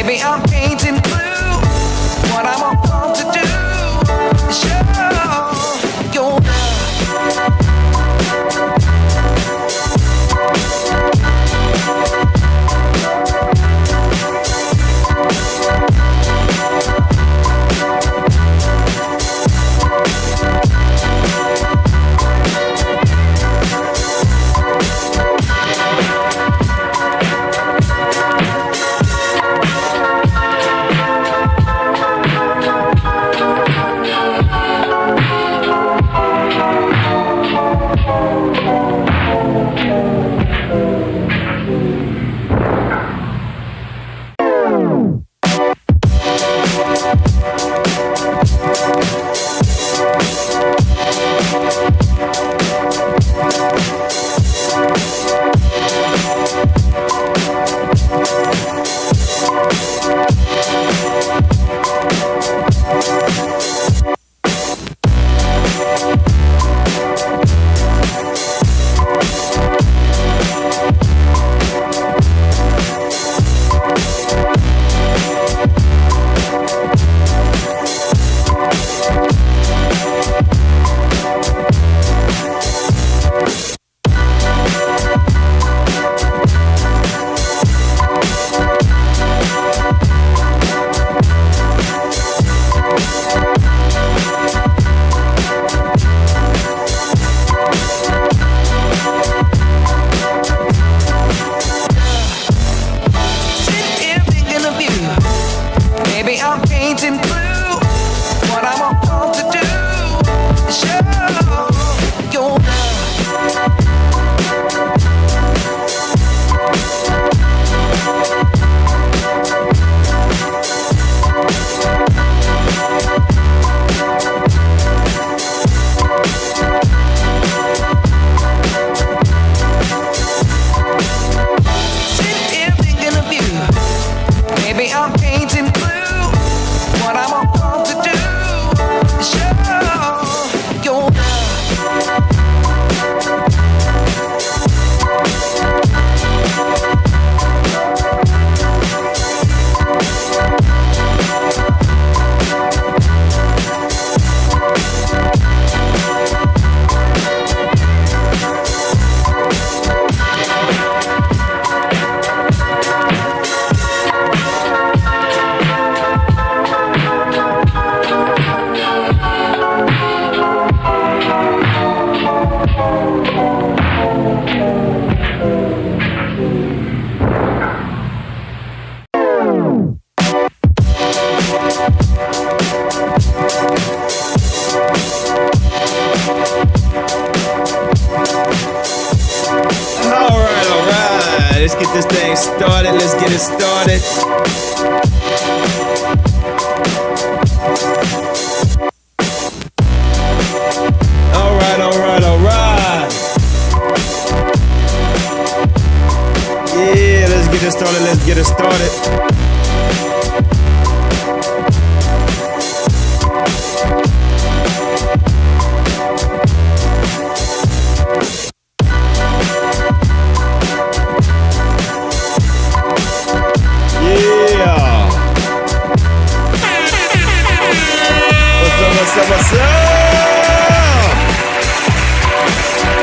Maybe I'm painting blue. What I'm about to do is show your love.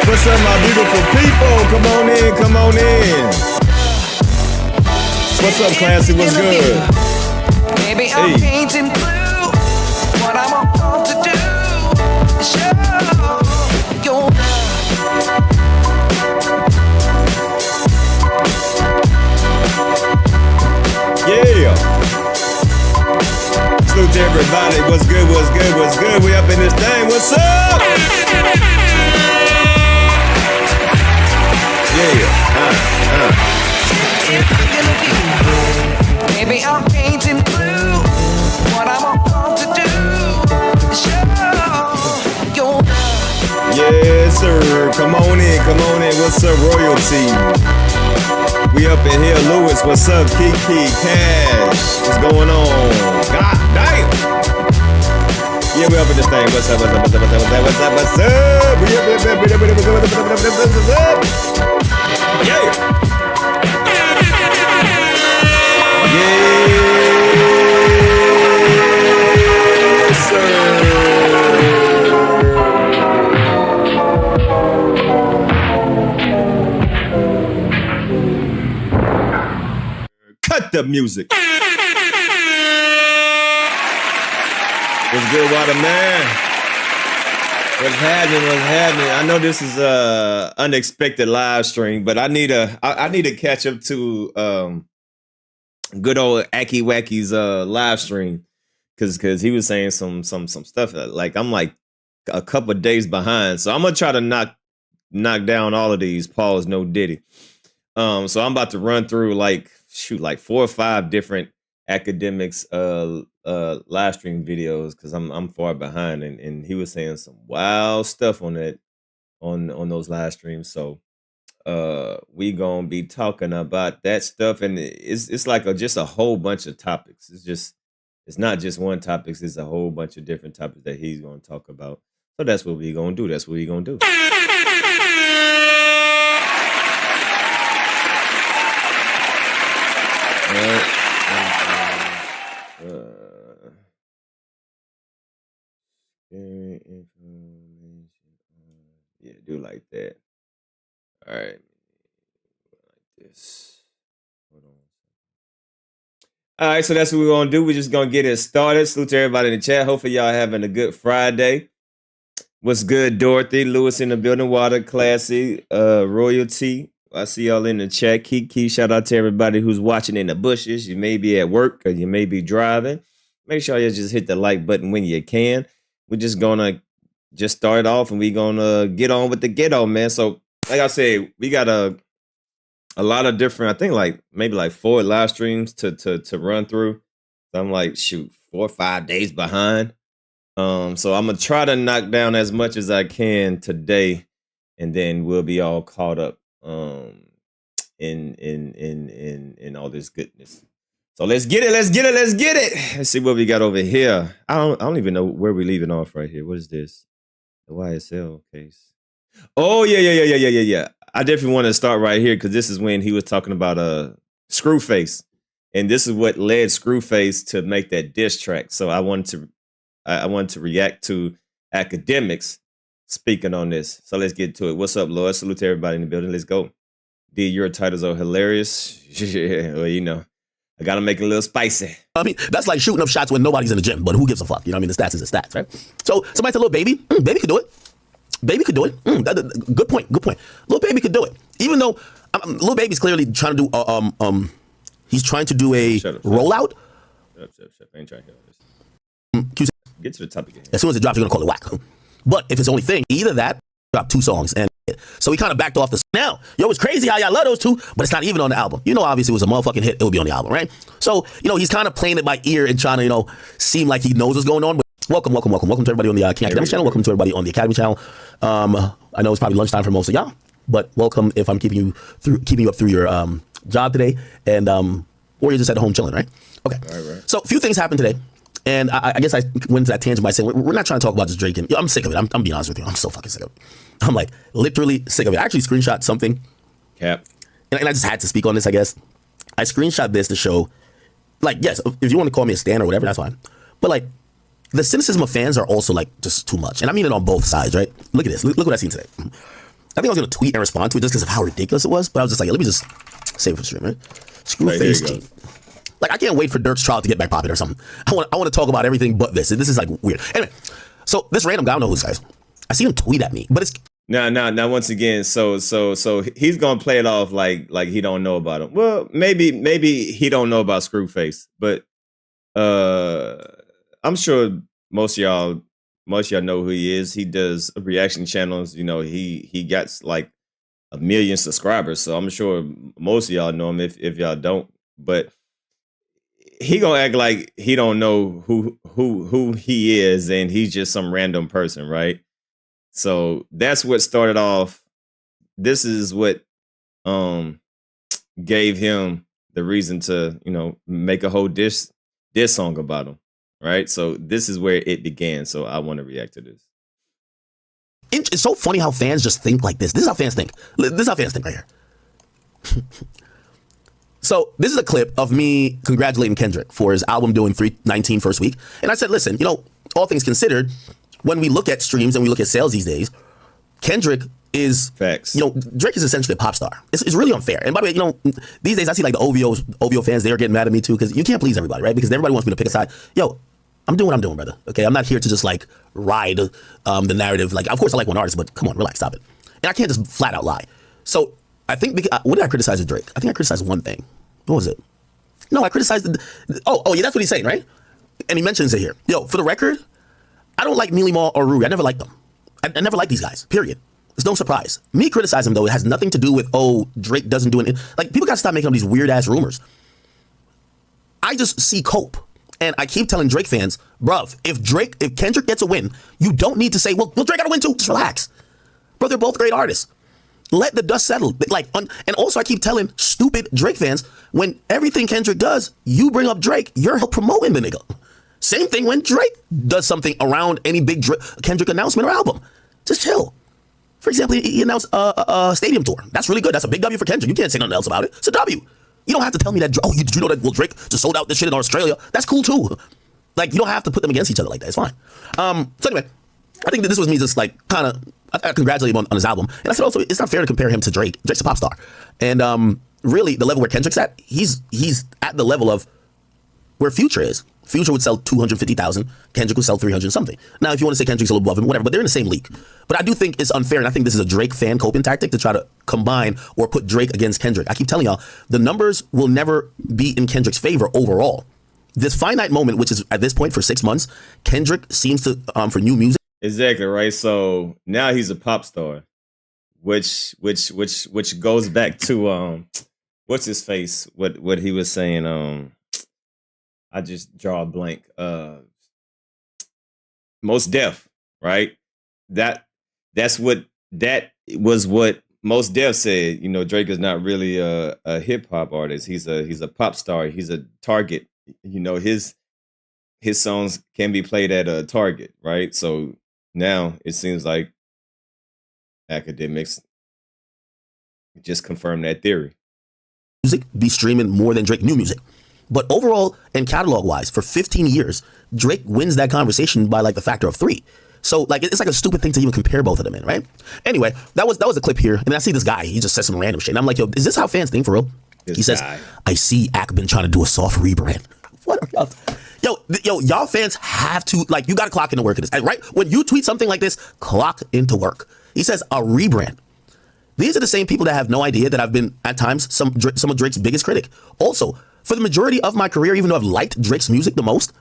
What's up, my beautiful people? Come on in, come on in. What's up, Clancy? What's good? Maybe I'm painting blue. What I'm about to do is show your love. Yeah. Salute to everybody. What's good? What's good? What's good? We up in this thing. What's up? Maybe I'm painting blue. What I'm about to do is show your love. Yes, sir. Come on in, come on in. What's up, royalty? We up in here, Lewis. What's up, Kiki Cash? What's going on? God damn. Yeah, we up in this thing. What's up? What's up? What's up? What's up? What's up? What's up? We up. What's up? Yeah. Yeah. Cut the music. What's good, Water Man? What's happening? I know this is a unexpected live stream, but I need to catch up to good old Aki Wacky's live stream because he was saying some stuff like I'm like a couple of days behind, so I'm gonna try to knock down all of these. Pause, no Diddy. So I'm about to run through like 4 or 5 different Akademiks live stream videos because I'm far behind, and he was saying some wild stuff on that on those live streams. So we gonna be talking about that stuff, and it's like just a whole bunch of topics. It's not just one topic, it's a whole bunch of different topics that he's gonna talk about. So that's what we gonna do. Yeah, do like that. All right. Like this. Hold on. All right, so that's what we're going to do. We're just going to get it started. Salute to everybody in the chat. Hopefully y'all having a good Friday. What's good, Dorothy? Lewis in the building. Water, Classy, Royalty. I see y'all in the chat. Kiki, shout out to everybody who's watching in the bushes. You may be at work or you may be driving. Make sure you just hit the like button when you can. We're just going to just start off and we're going to get on with the ghetto, man. So, like I said, we got a lot of different, I think maybe 4 live streams to run through. So I'm like, shoot, 4 or 5 days behind. So I'm gonna try to knock down as much as I can today, and then we'll be all caught up in all this goodness. So let's get it. Let's see what we got over here. I don't even know where we're leaving off right here. What is this? The YSL case. Oh yeah. I definitely want to start right here because this is when he was talking about Screwface, and this is what led Screwface to make that diss track. So I wanted to react to Akademiks speaking on this. So let's get to it. What's up, Lord? Salute to everybody in the building. Let's go. D, your titles are hilarious. Yeah, well, you know, I gotta make it a little spicy. I mean, that's like shooting up shots when nobody's in the gym, but who gives a fuck? You know what I mean? The stats is the stats, right? So somebody said, little baby, baby could do it. Baby could do it. Good point. Little baby could do it. Even though little baby's clearly trying to do he's trying to do a rollout. Shut up. I ain't trying to hear this. Get to the topic again. As soon as it drops, you're gonna call it whack. But if it's the only thing, either that, drop 2 songs, and so he kind of backed off the. Now, yo, it's crazy how y'all love those 2, but it's not even on the album. You know, obviously it was a motherfucking hit. It would be on the album, right? So you know, he's kind of playing it by ear and trying to seem like he knows what's going on. But welcome to everybody on the Akademiks channel. Welcome to everybody on the Academy channel. I know it's probably lunchtime for most of y'all, but welcome if I'm keeping you up through your job today, and or you're just at home chilling, right? Okay. All right. So a few things happened today. And I guess I went into that tangent by saying, we're not trying to talk about this Drake. And I'm sick of it. I'm being honest with you. I'm so fucking sick of it. I'm like literally sick of it. I actually screenshot something. Cap. And I just had to speak on this, I guess. I screenshot this to show, like, yes, if you want to call me a stan or whatever, that's fine. But like, the cynicism of fans are also like just too much. And I mean it on both sides, right? Look at this. Look what I seen today. I think I was going to tweet and respond to it just because of how ridiculous it was. But I was just like, let me just save it for the stream, right? Screwface G. Like, I can't wait for Dirk's trial to get back popular or something. I want to talk about everything but this. This is like weird. Anyway, so this random guy, I don't know who this guy is. I see him tweet at me, but it's now once again, so he's gonna play it off like he don't know about him. Well, maybe he don't know about Screwface, but I'm sure most of y'all know who he is. He does reaction channels. You know, he got like 1 million subscribers, so I'm sure most of y'all know him if y'all don't. But he gonna act like he don't know who he is, and he's just some random person, right? So that's what started off. This is what gave him the reason to make a whole diss song about him, right? So this is where it began. So I want to react to this. It's so funny how fans just think like this. This is how fans think. This is how fans think right here. So this is a clip of me congratulating Kendrick for his album doing 319 first week. And I said, listen, all things considered, when we look at streams and we look at sales these days, Kendrick is, Facts. you know, Drake is essentially a pop star. It's really unfair. And by the way, you know, these days I see like the OVO fans, they're getting mad at me too, because you can't please everybody, right? Because everybody wants me to pick a side. Yo, I'm doing what I'm doing, brother. Okay, I'm not here to just like ride the narrative. Like, of course I like one artist, but come on, relax, stop it. And I can't just flat out lie. So I think, what did I criticize with Drake? I think I criticized one thing. What was it? No, I criticized, yeah, that's what he's saying, right? And he mentions it here. Yo, for the record, I don't like Mealy Mall or Ruri. I never liked them. I never liked these guys, period. It's no surprise. Me criticizing them, though, it has nothing to do with, Drake doesn't do it. Like, people got to stop making up these weird-ass rumors. I just see cope. And I keep telling Drake fans, bruv, if Kendrick gets a win, you don't need to say, well, Drake got to win too. Just relax. Bro, they're both great artists. Let the dust settle. And also I keep telling stupid Drake fans, when everything Kendrick does, you bring up Drake, you're promoting the nigga. Same thing when Drake does something around any big Kendrick announcement or album. Just chill. For example, he announced a stadium tour. That's really good. That's a big W for Kendrick. You can't say nothing else about it. It's a W. You don't have to tell me that, did you know that, Drake just sold out this shit in Australia? That's cool too. Like, you don't have to put them against each other like that. It's fine. So anyway, I think that this was me just like kind of, I congratulate him on his album. And I said also, it's not fair to compare him to Drake. Drake's a pop star. And really, the level where Kendrick's at, he's at the level of where Future is. Future would sell 250,000. Kendrick would sell 300 something. Now, if you want to say Kendrick's a little above him, whatever, but they're in the same league. But I do think it's unfair, and I think this is a Drake fan coping tactic to try to combine or put Drake against Kendrick. I keep telling y'all, the numbers will never be in Kendrick's favor overall. This finite moment, which is at this point for 6 months, Kendrick seems to, for new music. Exactly, right? So now he's a pop star, which goes back to what's his face? What he was saying. I just draw a blank. Most Def, right? That was what Most Def said. You know, Drake is not really a hip hop artist. He's a pop star. He's a Target. You know, his songs can be played at a Target, right? So now it seems like Akademiks just confirmed that theory. Music be streaming more than Drake new music. But overall and catalog wise, for 15 years, Drake wins that conversation by like the factor of 3. So like it's like a stupid thing to even compare both of them in, right? Anyway, that was a clip here, and I see this guy. He just said some random shit, and I'm like, yo, is this how fans think for real? He says, I see Ak been trying to do a soft rebrand. What are y'all? Yo, y'all fans have to, like, you got to clock into work in this, right? When you tweet something like this, clock into work. He says a rebrand. These are the same people that have no idea that I've been at times some of Drake's biggest critic. Also, for the majority of my career, even though I've liked Drake's music the most,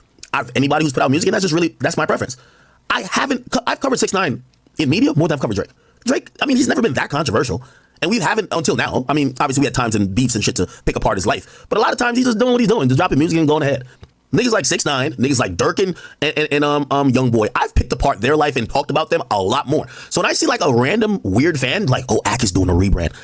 anybody who's put out music, and that's my preference. I've covered 6ix9ine in media more than I've covered Drake. Drake, I mean, he's never been that controversial. And we haven't until now. I mean, obviously we had times and beefs and shit to pick apart his life. But a lot of times he's just doing what he's doing, just dropping music and going ahead. Niggas like 6ix9ine, niggas like Durkin and Youngboy, I've picked apart their life and talked about them a lot more. So when I see like a random weird fan, like, Ak is doing a rebrand.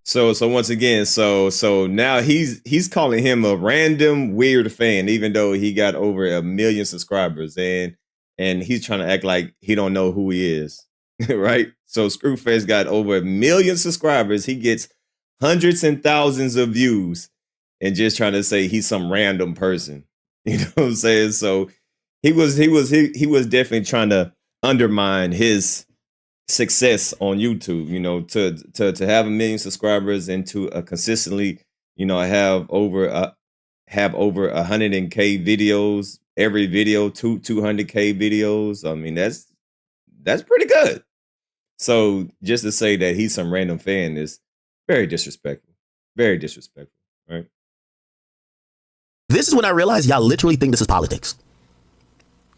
So once again, so now he's calling him a random weird fan, even though he got over 1 million subscribers, and he's trying to act like he don't know who he is, right? So Screwface got over 1 million subscribers. He gets hundreds and thousands of views, and just trying to say he's some random person. You know what I'm saying? So he was definitely trying to undermine his success on YouTube, you know, to have 1 million subscribers and to consistently, you know, have over 100K videos, every video 200K videos. I mean, that's pretty good. So just to say that he's some random fan is very disrespectful. Very disrespectful, right? This is when I realized y'all literally think this is politics.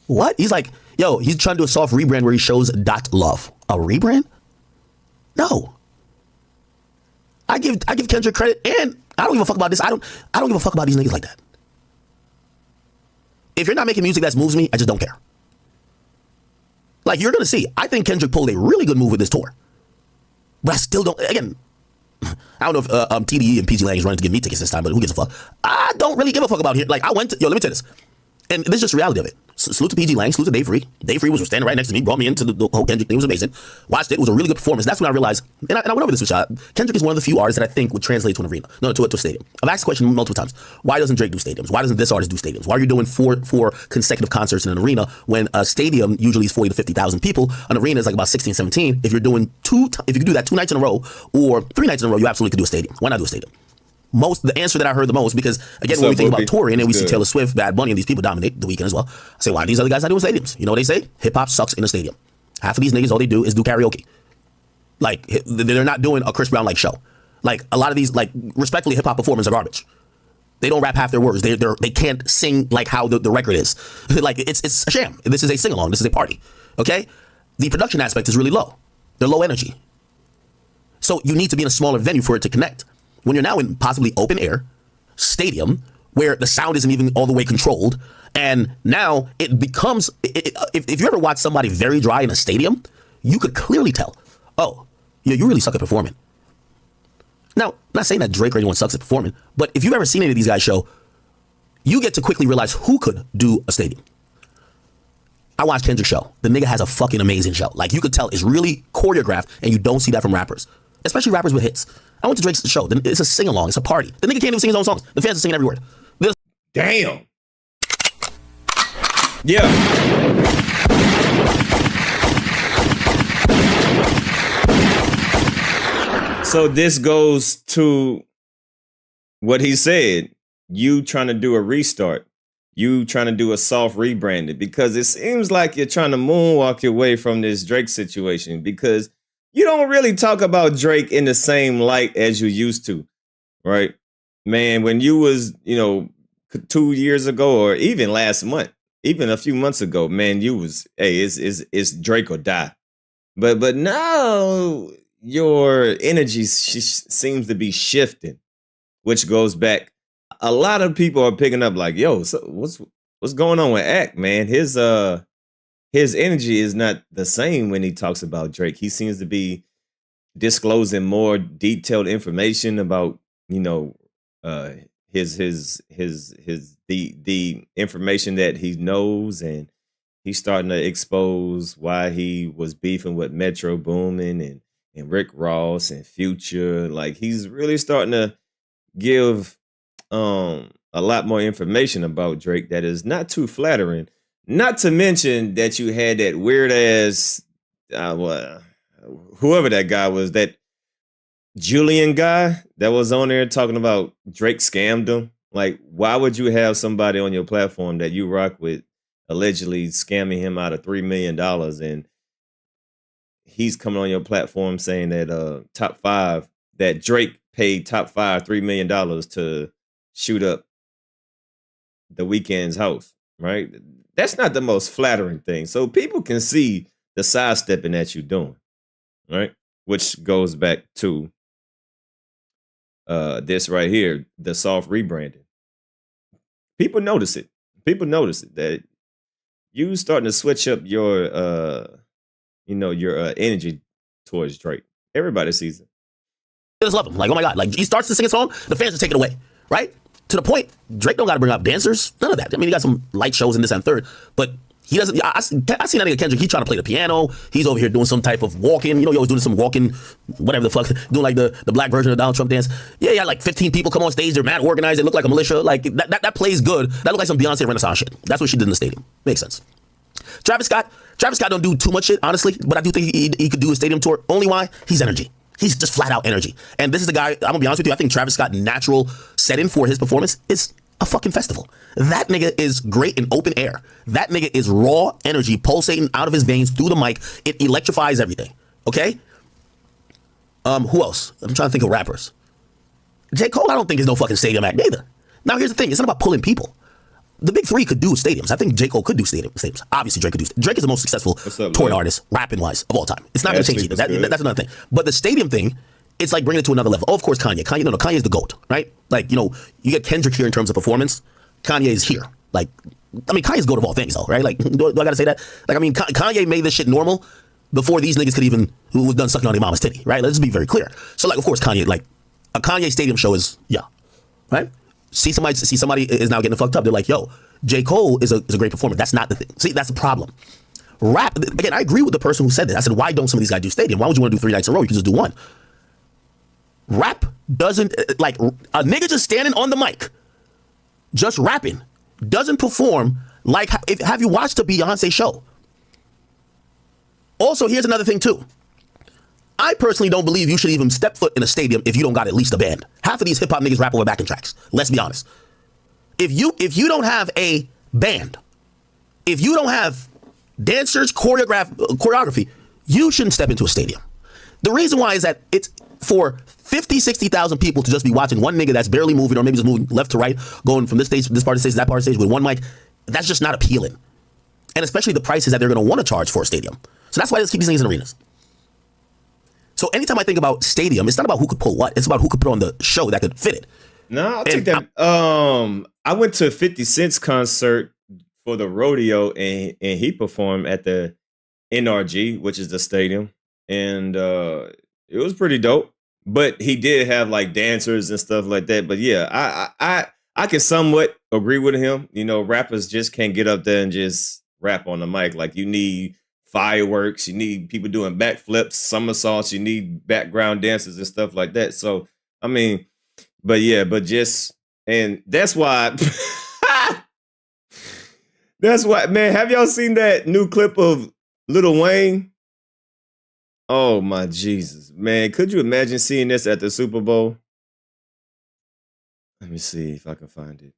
What? He's like, yo, he's trying to do a soft rebrand where he shows .love. A rebrand? No. I give Kendrick credit, and I don't give a fuck about this. I don't give a fuck about these niggas like that. If you're not making music that moves me, I just don't care. Like, you're gonna see, I think Kendrick pulled a really good move with this tour. But I still don't, again, I don't know if TDE and PG Lang is running to give me tickets this time, but who gives a fuck? I don't really give a fuck about here. Like, let me tell you this. And this is just reality of it. salute to PG Lang, salute to Dave Free. Dave Free was standing right next to me, brought me into the whole Kendrick thing. It was amazing. Watched it. It was a really good performance. That's when I realized, and I went over this with Shot. Kendrick is one of the few artists that I think would translate to an arena, no, to a stadium. I've asked the question multiple times. Why doesn't Drake do stadiums? Why doesn't this artist do stadiums? Why are you doing four consecutive concerts in an arena when a stadium usually is 40 to 50,000 people? An arena is like about 16, 17. If you're doing if you could do that 2 nights in a row or 3 nights in a row, you absolutely could do a stadium. Why not do a stadium? The answer that I heard the most, because again, when we think about touring and we see Taylor Swift, Bad Bunny, and these people dominate the weekend as well, I say, why are these other guys not doing stadiums? You know what they say? Hip hop sucks in a stadium. Half of these niggas, all they do is do karaoke. Like, they're not doing a Chris Brown like show. Like, a lot of these, like, respectfully, hip hop performers are garbage. They don't rap half their words. They can't sing like how the record is. Like, it's a sham. This is a sing along. This is a party. Okay? The production aspect is really low. They're low energy. So you need to be in a smaller venue for it to connect. When you're now in possibly open air stadium where the sound isn't even all the way controlled, and now it becomes, if you ever watch somebody very dry in a stadium, you could clearly tell, oh, yeah, you really suck at performing. Now, I'm not saying that Drake or anyone sucks at performing, but if you've ever seen any of these guys show, you get to quickly realize who could do a stadium. I watched Kendrick's show. The nigga has a fucking amazing show. Like, you could tell it's really choreographed, and you don't see that from rappers, especially rappers with hits. I went to Drake's show. It's a sing-along. It's a party. The nigga can't even sing his own songs. The fans are singing every word. Damn. Yeah. So this goes to what he said. You trying to do a restart. You trying to do a soft rebranding, because it seems like you're trying to moonwalk your way from this Drake situation, because you don't really talk about Drake in the same light as you used to, right? Man, when you was, 2 years ago, or even last month, even a few months ago, man, you was, hey, it's Drake or die. But now your energy seems to be shifting, which goes back. A lot of people are picking up like, yo, so what's going on with Ak, man? His energy is not the same when he talks about Drake. He seems to be disclosing more detailed information about, his the information that he knows, and he's starting to expose why he was beefing with Metro Boomin and Rick Ross and Future. Like, he's really starting to give a lot more information about Drake that is not too flattering. Not to mention that you had that weird ass, whoever that guy was, that Julian guy that was on there talking about Drake scammed him. Like, why would you have somebody on your platform that you rock with allegedly scamming him out of $3 million, and he's coming on your platform saying that Top 5, that Drake paid Top 5 $3 million to shoot up The Weeknd's house, right? That's not the most flattering thing. So people can see the sidestepping that you're doing, right? Which goes back to this right here, the soft rebranding. People notice it. People notice it, that you starting to switch up your energy towards Drake. Everybody sees it. They just love him. Like, oh my God. Like, he starts to sing a song, the fans just take it away, right? To the point, Drake don't got to bring up dancers. None of that. I mean, he got some light shows in this and third, but he doesn't. I seen that nigga Kendrick. He trying to play the piano. He's over here doing some type of walking. He always doing some walking, whatever the fuck, doing like the black version of Donald Trump dance. Yeah, like 15 people come on stage. They're mad organized. They look like a militia. Like, that plays good. That look like some Beyonce Renaissance shit. That's what she did in the stadium. Makes sense. Travis Scott don't do too much shit, honestly, but I do think he could do a stadium tour. Only why? He's energy. He's just flat out energy. And this is the guy, I'm gonna be honest with you, I think Travis Scott's natural setting for his performance is a fucking festival. That nigga is great in open air. That nigga is raw energy pulsating out of his veins through the mic. It electrifies everything. Okay? Who else? I'm trying to think of rappers. J. Cole, I don't think is no fucking stadium act either. Now here's the thing, it's not about pulling people. The big three could do stadiums. I think J. Cole could do stadiums. Obviously, Drake could do. Drake is the most successful touring artist, rapping-wise, of all time. It's not going to change either. That's another thing. But the stadium thing, it's like bringing it to another level. Oh, of course, Kanye. Kanye is the GOAT, right? Like, you get Kendrick here in terms of performance. Kanye is here. Like, I mean, Kanye's the GOAT of all things, though, right? Like, do I got to say that? Like, I mean, Kanye made this shit normal before these niggas could even, who was done sucking on their mama's titty, right? Let's be very clear. So, like, of course, Kanye, like, a Kanye stadium show is, yeah, right? See somebody is now getting fucked up. They're like, yo, J. Cole is a great performer. That's not the thing. See, that's the problem. Rap, again, I agree with the person who said that. I said, why don't some of these guys do stadium? Why would you want to do 3 nights in a row? You can just do one. Rap doesn't, like, a nigga just standing on the mic, just rapping, doesn't perform like, have you watched a Beyonce show? Also, here's another thing too. I personally don't believe you should even step foot in a stadium if you don't got at least a band. Half of these hip hop niggas rap over backing tracks. Let's be honest. If you don't have a band, if you don't have dancers, choreography, you shouldn't step into a stadium. The reason why is that it's for 50, 60,000 people to just be watching one nigga that's barely moving or maybe just moving left to right, going from this stage to this part of the stage to that part of the stage with one mic. That's just not appealing. And especially the prices that they're going to want to charge for a stadium. So that's why let's keep these things in arenas. So anytime I think about stadium, it's not about who could pull what. It's about who could put on the show that could fit it. No, I'll take that. I went to a 50 Cent's concert for the rodeo, and he performed at the NRG, which is the stadium, and it was pretty dope. But he did have like dancers and stuff like that. But yeah, I can somewhat agree with him. You know, rappers just can't get up there and just rap on the mic. Like, you need fireworks, you need people doing backflips, somersaults, you need background dancers and stuff like that. So I mean, but yeah, but just, and that's why that's why, man, have y'all seen that new clip of Lil Wayne? Oh my Jesus, man. Could you imagine seeing this at the Super Bowl? Let me see if I can find it.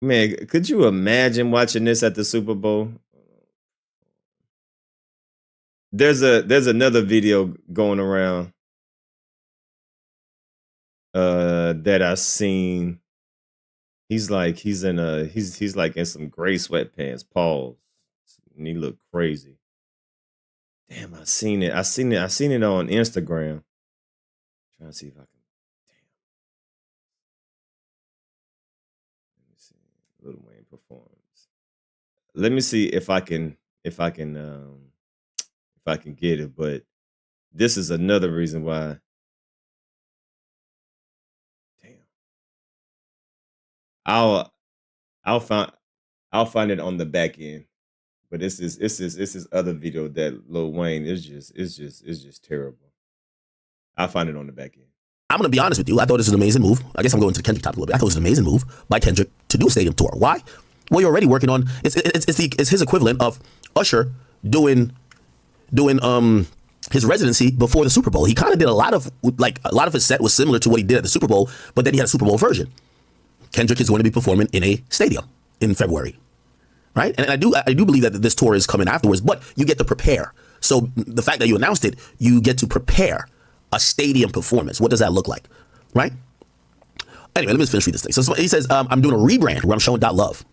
Man, could you imagine watching this at the Super Bowl? There's another video going around that I seen. He's like in some gray sweatpants, Paul, and he looked crazy. Damn, I seen it on Instagram. Trying to see if I can. Damn. Let me see. Lil Wayne performs. Let me see if I can get it, but this is another reason why. Damn. I'll find it on the back end. But this is other video that Lil Wayne is just terrible. I'll find it on the back end. I'm going to be honest with you. I thought this was an amazing move. I guess I'm going to the Kendrick topic a little bit. I thought it was an amazing move by Kendrick to do a stadium tour. Why? Well, you're already working on, it's his equivalent of Usher doing his residency before the Super Bowl. He kind of did a lot of his set was similar to what he did at the Super Bowl, but then he had a Super Bowl version. Kendrick is going to be performing in a stadium in February, right? And I do believe that this tour is coming afterwards, but you get to prepare. So the fact that you announced it, you get to prepare a stadium performance. What does that look like, right? Anyway, let me just finish reading this thing. So he says, I'm doing a rebrand where I'm showing .love.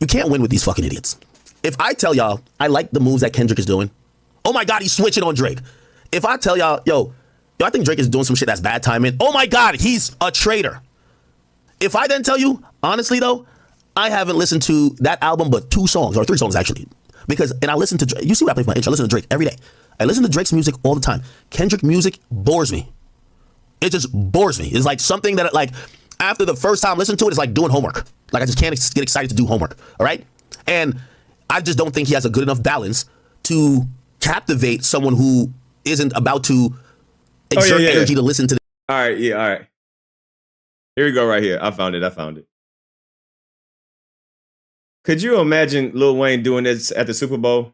You can't win with these fucking idiots. If I tell y'all I like the moves that Kendrick is doing, oh my God, he's switching on Drake. If I tell y'all, yo, I think Drake is doing some shit that's bad timing, oh my God, he's a traitor. If I then tell you, honestly though, I haven't listened to that album but 2 songs, or 3 songs actually. And I listen to Drake. You see what I play for my intro. I listen to Drake every day. I listen to Drake's music all the time. Kendrick music bores me. It just bores me. It's like something that, like, after the first time listening to it, it's like doing homework. Like, I just can't get excited to do homework, all right? And I just don't think he has a good enough balance to captivate someone who isn't about to exert energy to listen to the. All right. Here we go right here. I found it. Could you imagine Lil Wayne doing this at the Super Bowl?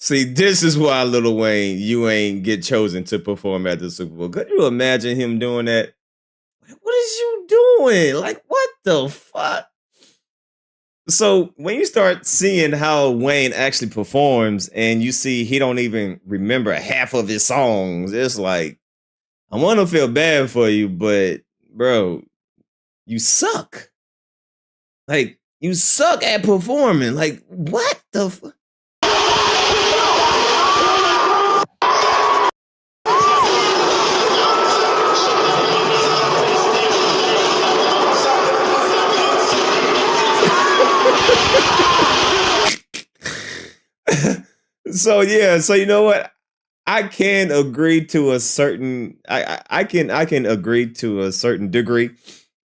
See, this is why, Lil Wayne, you ain't get chosen to perform at the Super Bowl. Could you imagine him doing that? What is you doing? Like, what the fuck? So when you start seeing how Wayne actually performs and you see he don't even remember half of his songs, it's like, I want to feel bad for you, but bro, you suck. Like, you suck at performing. Like, what the fuck? So yeah, so you know what? I can agree to a certain I can agree to a certain degree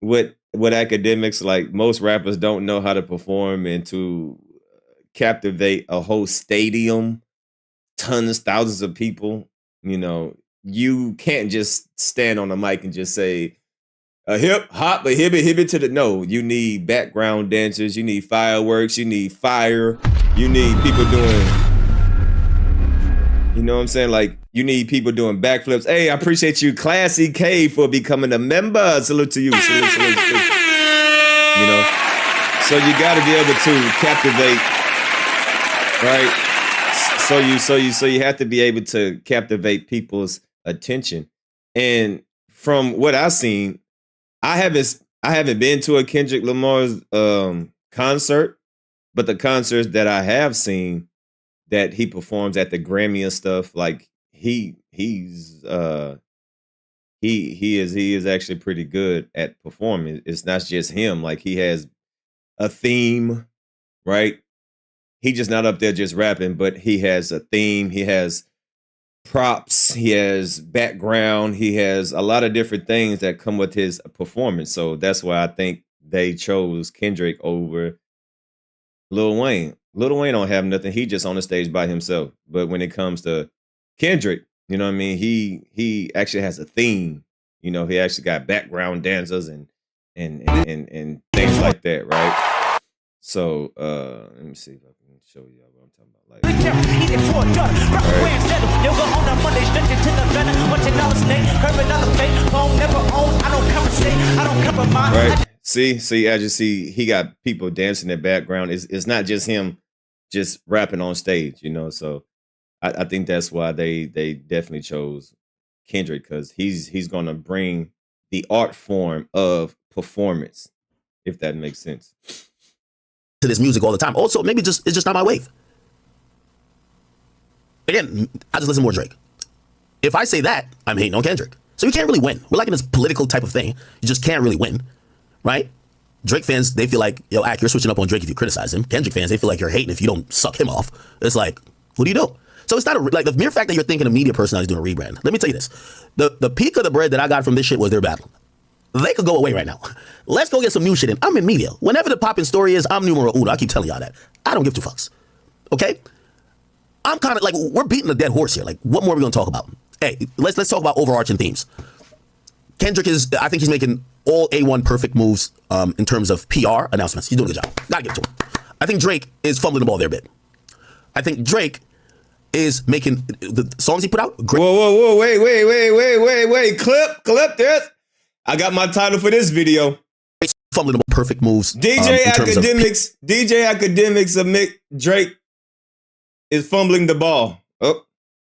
with academics. Like most rappers don't know how to perform and to captivate a whole stadium, tons, thousands of people. You know, you can't just stand on a mic and just say a hip hop, a hibbit hibbit to the no. You need background dancers, you need fireworks, you need fire, you need people doing, you know what I'm saying? Like you need people doing backflips. Hey, I appreciate you, Classy K, for becoming a member. Salute to you. Salute, salute, salute. You know, so you got to be able to captivate, right? So you have to be able to captivate people's attention. And from what I've seen, I haven't been to a Kendrick Lamar's concert, but the concerts that I have seen that he performs at the Grammy and stuff, like he is actually pretty good at performing. It's not just him, like he has a theme, right? He just not up there just rapping, but he has a theme, he has props, he has background, he has a lot of different things that come with his performance. So that's why I think they chose Kendrick over Lil Wayne. Lil Wayne don't have nothing. He just on the stage by himself. But when it comes to Kendrick, you know what I mean? He actually has a theme. You know, he actually got background dancers and things like that, right? So let me see if I can show you what I'm talking about. Right. See, as you see, he got people dancing in the background. It's not just him just rapping on stage, you know. So I think that's why they definitely chose Kendrick, because he's gonna bring the art form of performance, if that makes sense. To this music all the time. Also, maybe it's just not my wave. Again, I just listen more Drake. If I say that, I'm hating on Kendrick. So you can't really win. We're like in this political type of thing. You just can't really win, right? Drake fans, they feel like, yo, Ak, you're switching up on Drake if you criticize him. Kendrick fans, they feel like you're hating if you don't suck him off. It's like, what do you do? So it's not like the mere fact that you're thinking a media personality is doing a rebrand. Let me tell you this. The peak of the bread that I got from this shit was their battle. They could go away right now. Let's go get some new shit in. I'm in media. Whenever the popping story is, I'm numero uno. I keep telling y'all that. I don't give two fucks. Okay? I'm kind of like, we're beating a dead horse here. Like, what more are we going to talk about? Hey, let's talk about overarching themes. Kendrick I think he's making all A1 perfect moves in terms of PR announcements. He's doing a good job. Gotta give it to him. I think Drake is fumbling the ball there a bit. I think Drake is making the songs he put out great. Whoa, wait. Clip this. I got my title for this video. Fumbling the ball, perfect moves. DJ Akademiks admit Drake is fumbling the ball. Oh,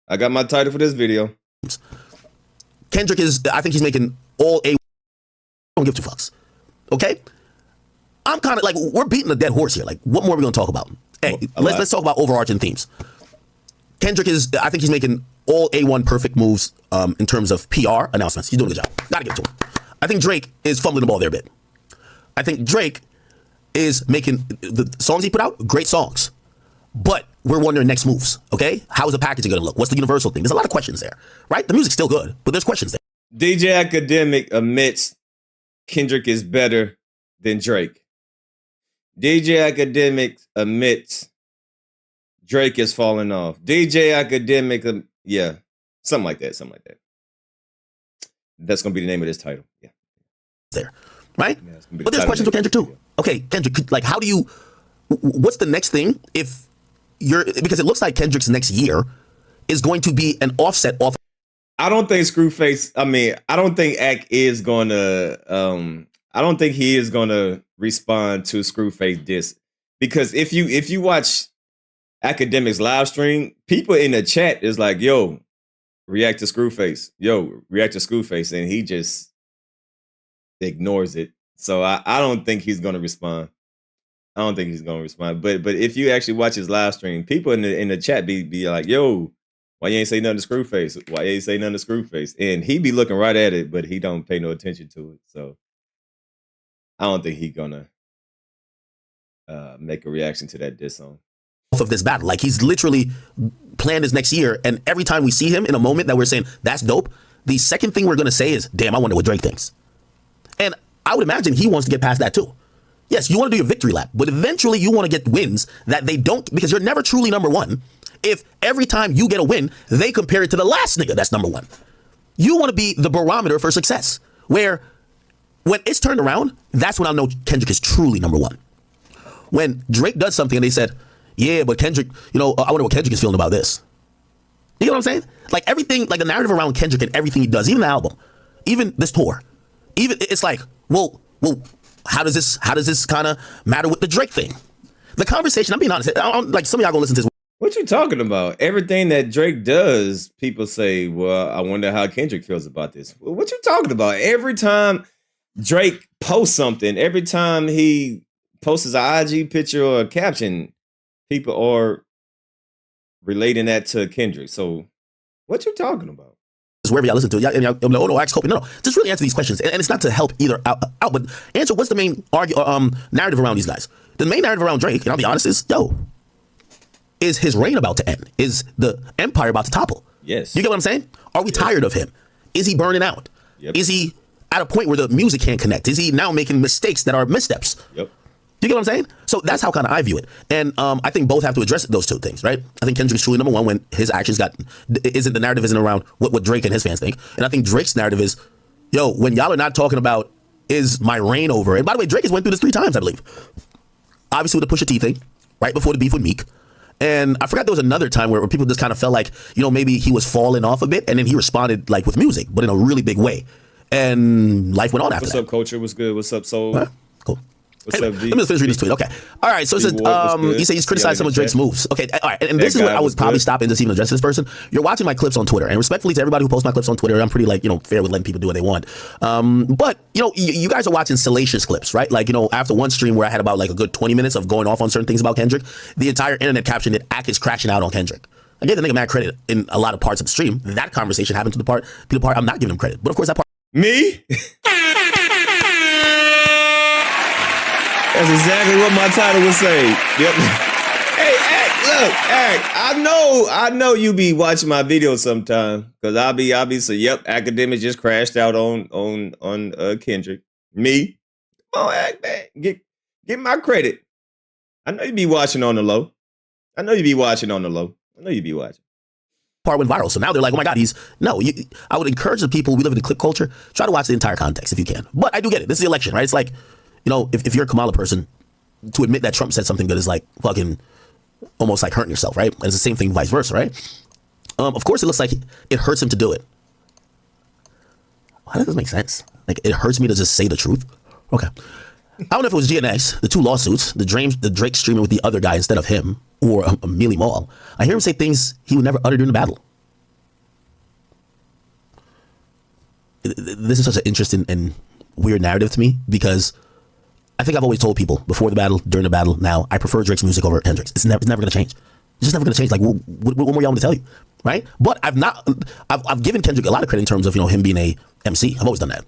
I got my title for this video. Kendrick I think he's making all A. Don't give two fucks. Okay? I'm kind of like, we're beating a dead horse here. Like, what more are we going to talk about? Hey, let's talk about overarching themes. Kendrick I think he's making all A1 perfect moves in terms of PR announcements. He's doing a good job. Gotta give it to him. I think Drake is fumbling the ball there a bit. I think Drake is making the songs he put out great songs. But we're wondering next moves, okay? How is the packaging going to look? What's the universal thing? There's a lot of questions there, right? The music's still good, but there's questions there. DJ Akademiks admits Kendrick is better than Drake. DJ Akademiks admits Drake is falling off. DJ Akademiks, yeah, something like that. That's going to be the name of this title. Yeah. There, right? Yeah, but there's questions with Kendrick too. Okay, Kendrick, like, what's the next thing if because it looks like Kendrick's next year is going to be an offset off. I don't think Screwface, I don't think Ak is going to, I don't think he is going to respond to Screwface diss. Because if you watch Akademiks live stream, people in the chat is like, yo, react to Screwface. And he just ignores it. So I don't think he's going to respond. But if you actually watch his live stream, people in the chat be like, yo, why you ain't say nothing to Screwface? And he be looking right at it, but he don't pay no attention to it. So I don't think he gonna make a reaction to that diss song. of this battle. Like he's literally planned his next year, and every time we see him in a moment that we're saying that's dope, the second thing we're gonna say is, damn, I wonder what Drake thinks. And I would imagine he wants to get past that too. Yes, you want to do your victory lap, but eventually you want to get wins that they don't, because you're never truly number one if every time you get a win, they compare it to the last nigga that's number one. You want to be the barometer for success, where when it's turned around, that's when I know Kendrick is truly number one. When Drake does something and they said, yeah, but Kendrick, I wonder what Kendrick is feeling about this. You know what I'm saying? Like everything, like the narrative around Kendrick and everything he does, even the album, even this tour, even it's like, well, how does this kind of matter with the Drake thing? The conversation, I'm being honest, like some of y'all gonna listen to this. What you talking about? Everything that Drake does, people say, well, I wonder how Kendrick feels about this. What you talking about? Every time Drake posts something, every time he posts an IG picture or a caption, people are relating that to Kendrick. So what you talking about? Wherever y'all listen to it, and y'all, oh no, ask Kobe. No, just really answer these questions, and it's not to help either out, but answer what's the main narrative around these guys. The main narrative around Drake, and I'll be honest, is his reign about to end? Is the empire about to topple? Yes. You get what I'm saying? Are we tired of him? Is he burning out? Yep. Is he at a point where the music can't connect? Is he now making mistakes that are missteps? Yep. You get what I'm saying? So that's how kind of I view it. And I think both have to address those two things, right? I think Kendrick's truly number one when his actions the narrative isn't around what Drake and his fans think. And I think Drake's narrative is, when y'all are not talking about is my reign over. And by the way, Drake has went through this 3 times, I believe. Obviously with the Pusha T thing, right before the beef with Meek. And I forgot there was another time where people just kind of felt like, maybe he was falling off a bit, and then he responded like with music, but in a really big way. And life went on after that. What's up, Culture? What's good? What's up, Soul? Right. Cool. What's anyway, up, let me just finish reading this tweet. Okay. All right. So it says, you say he's criticized some of Drake's moves. Okay. All right. And this is where I would probably stop and just even address this person. You're watching my clips on Twitter, and respectfully to everybody who posts my clips on Twitter, I'm pretty fair with letting people do what they want. But you guys are watching salacious clips, right? Like, after one stream where I had about like a good 20 minutes of going off on certain things about Kendrick, the entire internet captioned it, Ak is crashing out on Kendrick. I gave the nigga mad credit in a lot of parts of the stream. That conversation happened to the part I'm not giving him credit. But of course that part. Me? That's exactly what my title would say. Yep. Hey, Ak, I know you be watching my videos sometime, because I'll be so Akademiks just crashed out on Kendrick. Me? Come on, Ak, man. Get my credit. I know you be watching on the low. I know you be watching. Part went viral, so now they're like, oh my God, I would encourage the people, we live in the clip culture, try to watch the entire context if you can. But I do get it. This is the election, right? It's like, if you're a Kamala person, to admit that Trump said something good is like fucking almost like hurting yourself, right? And it's the same thing vice versa, right? Of course, it looks like it hurts him to do it. How does this make sense? Like, it hurts me to just say the truth? Okay. I don't know if it was GNX, the 2 lawsuits, the Drake streaming with the other guy instead of him, or Millie Mall. I hear him say things he would never utter during the battle. This is such an interesting and weird narrative to me, because I think I've always told people before the battle, during the battle, now, I prefer Drake's music over Kendrick's. It's never going to change. It's just never going to change. Like, what more y'all want to tell you, right? But I've given Kendrick a lot of credit in terms of, him being a MC. I've always done that.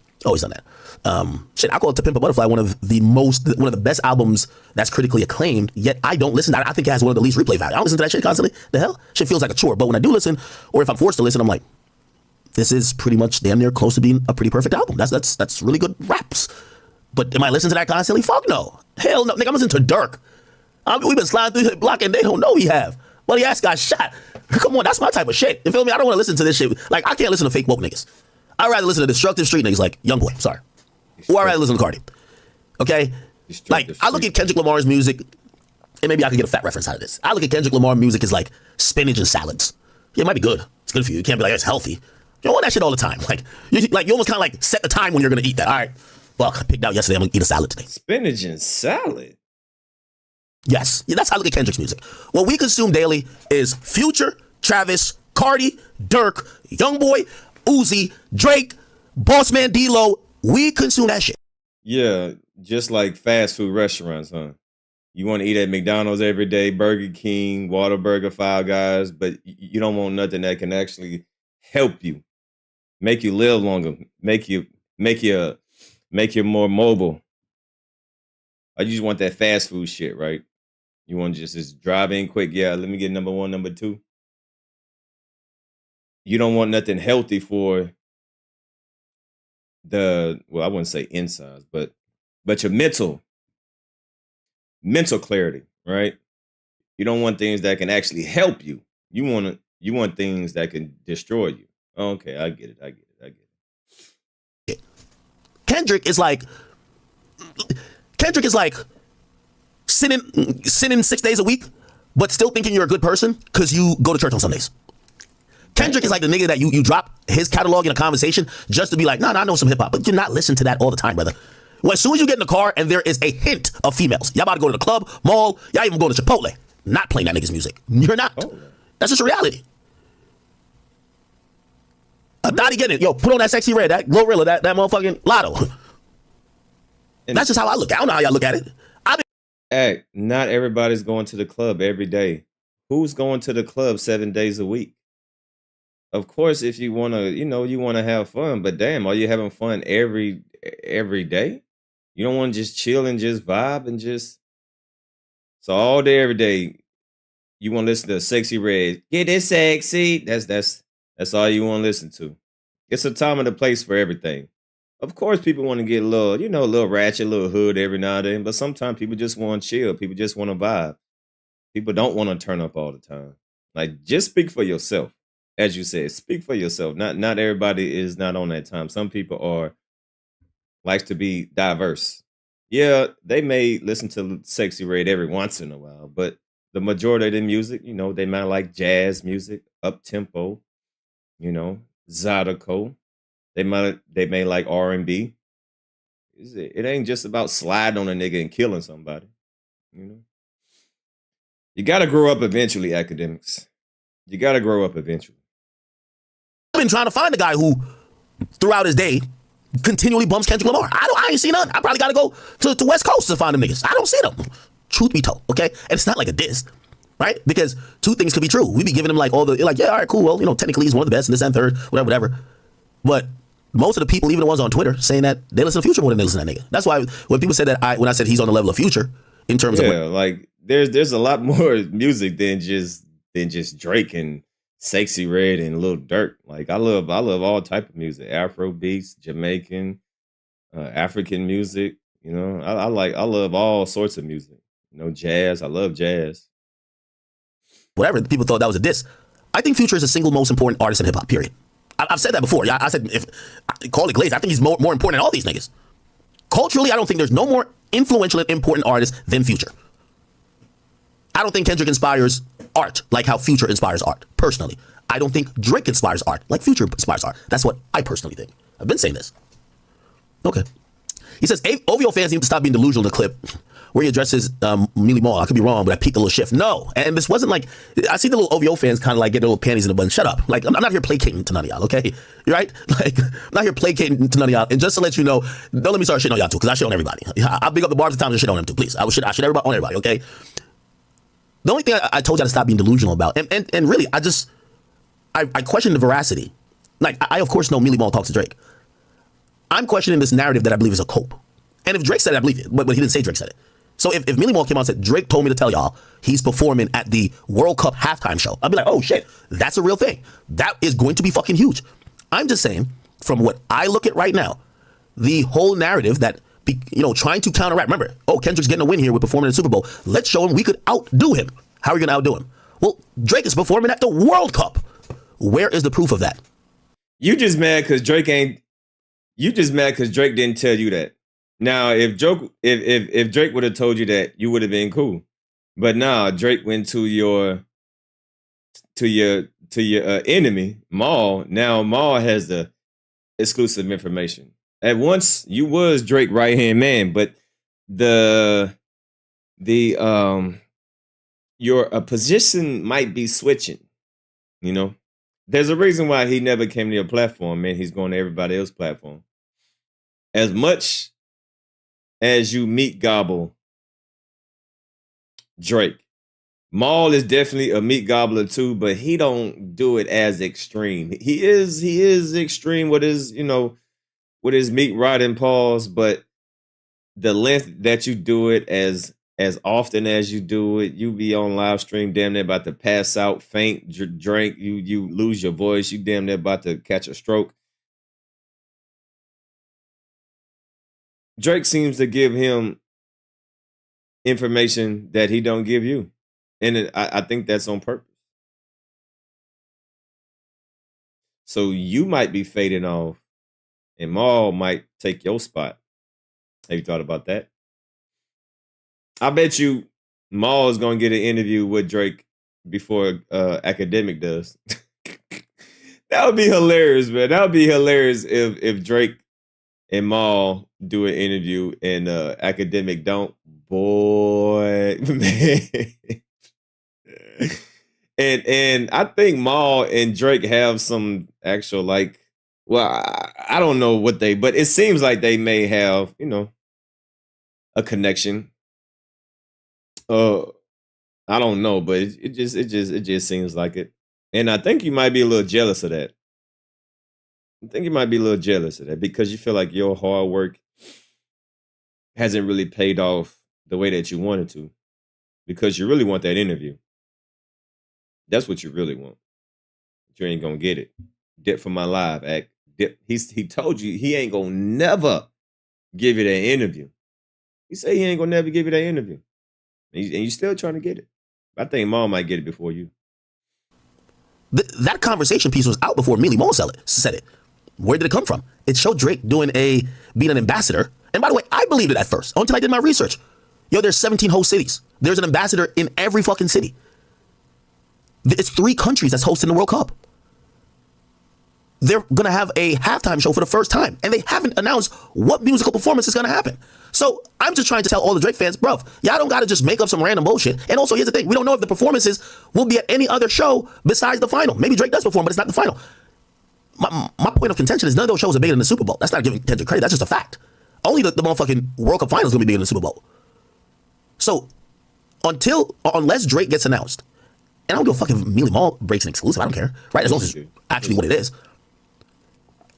I call it To Pimp a Butterfly one of the best albums that's critically acclaimed, yet I don't listen. I think it has one of the least replay value. I don't listen to that shit constantly. The hell? Shit feels like a chore. But when I do listen, or if I'm forced to listen, I'm like, this is pretty much damn near close to being a pretty perfect album. That's really good raps. But am I listening to that constantly? Fuck no. Hell no. Nigga, I'm listening to Dirk. We've been sliding through the block and they don't know he have. But he ass got shot. Come on, that's my type of shit. You feel me? I don't want to listen to this shit. Like, I can't listen to fake woke niggas. I'd rather listen to destructive street niggas like Youngboy. Sorry. Or I'd rather listen to Cardi. Okay? Like, I look at Kendrick Lamar's music, and maybe I could get a fat reference out of this. I look at Kendrick Lamar music as like spinach and salads. Yeah, it might be good. It's good for you. You can't be like, it's healthy. You don't want that shit all the time. You almost kind of like set the time when you're going to eat that. All right. Well, I picked out yesterday. I'm going to eat a salad today. Spinach and salad? Yes. Yeah, that's how I look at Kendrick's music. What we consume daily is Future, Travis, Cardi, Dirk, Youngboy, Uzi, Drake, Bossman D-Lo. We consume that shit. Yeah, just like fast food restaurants, huh? You want to eat at McDonald's every day, Burger King, Whataburger, Five Guys, but you don't want nothing that can actually help you, make you live longer, make you more mobile. I just want that fast food shit, right? You want to just drive in quick? Yeah, let me get number one, number two. You don't want nothing healthy for I wouldn't say insides, but your mental clarity, right? You don't want things that can actually help you. You want things that can destroy you. Okay, I get it. Kendrick is like sinning 6 days a week, but still thinking you're a good person because you go to church on Sundays. Kendrick is like the nigga that you drop his catalog in a conversation just to be like, nah, I know some hip hop, but you're not listening to that all the time, brother. Well, as soon as you get in the car and there is a hint of females, y'all about to go to the club, mall, y'all even go to Chipotle, not playing that nigga's music. You're not. Oh. That's just a reality. Dottie getting it. Yo, put on that Sexy Red, that Glorilla, that motherfucking Lotto. And that's just how I look at it. I don't know how y'all look at it. Hey, not everybody's going to the club every day. Who's going to the club 7 days a week? Of course, if you want to, you want to have fun, but damn, are you having fun every day? You don't want to just chill and just vibe and just, so all day, every day, you want to listen to Sexy Red. Get it sexy. That's all you want to listen to. It's a time and a place for everything. Of course, people want to get a little, a little ratchet, a little hood every now and then, but sometimes people just want to chill. People just want to vibe. People don't want to turn up all the time. Like, just speak for yourself. As you said, speak for yourself. Not everybody is not on that time. Some people likes to be diverse. Yeah, they may listen to Sexy Red every once in a while, but the majority of the music, they might like jazz music, up tempo, Zydeco. They may like R&B. It ain't just about sliding on a nigga and killing somebody. You got to grow up eventually, Akademiks. You got to grow up eventually. I've been trying to find a guy who, throughout his day, continually bumps Kendrick Lamar. I ain't seen none. I probably got to go to West Coast to find them niggas. I don't see them. Truth be told, okay? And it's not like a diss, right? Because two things could be true. We be giving him like all the, like, yeah, all right, cool. Well, technically he's one of the best and this and third, whatever. But most of the people, even the ones on Twitter, saying that they listen to Future more than they listen to that nigga. That's why when people said that, when I said he's on the level of Future, in terms of like there's a lot more music than just Drake and Sexy Red and Lil Durk. Like I love all type of music, Afro beats, Jamaican, African music. I love all sorts of music. Jazz. I love jazz. Whatever people thought that was a diss. I think Future is the single most important artist in hip hop. Period. I've said that before. I said if call it Glaze, I think he's more important than all these niggas. Culturally, I don't think there's no more influential and important artist than Future. I don't think Kendrick inspires art like how Future inspires art, personally. I don't think Drake inspires art like Future inspires art. That's what I personally think. I've been saying this. Okay. He says, OVO fans need to stop being delusional in the clip where he addresses Mealy Mall. I could be wrong, but I peeked a little shift. No. And this wasn't like, I see the little OVO fans kind of like get their little panties in a bun. Shut up. Like, I'm not here placating to none of y'all, okay? You right? Like, I'm not here placating to none of y'all. And just to let you know, don't let me start shitting on y'all too, because I shit on everybody. I'll big up the bars of times and shit on them too, please. I shit everybody on everybody, okay? The only thing I told y'all to stop being delusional about, and really, I question the veracity. Like, I of course know Mealy Mall talks to Drake. I'm questioning this narrative that I believe is a cope. And if Drake said it, I believe it, but he didn't say Drake said it. So if Mealy Mall came out and said, Drake told me to tell y'all he's performing at the World Cup halftime show, I'd be like, oh shit, that's a real thing. That is going to be fucking huge. I'm just saying, from what I look at right now, the whole narrative that, trying to counteract, remember, Kendrick's getting a win here with performing in the Super Bowl. Let's show him we could outdo him. How are we going to outdo him? Well, Drake is performing at the World Cup. Where is the proof of that? You just mad because Drake didn't tell you that. Now, if Drake would have told you that, you would have been cool. But now Drake went to your enemy, Maul. Now Maul has the exclusive information. At once you was Drake right hand man, but your position might be switching. There's a reason why he never came to your platform, man. He's going to everybody else's platform. As much as you meat gobble Drake, Maul is definitely a meat gobbler too, but he don't do it as extreme. He is extreme with his, with his meat riding paws, but the length that you do it as as often as you do it. You be on live stream, damn near about to pass out, faint, drink. You lose your voice. You damn near about to catch a stroke. Drake seems to give him information that he don't give you, and I think that's on purpose. So you might be fading off, and Maul might take your spot. Have you thought about that? I bet you Maul is gonna get an interview with Drake before Akademiks does. That would be hilarious, man. That would be hilarious if Drake and Maul do an interview and Akademiks don't. Boy, man. And I think Maul and Drake have some actual I don't know what but it seems like they may have, a connection. I don't know, but it just seems like it. And I think you might be a little jealous of that. I think you might be a little jealous of that because you feel like your hard work hasn't really paid off the way that you wanted to, because you really want that interview. That's what you really want. But you ain't gonna get it. Dip for my live act. Dip. He told you he ain't gonna never give you that interview. He said he ain't gonna never give you that interview. And you still trying to get it. I think Maul might get it before you. That conversation piece was out before Mealy Maul said it. Where did it come from? It showed Drake being an ambassador. And by the way, I believed it at first until I did my research. Yo, there's 17 host cities. There's an ambassador in every fucking city. It's 3 countries that's hosting the World Cup. They're going to have a halftime show for the first time, and they haven't announced what musical performance is going to happen. So I'm just trying to tell all the Drake fans, bruv, y'all don't got to just make up some random bullshit. And also, here's the thing. We don't know if the performances will be at any other show besides the final. Maybe Drake does perform, but it's not the final. My point of contention is none of those shows are bigger than the Super Bowl. That's not giving Kendrick credit. That's just a fact. Only the motherfucking World Cup final is going to be bigger than the Super Bowl. So unless Drake gets announced, and I don't give a fuck if Mealy Maul breaks an exclusive. I don't care. Right? As long as it's actually what it is.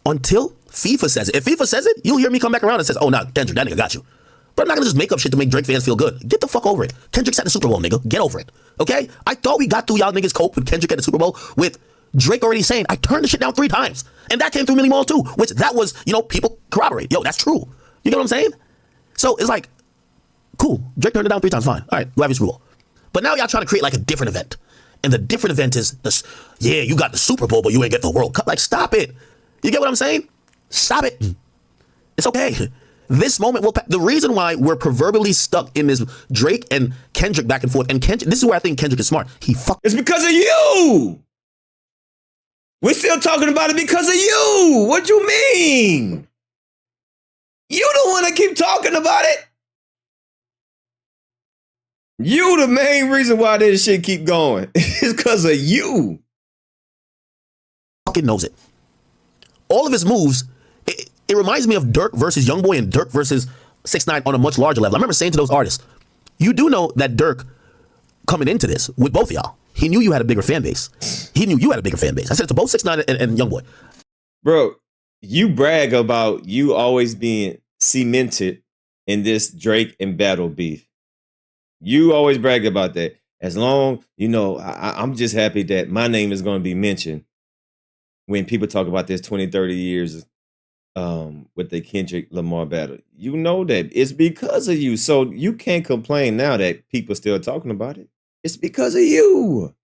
Until FIFA says it. If FIFA says it, you'll hear me come back around and says, oh, no, Kendrick, that nigga got you. But I'm not going to just make up shit to make Drake fans feel good. Get the fuck over it. Kendrick's at the Super Bowl, nigga. Get over it. Okay? I thought we got through y'all niggas cope with Kendrick at the Super Bowl with Drake already saying, I turned the shit down 3 times. And that came through Mealy Maul too, which that was, people corroborate. Yo, that's true. You get what I'm saying? So it's like, cool. Drake turned it down 3 times. Fine. All right. Go have your Super Bowl. But now y'all trying to create like a different event. And the different event is you got the Super Bowl, but you ain't get the World Cup. Like, stop it. You get what I'm saying? Stop it. It's okay. This moment the reason why we're proverbially stuck in this Drake and Kendrick back and forth, and Kendrick, this is where I think Kendrick is smart. It's because of you. We're still talking about it because of you. What you mean? You the one that keep talking about it. You the main reason why this shit keep going. It's because of you. Fucking knows it. All of his moves, it reminds me of Dirk versus Youngboy and Dirk versus 6ix9ine on a much larger level. I remember saying to those artists, you do know that Dirk coming into this with both of y'all, he knew you had a bigger fan base. He knew you had a bigger fan base. I said it to both 6ix9ine and Youngboy. Bro, you brag about you always being cemented in this Drake and Battle beef. You always brag about that. As long, I'm just happy that my name is going to be mentioned when people talk about this 20, 30 years with the Kendrick Lamar battle. You know that it's because of you. So you can't complain now that people still talking about it. It's because of you.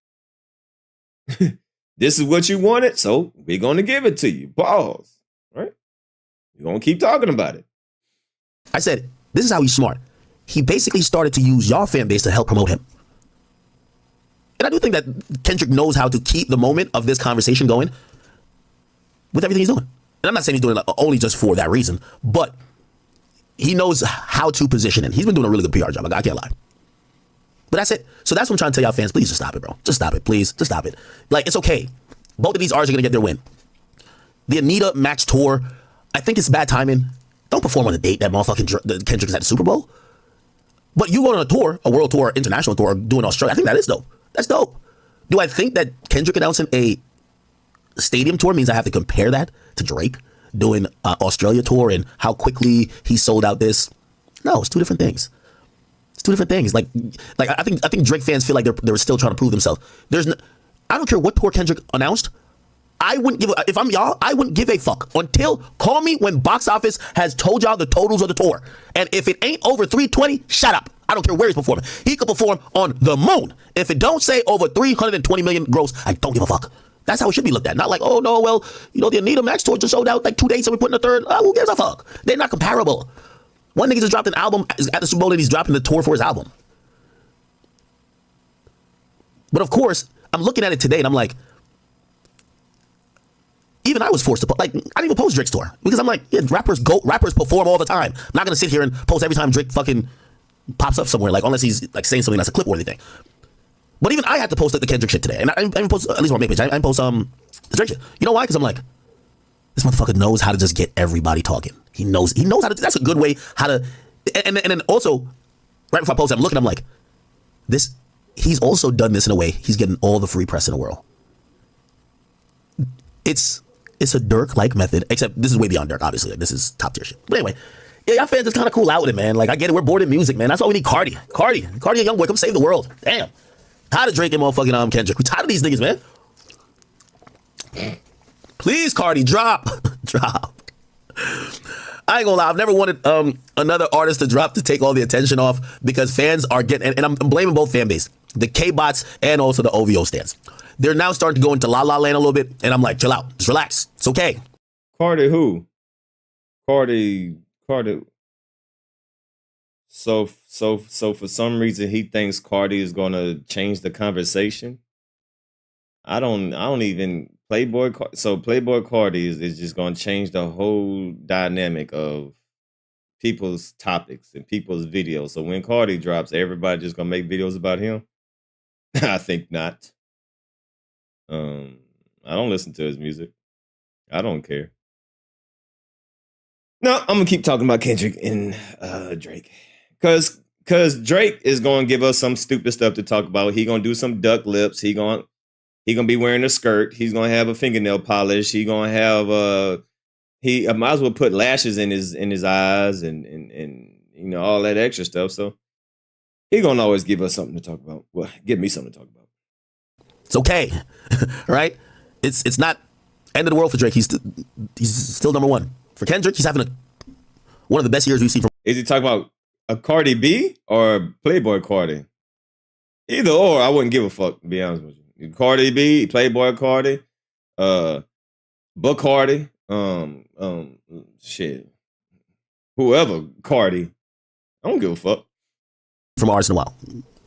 This is what you wanted, so we're going to give it to you. Pause. Right? We're going to keep talking about it. I said, this is how he's smart. He basically started to use your fan base to help promote him. And I do think that Kendrick knows how to keep the moment of this conversation going with everything he's doing. And I'm not saying he's doing it only just for that reason, but he knows how to position it. He's been doing a really good PR job. I can't lie. But that's it. So that's what I'm trying to tell y'all fans. Please just stop it, bro. Just stop it. Please. Just stop it. Like, it's okay. Both of these artists are going to get their win. The Anita Max tour, I think it's bad timing. Don't perform on the date that motherfucking Kendrick is at the Super Bowl. But you going on a tour, a world tour, international tour, doing Australia, I think that is dope. That's dope. Do I think that Kendrick announcing a stadium tour means I have to compare that to Drake doing an Australia tour and how quickly he sold out this? No, it's 2 different things. It's two different things. Like I think Drake fans feel like they're still trying to prove themselves. I don't care what tour Kendrick announced. I wouldn't give if I'm y'all, I wouldn't give a fuck until call me when box office has told y'all the totals of the tour. And if it ain't over 320, shut up. I don't care where he's performing. He could perform on the moon. If it don't say over 320 million gross, I don't give a fuck. That's how it should be looked at. Not like, oh no, well, the Anita Max tour just sold out like 2 days and we put in a third. Who gives a fuck? They're not comparable. One nigga just dropped an album at the Super Bowl and he's dropping the tour for his album. But of course, I'm looking at it today and I'm like, even I was forced to I didn't even post Drake's tour because I'm like, yeah, rappers perform all the time. I'm not gonna sit here and post every time Drake fucking pops up somewhere, like unless he's like saying something that's a clip worthy thing. But even I had to post like the Kendrick shit today, and I didn't post at least on my page. I didn't post the Drake shit. You know why? Because I'm like, this motherfucker knows how to just get everybody talking. He knows how to. That's a good way how to. And then also, right before I post it, I'm looking. I'm like, this. He's also done this in a way. He's getting all the free press in the world. It's a Dirk-like method, except this is way beyond Dirk, obviously. Like, this is top tier shit. But anyway, yeah, y'all fans just kind of cool out with it, man. Like, I get it. We're bored of music, man. That's why we need Cardi. Cardi, and Youngboy, come save the world. Damn. Tired of Drake and motherfucking Kendrick. We tired of these niggas, man. Please, Cardi, drop. Drop. I ain't gonna lie. I've never wanted another artist to drop to take all the attention off because fans are getting, and I'm blaming both fan base, the K-bots and also the OVO stands. They're now starting to go into La La Land a little bit, and I'm like, chill out, just relax, it's okay. Cardi who? Cardi. So for some reason he thinks Cardi is gonna change the conversation. I don't even Playboy. So Playboy Cardi is just gonna change the whole dynamic of people's topics and people's videos. So when Cardi drops, everybody just gonna make videos about him. I think not. I don't listen to his music. I don't care. No, I'm gonna keep talking about Kendrick and Drake, cause Drake is gonna give us some stupid stuff to talk about. He gonna do some duck lips. He gonna be wearing a skirt. He's gonna have a fingernail polish. He gonna have I might as well put lashes in his eyes and all that extra stuff. So he gonna always give us something to talk about. Well, give me something to talk about. It's okay, right? It's not end of the world for Drake. He's still number one. For Kendrick, he's having one of the best years we've seen from. Is he talking about a Cardi B or Playboy Cardi? Either or, I wouldn't give a fuck, to be honest with you. Cardi B, Playboy Cardi, Book Cardi, shit. Whoever Cardi. I don't give a fuck. From artists in a while.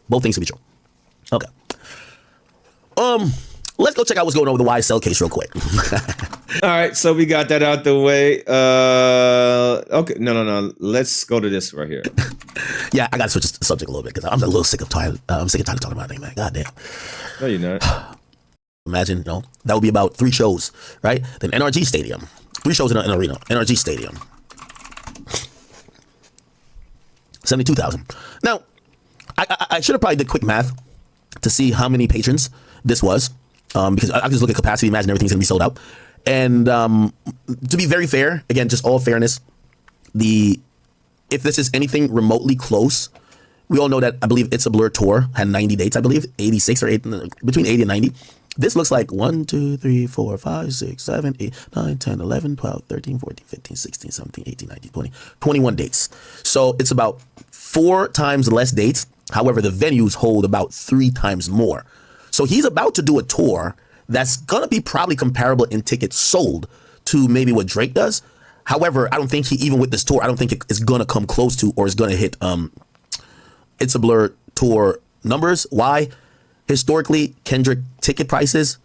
Both things can be true. Okay. Let's go check out what's going on with the YSL case real quick. All right, so we got that out the way. Okay, no. Let's go to this right here. Yeah, I got to switch the subject a little bit because I'm a little sick of tired. I'm sick of talking about it, man. Goddamn. No, you're not. Imagine, that would be about 3 shows, right? Then NRG Stadium. 3 shows in an arena. NRG Stadium. 72,000. Now, I should have probably did quick math to see how many patrons this was, because I can just look at capacity, imagine everything's gonna be sold out. And to be very fair, again, just all fairness, if this is anything remotely close, we all know that I believe It's a Blur tour had 90 dates, I believe 86 or 8, between 80 and 90. This looks like 1, 2, 3, 4, 5, 6, 7, 8, 9, 10, 11, 12, 13, 14, 15, 16, 17, 18, 19, 20, 21 dates. So it's about 4 times less dates. However, the venues hold about 3 times more. So he's about to do a tour that's going to be probably comparable in tickets sold to maybe what Drake does. However, I don't think even with this tour, I don't think it's going to come close to or is going to hit It's a Blur tour numbers. Why? Historically, Kendrick ticket prices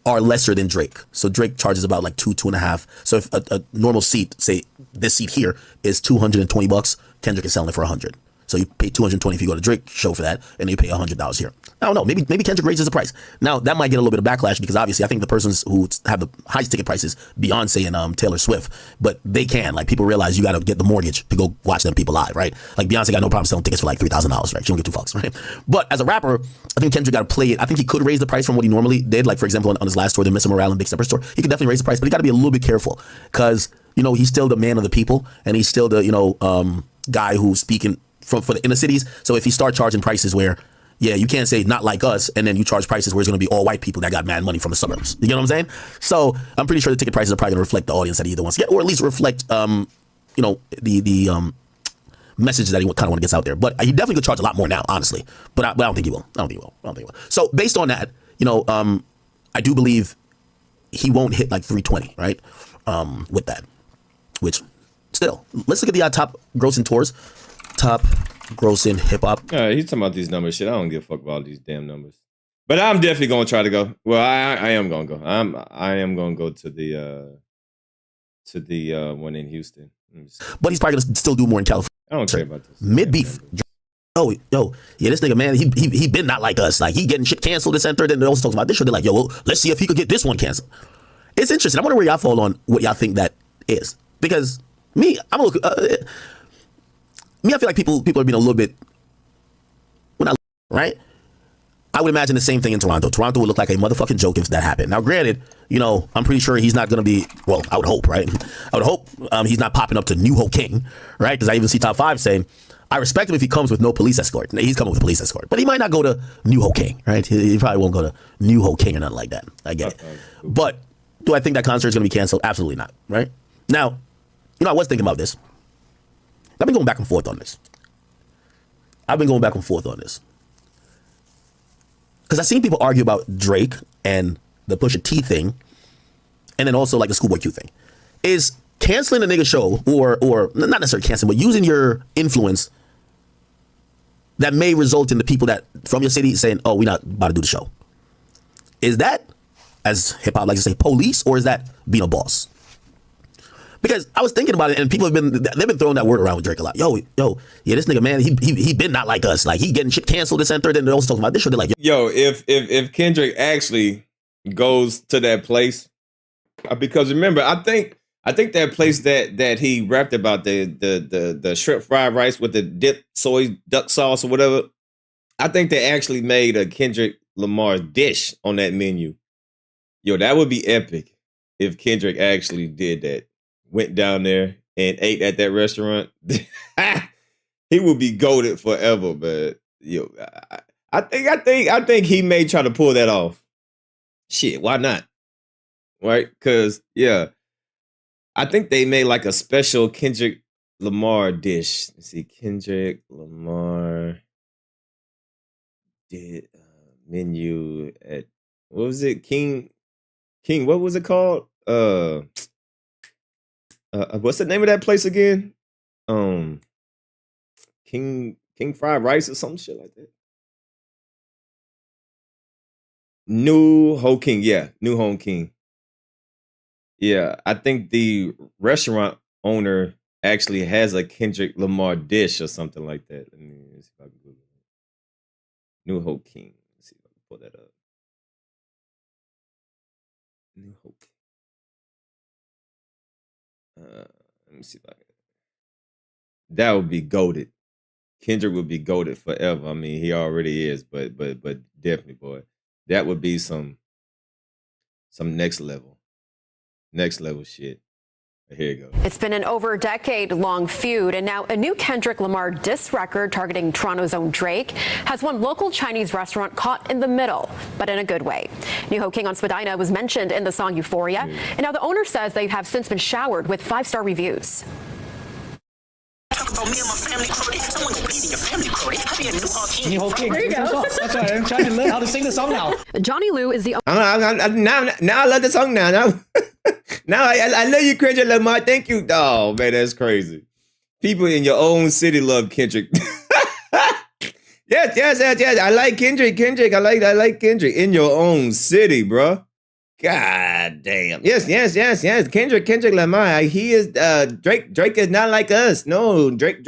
are lesser than Drake. So Drake charges about like 2.5. So if a normal seat, say this seat here is $220, Kendrick is selling it for 100. So you pay $220 if you go to Drake show for that, and then you pay $100 here. I don't know. Maybe Kendrick raises the price. Now that might get a little bit of backlash because obviously I think the persons who have the highest ticket prices, Beyonce and Taylor Swift, but they can. Like people realize you got to get the mortgage to go watch them people live, right? Like Beyonce got no problem selling tickets for like $3,000, right? She don't give 2 fucks, right? But as a rapper, I think Kendrick got to play it. I think he could raise the price from what he normally did. Like for example, on his last tour, the Mr. Morale and Big Steppers tour, he could definitely raise the price, but he got to be a little bit careful because he's still the man of the people, and he's still the guy who's speaking for the inner cities. So if you start charging prices where, yeah, you can't say not like us, and then you charge prices where it's going to be all white people that got mad money from the suburbs. You know what I'm saying? So I'm pretty sure the ticket prices are probably going to reflect the audience that he either wants to get, or at least reflect, the message that he kind of want to get out there. But he definitely could charge a lot more now, honestly. But I don't think he will. I don't think he will. So based on that, I do believe he won't hit like 320, right? With that, which still, let's look at the top grossing tours. Top grossing hip hop. Yeah, he's talking about these numbers. Shit, I don't give a fuck about all these damn numbers. But I'm definitely gonna try to go. Well, I am gonna go. I am gonna go to the one in Houston. But he's probably gonna still do more in California. I don't care about this. Mid beef. Oh, yo, yeah, this nigga, man, he been not like us. Like, he getting shit canceled this center. Then they also talking about this shit. They're like, yo, well, let's see if he could get this one canceled. It's interesting. I wonder where y'all fall on what y'all think that is. Because me, I feel like people are being a little bit, right? I would imagine the same thing in Toronto. Toronto would look like a motherfucking joke if that happened. Now, granted, I'm pretty sure he's not going to be, well, I would hope, right? I would hope he's not popping up to New Ho King, right? Because I even see Top 5 saying, I respect him if he comes with no police escort. He's coming with a police escort. But he might not go to New Ho King, right? He probably won't go to New Ho King or nothing like that. I get it. But do I think that concert is going to be canceled? Absolutely not, right? Now, I was thinking about this. I've been going back and forth on this. Because I've seen people argue about Drake and the Pusha T thing, and then also like the Schoolboy Q thing. Is canceling a nigga show, or not necessarily canceling, but using your influence that may result in the people that from your city saying, oh, we're not about to do the show. Is that, as hip hop likes to say, police, or is that being a boss? Because I was thinking about it, and they've been throwing that word around with Drake a lot. Yo, yeah, this nigga, man, he been not like us. Like, he getting shit canceled this and third, and they're also talking about this shit. They're like, yo, if Kendrick actually goes to that place, because remember, I think that place that he rapped about, the shrimp fried rice with the dip soy duck sauce or whatever, I think they actually made a Kendrick Lamar dish on that menu. Yo, that would be epic if Kendrick actually did that. Went down there and ate at that restaurant. He would be goated forever, but yo, I think he may try to pull that off. Shit, why not? Right? Because yeah, I think they made like a special Kendrick Lamar dish. Let's see, Kendrick Lamar did menu at, what was it? King. What was it called? What's the name of that place again? King Fried Rice or some shit like that. New Ho King, yeah, New Ho King. Yeah, I think the restaurant owner actually has a Kendrick Lamar dish or something like that. Let me see if I can Google it. New Ho King. Let's see if I can pull that up. New Ho King. Let me see if I can. That would be goated. Kendrick would be goated forever. I mean, he already is, but definitely, boy, that would be some next level shit. Here you go. It's been an over decade-long feud, and now a new Kendrick Lamar diss record targeting Toronto's own Drake has one local Chinese restaurant caught in the middle, but in a good way. New Ho King on Spadina was mentioned in the song Euphoria, and now the owner says they have since been showered with 5-star reviews. Talk about me and my family, Crody. Someone go bleed in your family, Crody. I be a New Ho King. New Ho King. There you go. That's right. I'm trying to learn how to sing the song now. Johnny Liu is the Now I love the song now. Now I love you, Kendrick Lamar. Thank you. Oh man, that's crazy. People in your own city love Kendrick. Yes. I like Kendrick. I like Kendrick in your own city, bro. God damn. Yes. Kendrick Lamar. He is Drake. Drake is not like us. No, Drake.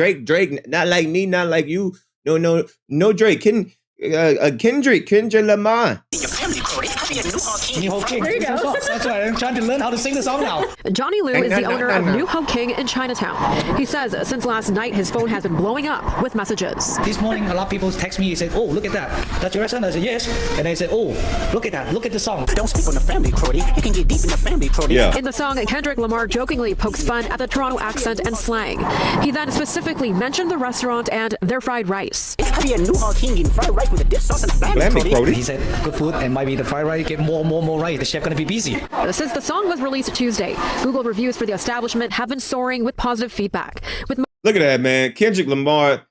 Not like me. Not like you. No. Drake. Kendrick Lamar. Your family, Cody. I be a New Hawk King. New Hawk King. There you go. That's right. I'm trying to learn how to sing the song now. Johnny Liu is the owner of New Ho King in Chinatown. He says since last night, his phone has been blowing up with messages. This morning, a lot of people text me. He said, "Oh, look at that. That's your son." I said, "Yes." And they said, "Oh, look at that. Look at the song." Don't speak on the family, Cody. You can get deep in the family, Cody. Yeah. In the song, Kendrick Lamar jokingly pokes fun at the Toronto accent and slang. He then specifically mentioned the restaurant and their fried rice. I be a New Hawk King in fried rice with a dip sauce and family, Lammy, Cody. He said, "Good food and might be the fried rice. Get more rice. The chef gonna be busy." Since the song was released Tuesday, Google reviews for the establishment have been soaring with positive feedback. Look at that, man. Kendrick Lamar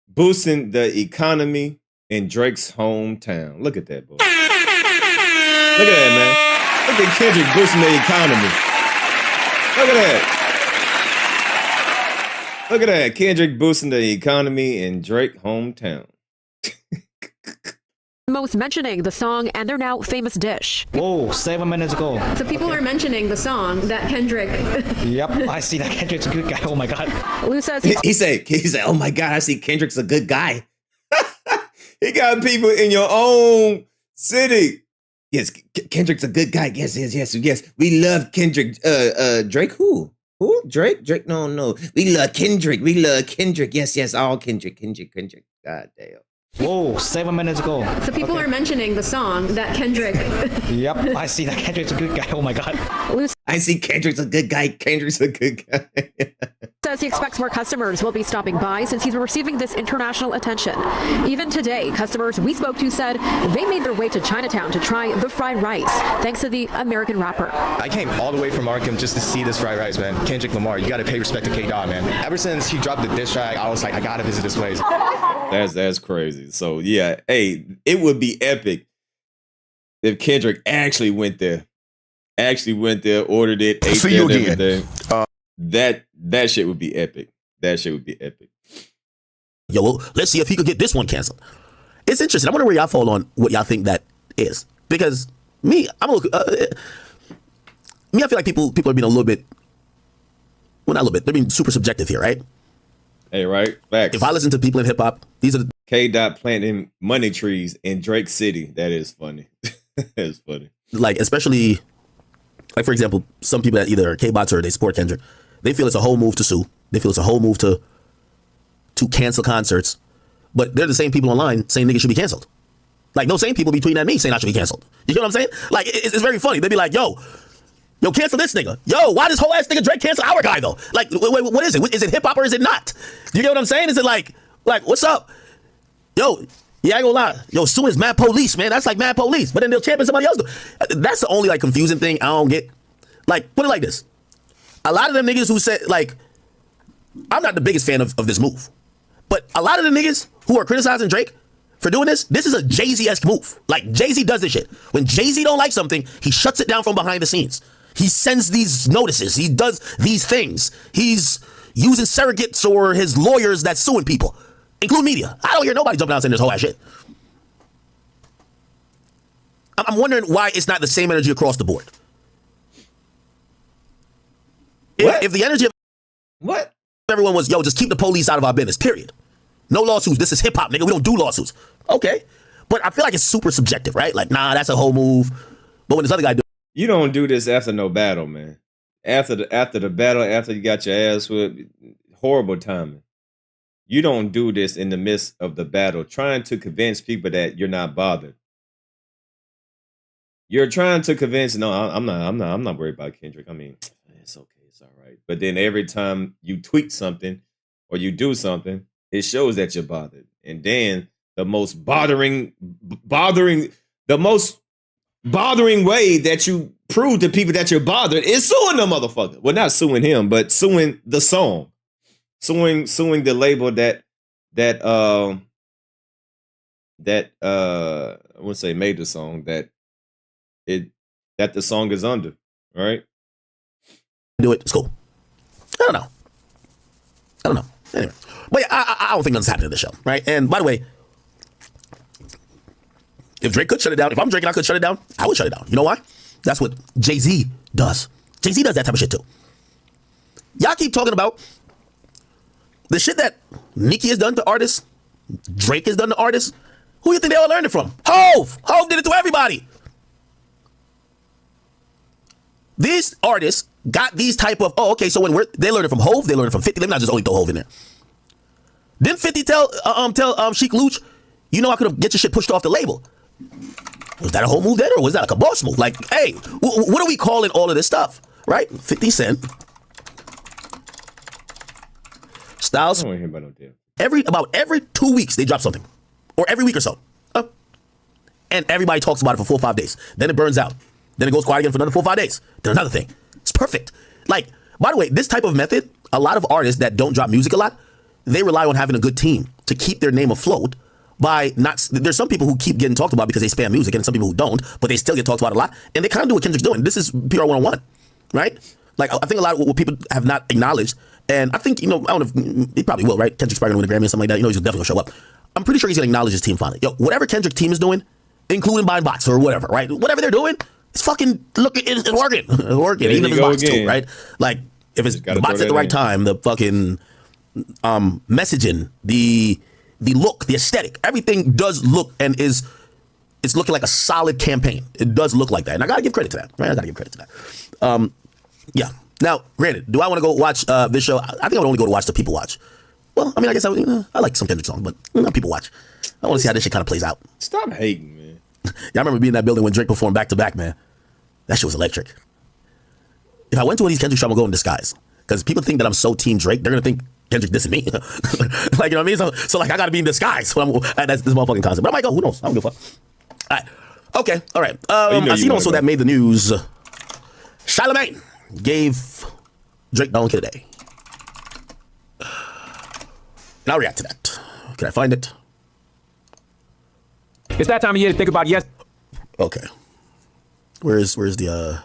boosting the economy in Drake's hometown. Look at that, boy. Look at that, man. Look at Kendrick boosting the economy. Look at that. Look at that. Kendrick boosting the economy in Drake hometown. most mentioning the song and their now famous dish. Whoa, 7 minutes ago. So people are mentioning the song that Kendrick. Yep, I see that Kendrick's a good guy. Oh my God. Lou says He said, oh my God, I see Kendrick's a good guy. He got people in your own city. Yes, Kendrick's a good guy. Yes. We love Kendrick. Drake, who? Who? Drake? No. We love Kendrick. Yes, all Kendrick. God damn. Whoa, 7 minutes ago. So people are mentioning the song that Kendrick. Yep, I see that Kendrick's a good guy. Oh my God. Lou I see Kendrick's a good guy. says he expects more customers will be stopping by since he's receiving this international attention. Even today, customers we spoke to said they made their way to Chinatown to try the fried rice, thanks to the American rapper. I came all the way from Markham just to see this fried rice, man. Kendrick Lamar, you gotta pay respect to K-Dot, man. Ever since he dropped the diss track, I was like, I gotta visit this place. That's crazy. So yeah, hey, it would be epic if Kendrick actually went there, ordered it, ate there, and everything. That shit would be epic. Yo, well, let's see if he could get this one canceled. It's interesting. I wonder where y'all fall on what y'all think that is, because I feel like people are being a little bit, well, not a little bit. They're being super subjective here, right? Hey, right? Facts. If I listen to people in hip hop, these are the K-Dot planting money trees in Drake City. That is funny. That is funny. like, especially, like, for example, some people that either are K-bots or they support Kendrick, they feel it's a whole move to sue. They feel it's a whole move to cancel concerts. But they're the same people online saying niggas should be canceled. Like, those same people be tweeting at me saying I should be canceled. You know what I'm saying? Like, it's very funny. They be like, yo, cancel this nigga. Yo, why this whole ass nigga Drake cancel our guy though? Like, what is it? Is it hip hop or is it not? You get what I'm saying? Is it like, what's up? Yo, yeah, I ain't gonna lie. Yo, soon as mad police, man. That's like mad police. But then they'll champion somebody else. That's the only like confusing thing I don't get. Like, put it like this. A lot of them niggas who said, like, I'm not the biggest fan of this move. But a lot of the niggas who are criticizing Drake for doing this is a Jay-Z-esque move. Like, Jay-Z does this shit. When Jay-Z don't like something, he shuts it down from behind the scenes. He sends these notices. He does these things. He's using surrogates or his lawyers that's suing people, including media. I don't hear nobody jumping out saying this whole ass shit. I'm wondering why it's not the same energy across the board. If the energy of everyone was, yo, just keep the police out of our business, period. No lawsuits. This is hip hop, nigga. We don't do lawsuits. Okay. But I feel like it's super subjective, right? Like, nah, that's a whole move. But when this other guy do, You don't do this after no battle, man. After the battle, after you got your ass whipped, horrible timing. You don't do this in the midst of the battle, trying to convince people that you're not bothered. You're trying to convince, no, I'm not worried about Kendrick. I mean, it's okay, it's all right. But then every time you tweet something or you do something, it shows that you're bothered. And then the most bothering way that you prove to people that you're bothered is suing the motherfucker. Well, not suing him, but suing the song. Suing the label that I wouldn't say made the song, that the song is under, right? do it, it's cool. I don't know. Anyway. But yeah, I don't think nothing's happening in the show, right? And by the way, if Drake could shut it down, if I'm Drake and I could shut it down, I would shut it down. You know why? That's what Jay-Z does. Jay-Z does that type of shit too. Y'all keep talking about the shit that Nicki has done to artists, Drake has done to artists. Who you think they all learned it from? Hove! Hove did it to everybody. These artists got these type of, so when they learned it from Hove, they learned it from 50. Let me not just only throw Hove in there. Didn't 50 tell Sheik Luch, you know I could get your shit pushed off the label? Was that a whole move then, or was that like a boss move? Like, hey, what are we calling all of this stuff, right? 50 Cent. Styles. I don't hear about no deal. About every 2 weeks they drop something, or every week or so, and everybody talks about it for 4 or 5 days. Then it burns out. Then it goes quiet again for another 4 or 5 days. Then another thing. It's perfect. Like, by the way, this type of method, a lot of artists that don't drop music a lot, they rely on having a good team to keep their name afloat. There's some people who keep getting talked about because they spam music, and some people who don't, but they still get talked about a lot, and they kind of do what Kendrick's doing. This is PR 101, right? Like, I think a lot of what people have not acknowledged, and I think, I don't know if he probably will, right? Kendrick's probably gonna win a Grammy or something like that. He's definitely gonna show up. I'm pretty sure he's gonna acknowledge his team finally. Whatever Kendrick's team is doing, including buying bots or whatever, right? Whatever they're doing, it's fucking, it's working. It's working, even if it's bots too, right? Like, if it's the bots at the right time, the fucking messaging, the look, the aesthetic, everything does look and it's looking like a solid campaign. It does look like that. And I gotta give credit to that, right? I gotta give credit to that. Yeah. Now, granted, do I want to go watch this show? I think I would only go to watch the people watch. Well, I mean, I guess I like some Kendrick songs, but people watch. I want to see how this shit kind of plays out. Stop hating, man. Yeah, I remember being in that building when Drake performed back to back, man. That shit was electric. If I went to one of these Kendrick shows, I'm gonna go in disguise. Because people think that I'm so team Drake, they're gonna think Kendrick dissing me. Like, you know what I mean? So like, I gotta be in disguise. That's this motherfucking concept. But I might go, who knows? I don't give a fuck. All right. Okay, all right. I seen also that made the news. Charlamagne gave Drake Donkey today. And I'll react to that. Can I find it? It's that time of year to think about yes. Okay. Where's the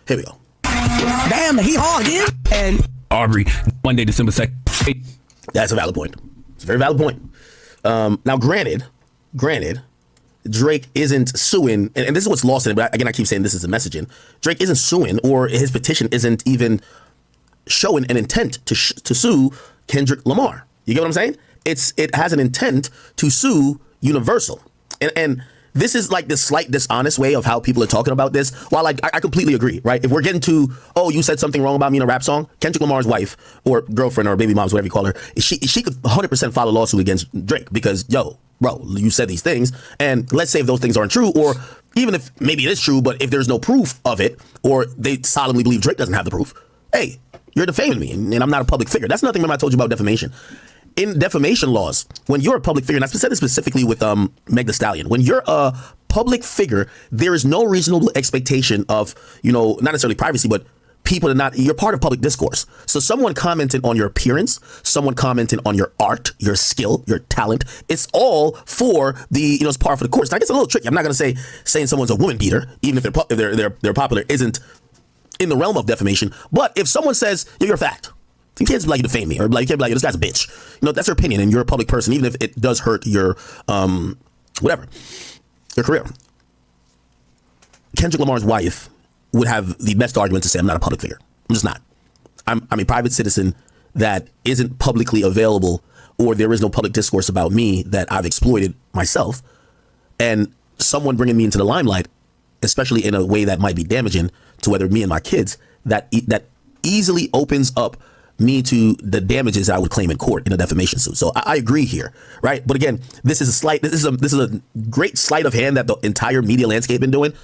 here we go. Damn, he hard, yeah. And Aubrey, Monday, December 2nd. That's a valid point. It's a very valid point. Now, granted, Drake isn't suing, and this is what's lost in it, but again, I keep saying this is the messaging. Drake isn't suing, or his petition isn't even showing an intent to sue Kendrick Lamar. You get what I'm saying? It has an intent to sue Universal. And this is like this slight dishonest way of how people are talking about this. While I completely agree, right? If we're getting to, you said something wrong about me in a rap song, Kendrick Lamar's wife or girlfriend or baby moms, whatever you call her, she could 100% file a lawsuit against Drake because, bro, you said these things. And let's say if those things aren't true, or even if maybe it is true, but if there's no proof of it, or they solemnly believe Drake doesn't have the proof, hey, you're defaming me and I'm not a public figure. That's nothing. Remember I told you about defamation. In defamation laws, when you're a public figure, and I said this specifically with Meg Thee Stallion, when you're a public figure, there is no reasonable expectation of, not necessarily privacy, but people you're part of public discourse. So someone commented on your appearance, someone commented on your art, your skill, your talent. It's all for the, it's par for the course. Now, I guess it's a little tricky. I'm not going to saying someone's a woman beater, even if they're popular, isn't in the realm of defamation. But if someone says, you're a fact, you can't just defame me, or you can't be like, this guy's a bitch. That's their opinion, and you're a public person, even if it does hurt your your career. Kendrick Lamar's wife would have the best argument to say, I'm not a public figure. I'm just not. I'm a private citizen that isn't publicly available, or there is no public discourse about me that I've exploited myself. And someone bringing me into the limelight, especially in a way that might be damaging to whether me and my kids, that easily opens up me to the damages I would claim in court in a defamation suit. So I agree here, right? But again, this is a great sleight of hand that the entire media landscape been doing.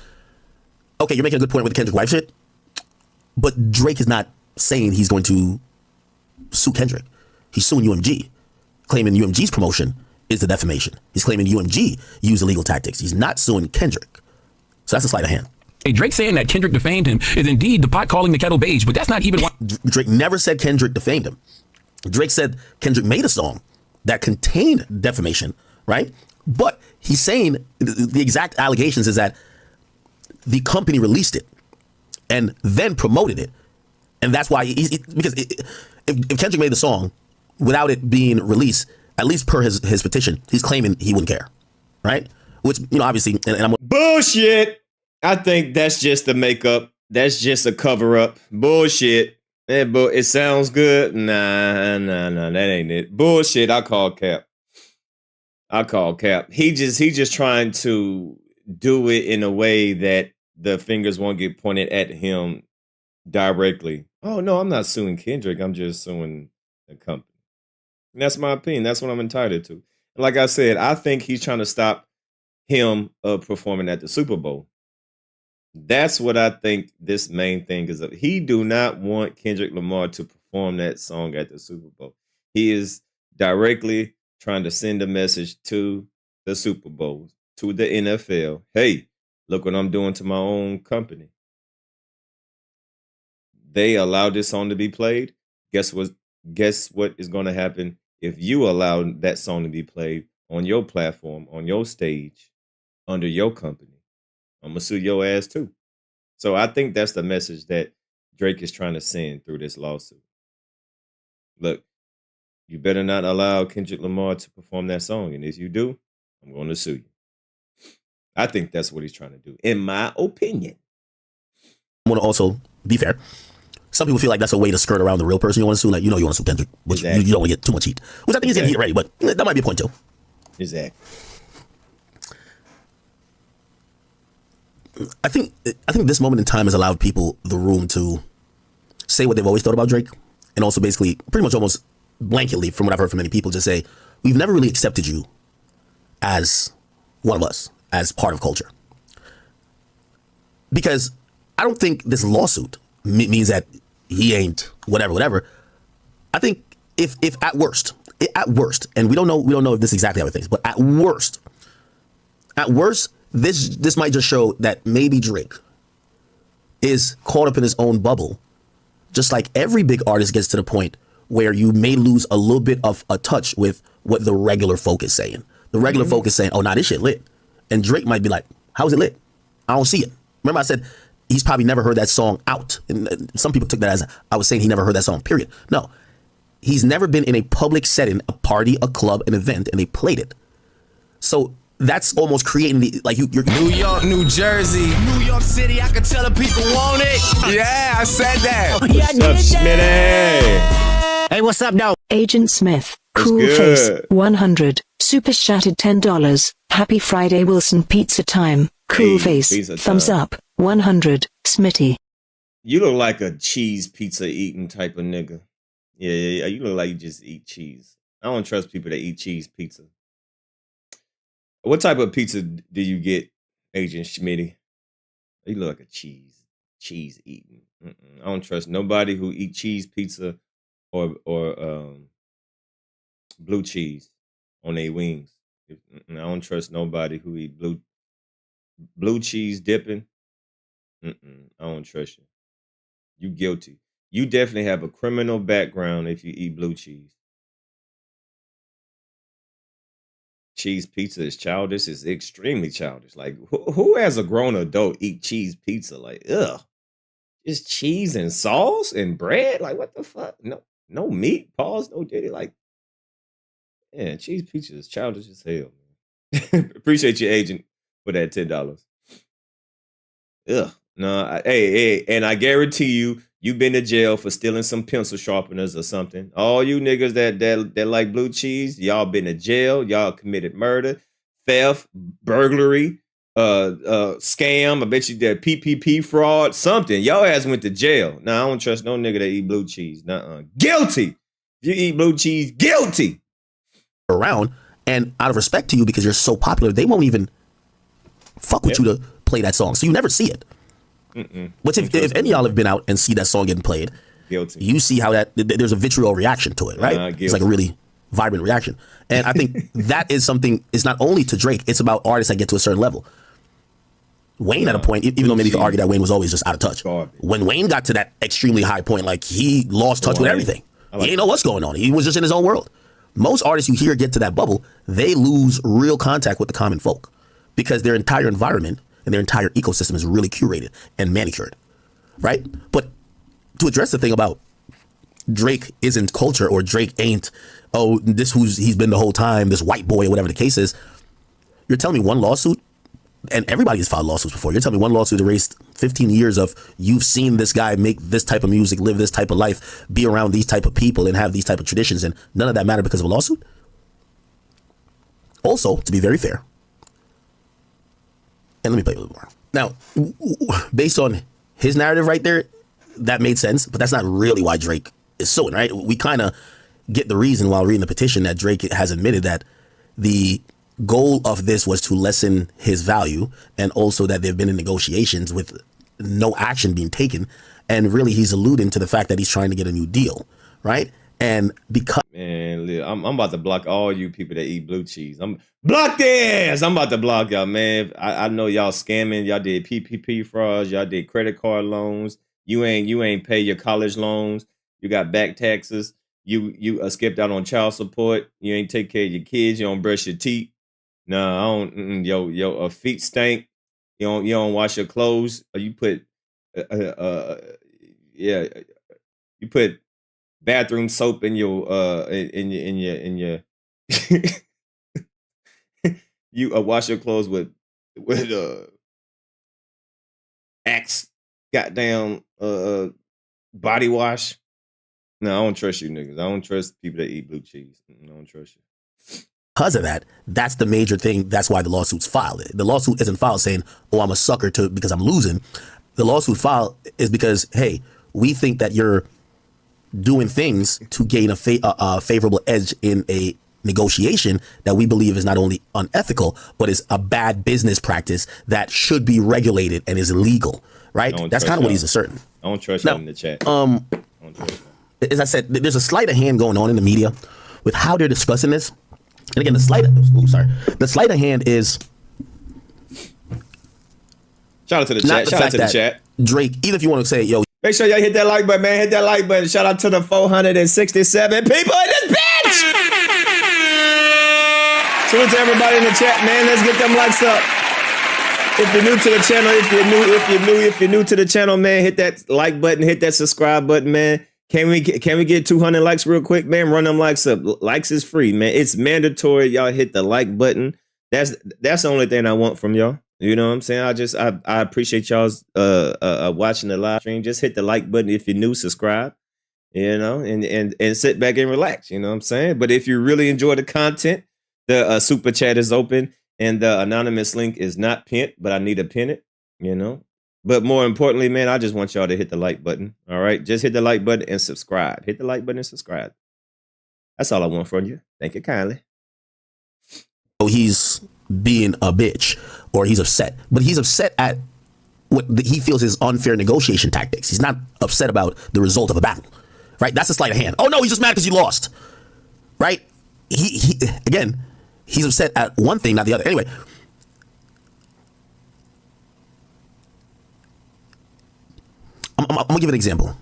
Okay, you're making a good point with the Kendrick wife shit, but Drake is not saying he's going to sue Kendrick. He's suing UMG, claiming UMG's promotion is the defamation. He's claiming UMG used illegal tactics. He's not suing Kendrick. So that's a sleight of hand. Drake saying that Kendrick defamed him is indeed the pot calling the kettle beige, but that's not even why. Drake never said Kendrick defamed him. Drake said Kendrick made a song that contained defamation, right? But he's saying the exact allegations is that the company released it and then promoted it. And that's why, because if Kendrick made the song without it being released, at least per his petition, he's claiming he wouldn't care, right? Which, obviously, and I'm bullshit. I think that's just a makeup. That's just a cover up. Bullshit. It sounds good. Nah, that ain't it. Bullshit. I call cap. I call cap. He just trying to do it in a way that the fingers won't get pointed at him directly. Oh no, I'm not suing Kendrick. I'm just suing the company. And that's my opinion. That's what I'm entitled to. Like I said, I think he's trying to stop him performing at the Super Bowl. That's what I think this main thing is. He do not want Kendrick Lamar to perform that song at the Super Bowl. He is directly trying to send a message to the Super Bowl, to the NFL. Hey, look what I'm doing to my own company. They allowed this song to be played. Guess what is going to happen if you allow that song to be played on your platform, on your stage, under your company? I'm going to sue your ass too. So I think that's the message that Drake is trying to send through this lawsuit. Look, you better not allow Kendrick Lamar to perform that song. And if you do, I'm going to sue you. I think that's what he's trying to do, in my opinion. I want to also be fair. Some people feel like that's a way to skirt around the real person you want to sue. Like, you want to sue Kendrick, but you don't want to get too much heat. Which I think he's getting heat already, but that might be a point too. Exactly. I think this moment in time has allowed people the room to say what they've always thought about Drake, and also basically pretty much almost blanketly, from what I've heard from many people, just say, we've never really accepted you as one of us, as part of culture. Because I don't think this lawsuit means that he ain't whatever. I think if at worst, and we don't know if this is exactly how it thinks, but at worst, this might just show that maybe Drake is caught up in his own bubble, just like every big artist gets to the point where you may lose a little bit of a touch with what the regular folk is saying. The regular folk is saying, oh, nah, this shit lit. And Drake might be like, how is it lit? I don't see it. Remember I said he's probably never heard that song out. And some people took that as I was saying he never heard that song, period. No, he's never been in a public setting, a party, a club, an event, and they played it. So that's almost creating the, like, you're New York, New Jersey, New York City, I can tell the people want it. Yeah, I said that. What's up, Smitty? Hey, what's up, though? Agent Smith, What's cool good? face, 100, super chatted $10. Happy Friday, Wilson, pizza time. Cool Hey, face, pizza thumbs time. up, 100, Smitty. You look like a cheese pizza eating type of nigga. Yeah. You look like you just eat cheese. I don't trust people that eat cheese pizza. What type of pizza do you get, Agent Schmitty? You look like a cheese eating. I don't trust nobody who eat cheese pizza or blue cheese on their wings. I don't trust nobody who eat blue cheese dipping. I don't trust you. You guilty. You definitely have a criminal background if you eat blue cheese. Cheese pizza is childish. It's extremely childish. Like, who as a grown adult eat cheese pizza? Like, ugh. Just cheese and sauce and bread? Like, what the fuck? No meat. Pause. No diddy. Like, yeah, cheese pizza is childish as hell, man. Appreciate your agent for that $10. Ugh. No, hey, and I guarantee you've been to jail for stealing some pencil sharpeners or something. All you niggas that like blue cheese, y'all been to jail. Y'all committed murder, theft, burglary, scam. I bet you did PPP fraud, something. Y'all ass went to jail. Now, I don't trust no nigga that eat blue cheese. Nuh-uh. Guilty. If you eat blue cheese, guilty. around, and out of respect to you, because you're so popular, they won't even fuck with you to play that song. So you never see it. Which if any of y'all have been out and see that song getting played, guilty. You see how there's a vitriol reaction to it, right? It's like a really vibrant reaction. And I think that is something, it's not only to Drake, it's about artists that get to a certain level. Wayne at a point, even though maybe you could argue that Wayne was always just out of touch. When Wayne got to that extremely high point, like he lost touch with everything. He didn't know what's going on. He was just in his own world. Most artists you hear get to that bubble, they lose real contact with the common folk because their entire environment and their entire ecosystem is really curated and manicured, right? But to address the thing about Drake isn't culture or Drake ain't, oh, this he's been the whole time, this white boy or whatever the case is, you're telling me one lawsuit, and everybody has filed lawsuits before, you're telling me one lawsuit erased 15 years of you've seen this guy make this type of music, live this type of life, be around these type of people and have these type of traditions, and none of that mattered because of a lawsuit? Also, to be very fair, and let me play a little more. Now, based on his narrative right there, that made sense, but that's not really why Drake is suing, right? We kind of get the reason while reading the petition that Drake has admitted that the goal of this was to lessen his value, and also that they've been in negotiations with no action being taken. And really, he's alluding to the fact that he's trying to get a new deal, right? And because Man, I'm about to block all you people that eat blue cheese. I'm block this. I'm about to block y'all, man. I know y'all scamming. Y'all did PPP frauds. Y'all did credit card loans. You ain't pay your college loans. You got back taxes. You skipped out on child support. You ain't take care of your kids. You don't brush your teeth. No, I don't. Your feet stink. You don't wash your clothes. Or you put you put bathroom soap in your you wash your clothes with Axe goddamn body wash. No, I don't trust you niggas. I don't trust people that eat blue cheese. I don't trust you. because of that, that's the major thing. That's why the lawsuit's filed. The lawsuit isn't filed saying, oh, I'm a sucker because I'm losing. The lawsuit filed is because, hey, we think that you're doing things to gain a favorable edge in a negotiation that we believe is not only unethical, but is a bad business practice that should be regulated and is illegal, right? That's kind of what he's asserting. I don't trust you in the chat. As I said, there's a sleight of hand going on in the media with how they're discussing this. And again, the sleight of hand is shout out to the chat. Shout out to the chat. Drake, even if you want to say, yo, make sure y'all hit that like button, man. Hit that like button. Shout out to the 467 people in this bitch. Salute to everybody in the chat, man. Let's get them likes up. If you're new to the channel, if you're new to the channel, man, hit that like button, hit that subscribe button, man. Can we get 200 likes real quick, man? Run them likes up. Likes is free, man. It's mandatory. Y'all hit the like button. That's the only thing I want from y'all. You know what I'm saying? I appreciate y'all's watching the live stream. Just hit the like button if you're new, subscribe, you know, and sit back and relax. You know what I'm saying? But if you really enjoy the content, the super chat is open and the anonymous link is not pinned, but I need to pin it, you know. But more importantly, man, I just want y'all to hit the like button. All right. Just hit the like button and subscribe. Hit the like button and subscribe. That's all I want from you. Thank you kindly. oh, he's being a bitch or he's upset, but he's upset at what he feels is unfair negotiation tactics. He's not upset about the result of a battle, right? That's a sleight of hand. Oh no, he's just mad because you lost, right? He again, he's upset at one thing, not the other. Anyway, I'm gonna give an example.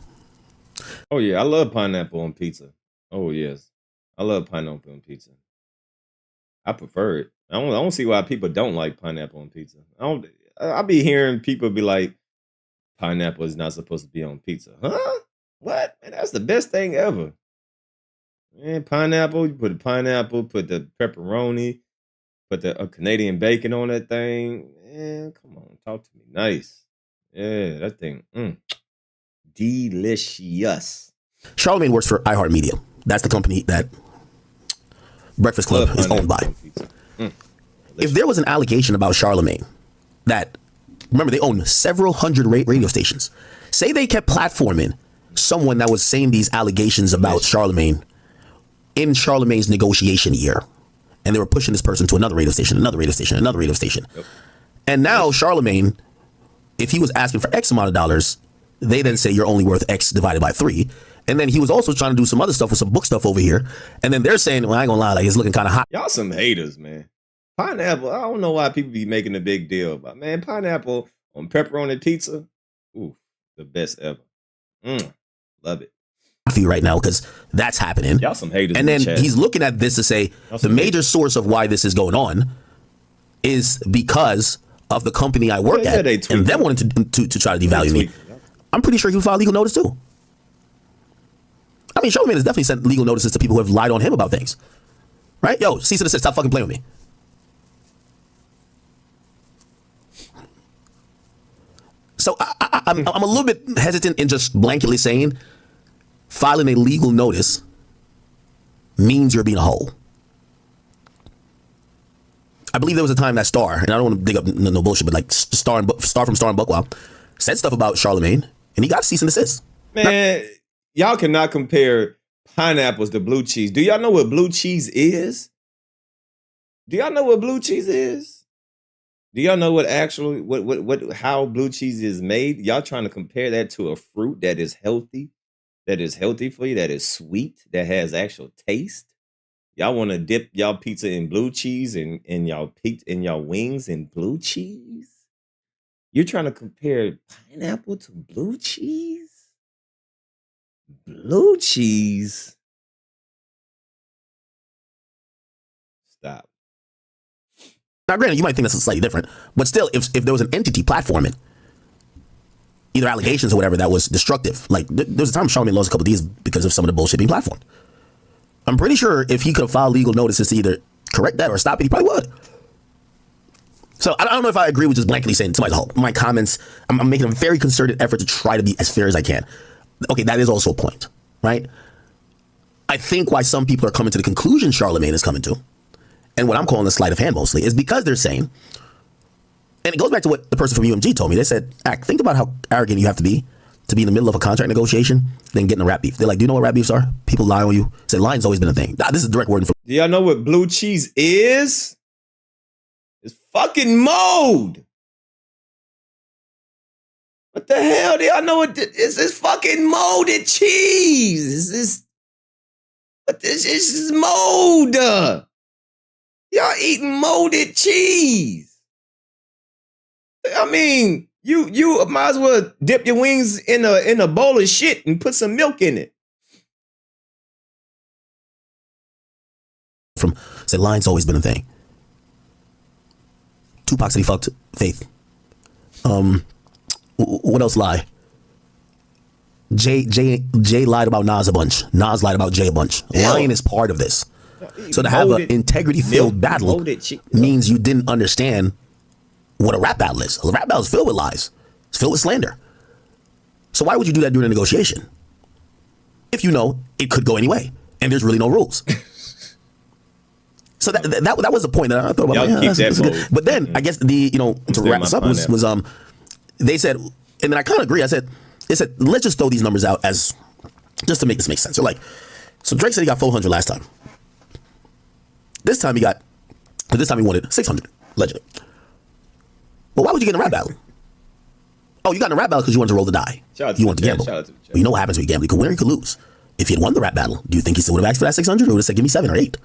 Oh yeah, I love pineapple on pizza. Oh yes, I love pineapple on pizza. I prefer it. I don't see why people don't like pineapple on pizza. I be hearing people be like, pineapple is not supposed to be on pizza. Huh? What? Man, that's the best thing ever. Man, pineapple, you put the pineapple, put the pepperoni, put the Canadian bacon on that thing. Man, come on, talk to me nice. Yeah, that thing, delicious. Charlamagne works for iHeartMedia. That's the company that Breakfast Club is owned by. If there was an allegation about Charlamagne that, remember, they own several hundred radio stations. Say they kept platforming someone that was saying these allegations about Charlamagne in Charlamagne's negotiation year. And they were pushing this person to another radio station, another radio station, another radio station. Yep. And now Charlamagne, if he was asking for X amount of dollars, they then say you're only worth X divided by 3. And then he was also trying to do some other stuff with some book stuff over here. And then they're saying, well, I ain't gonna lie, like it's looking kind of hot. Y'all some haters, man. Pineapple, I don't know why people be making a big deal about, man, pineapple on pepperoni pizza. Ooh, the best ever. Love it. For you right now, because that's happening. Y'all some haters. And then he's looking at this to say the major source of why this is going on is because of the company I work at and them wanting to try to devalue me. I'm pretty sure he would file legal notice too. I mean, Charlamagne has definitely sent legal notices to people who have lied on him about things. Right? Yo, cease and desist. Stop fucking playing with me. So I'm a little bit hesitant in just blanketly saying filing a legal notice means you're being a hoe. I believe there was a time that Star, and I don't want to dig up no bullshit, but like Star from Star and Buckwild said stuff about Charlemagne, and he got cease and desist. Man, y'all cannot compare pineapples to blue cheese. Do y'all know what blue cheese is? Do y'all know what blue cheese is? Do y'all know what actually how blue cheese is made? Y'all trying to compare that to a fruit that is healthy for you, that is sweet, that has actual taste? Y'all want to dip y'all pizza in blue cheese and y'all wings in blue cheese? You're trying to compare pineapple to blue cheese? Blue cheese? Stop. Now, granted, you might think that's slightly different, but still, if there was an entity platforming either allegations or whatever that was destructive, like there was a time Charlamagne lost a couple of these because of some of the bullshit being platformed. I'm pretty sure if he could have filed legal notices to either correct that or stop it, he probably would. So I don't know if I agree with just blankly saying somebody's a hoe. My comments, I'm making a very concerted effort to try to be as fair as I can. Okay, that is also a point, right? I think why some people are coming to the conclusion Charlamagne is coming to, and what I'm calling a sleight of hand mostly, is because they're saying, and it goes back to what the person from UMG told me. They said, think about how arrogant you have to be in the middle of a contract negotiation, then getting a rap beef. They're like, do you know what rap beefs are? People lie on you. Say lying's always been a thing. This is direct wording from. Do y'all know what blue cheese is? It's fucking mold. What the hell? Do y'all know what it's fucking molded cheese? This is mold. Y'all eating molded cheese. I mean, you might as well dip your wings in a bowl of shit and put some milk in it. From said lying's always been a thing. Tupac said he fucked Faith. What else lie? Jay lied about Nas a bunch. Nas lied about Jay a bunch. Yeah. Lying is part of this. So to have an integrity-filled battle means you didn't understand what a rap battle is. A rap battle is filled with lies. It's filled with slander. So why would you do that during a negotiation? If you know it could go any way and there's really no rules. So that was the point that I thought about. Y'all keep that good. But then I guess to wrap this up was they said, and then I kind of agree. They said let's just throw these numbers out as just to make this make sense. So Drake said he got 400 last time. This time he wanted 600 allegedly. But why would you get in a rap battle? Oh, you got in a rap battle because you wanted to roll the die. You wanted to gamble. Well, you know what happens when you gamble. You can win or you can lose. If he had won the rap battle, do you think he still would have asked for that 600 or would have said, give me 7 or 8?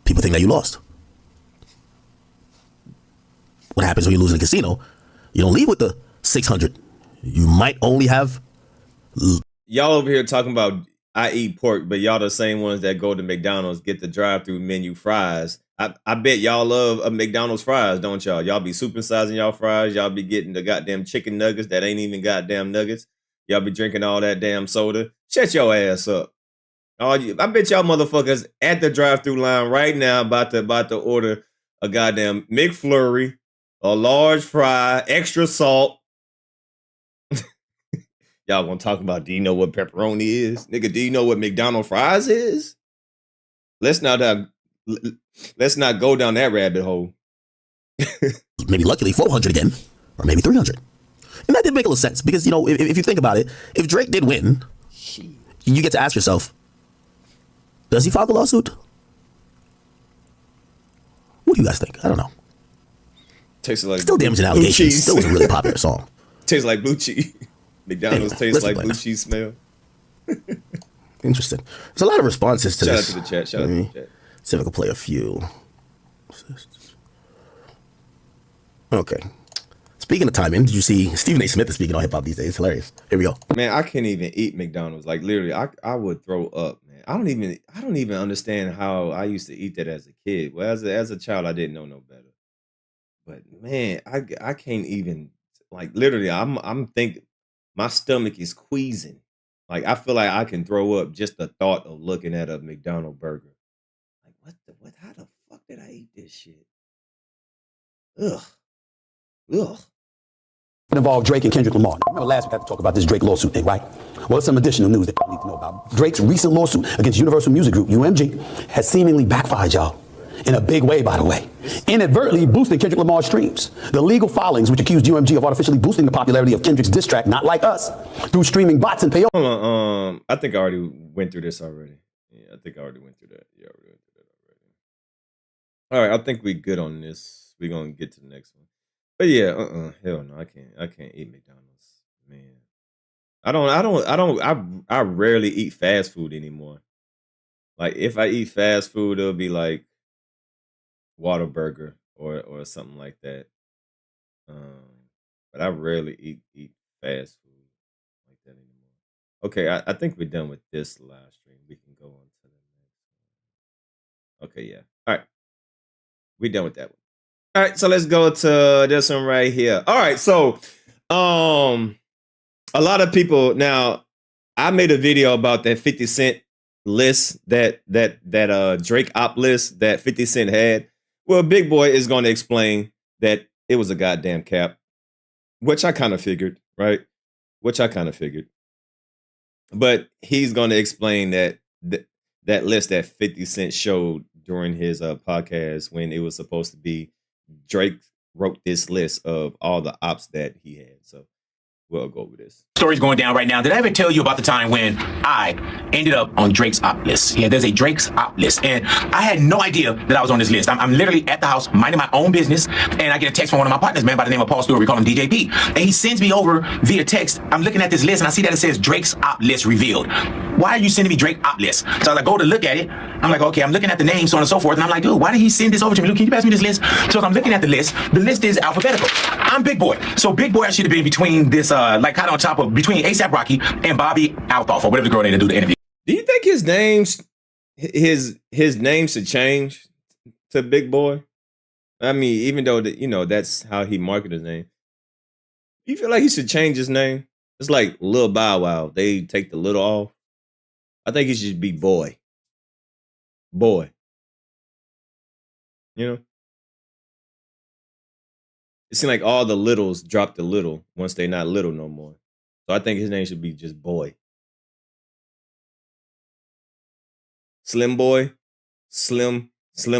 People think that you lost. What happens when you lose in a casino? You don't leave with the 600. You might only have. Y'all over here talking about I eat pork, but y'all the same ones that go to McDonald's, get the drive-through menu fries. I bet y'all love a McDonald's fries, don't y'all? Y'all be supersizing y'all fries. Y'all be getting the goddamn chicken nuggets that ain't even goddamn nuggets. Y'all be drinking all that damn soda. Shut your ass up. I bet y'all motherfuckers at the drive-through line right now about to order a goddamn McFlurry, a large fry, extra salt. Y'all gonna talk about, do you know what pepperoni is? Nigga, do you know what McDonald's fries is? Let's not go down that rabbit hole. Maybe luckily 400 again, or maybe 300. And that did make a little sense because, if you think about it, if Drake did win, you get to ask yourself, does he file the lawsuit? What do you guys think? I don't know. Tastes like still damaging allegations. Still was a really popular song. Tastes like blue cheese. McDonald's tastes like blue cheese smell. Interesting. There's a lot of responses to this. Shout out to the chat. Shout out to the chat. See if I can play a few. Okay. Speaking of timing, did you see Stephen A. Smith is speaking on hip hop these days? Hilarious. Here we go. Man, I can't even eat McDonald's. Like literally, I would throw up, man. I don't even understand how I used to eat that as a kid. Well, as a child, I didn't know no better. But man, I can't even, like, literally, I'm thinking my stomach is queasing. Like I feel like I can throw up just the thought of looking at a McDonald's burger. Like what? How the fuck did I eat this shit? Ugh. involved Drake and Kendrick Lamar. Remember last week I had to talk about this Drake lawsuit thing, right? Well, some additional news that you need to know about. Drake's recent lawsuit against Universal Music Group, UMG, has seemingly backfired, y'all. In a big way, by the way. Inadvertently boosting Kendrick Lamar's streams. The legal filings, which accused UMG of artificially boosting the popularity of Kendrick's diss track, Not Like Us, through streaming bots and payoff. Hold on, I think I already went through this already. Yeah, I think I already went through that. Yeah, I already went through that already. All right, I think we good on this. We're gonna get to the next one. But yeah, hell no, I can't eat McDonald's, man. I rarely eat fast food anymore. Like if I eat fast food, it'll be like Whataburger or something like that. But I rarely eat fast food like that anymore. Okay, I think we're done with this live stream. We can go on to the next one. Okay, yeah. All right. We're done with that one. All right, so let's go to this one right here. All right, so a lot of people now, I made a video about that 50 Cent list, that Drake op list that 50 Cent had. Well, Big Boy is going to explain that it was a goddamn cap, which I kind of figured, right? But he's going to explain that that list that 50 Cent showed during his podcast, when it was supposed to be Drake wrote this list of all the ops that he had. So we'll go over this. Stories going down right now. Did I ever tell you about the time when I ended up on Drake's op list? Yeah, there's a Drake's op list, and I had no idea that I was on this list. I'm literally at the house minding my own business, and I get a text from one of my partners, man, by the name of Paul Stewart. We call him DJP, and he sends me over via text. I'm looking at this list, and I see that it says Drake's op list revealed. Why are you sending me Drake op list? So I go to look at it. I'm like, okay, I'm looking at the names, so on and so forth, and I'm like, dude, why did he send this over to me? Luke, can you pass me this list? So as I'm looking at the list is alphabetical. I'm Big Boy. So Big Boy, I should have been between this, like kind of on top of, between ASAP Rocky and Bobby Althoff, or whatever the girl name to do the interview. Do you think his name should change to Big Boy? I mean, even though that's how he marketed his name. Do you feel like he should change his name? It's like Lil Bow Wow. They take the little off. I think he should be Boy. Boy. You know? It seems like all the littles drop the little once they're not little no more. So I think his name should be just Boy. Slim Boy. Slim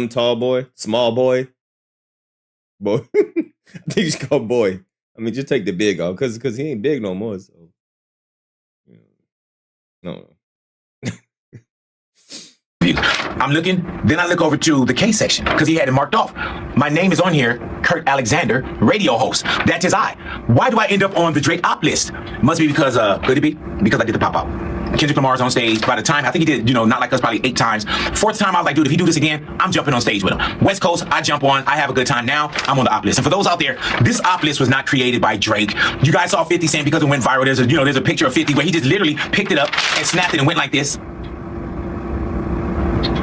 tall boy. Small boy. Boy. I think he's called Boy. I mean, just take the big off because he ain't big no more. So, no. I'm looking, then I look over to the case section because he had it marked off. My name is on here, Kurt Alexander, radio host. That's his eye. Why do I end up on the Drake op list? Must be because, could it be? Because I did the pop out. Kendrick Lamar's on stage. By the time, I think he did, Not Like Us probably 8 times. 4th time, I was like, dude, if he do this again, I'm jumping on stage with him. West Coast, I jump on. I have a good time. Now, I'm on the op list. And for those out there, this op list was not created by Drake. You guys saw 50 Cent because it went viral. There's a picture of 50 where he just literally picked it up and snapped it and went like this.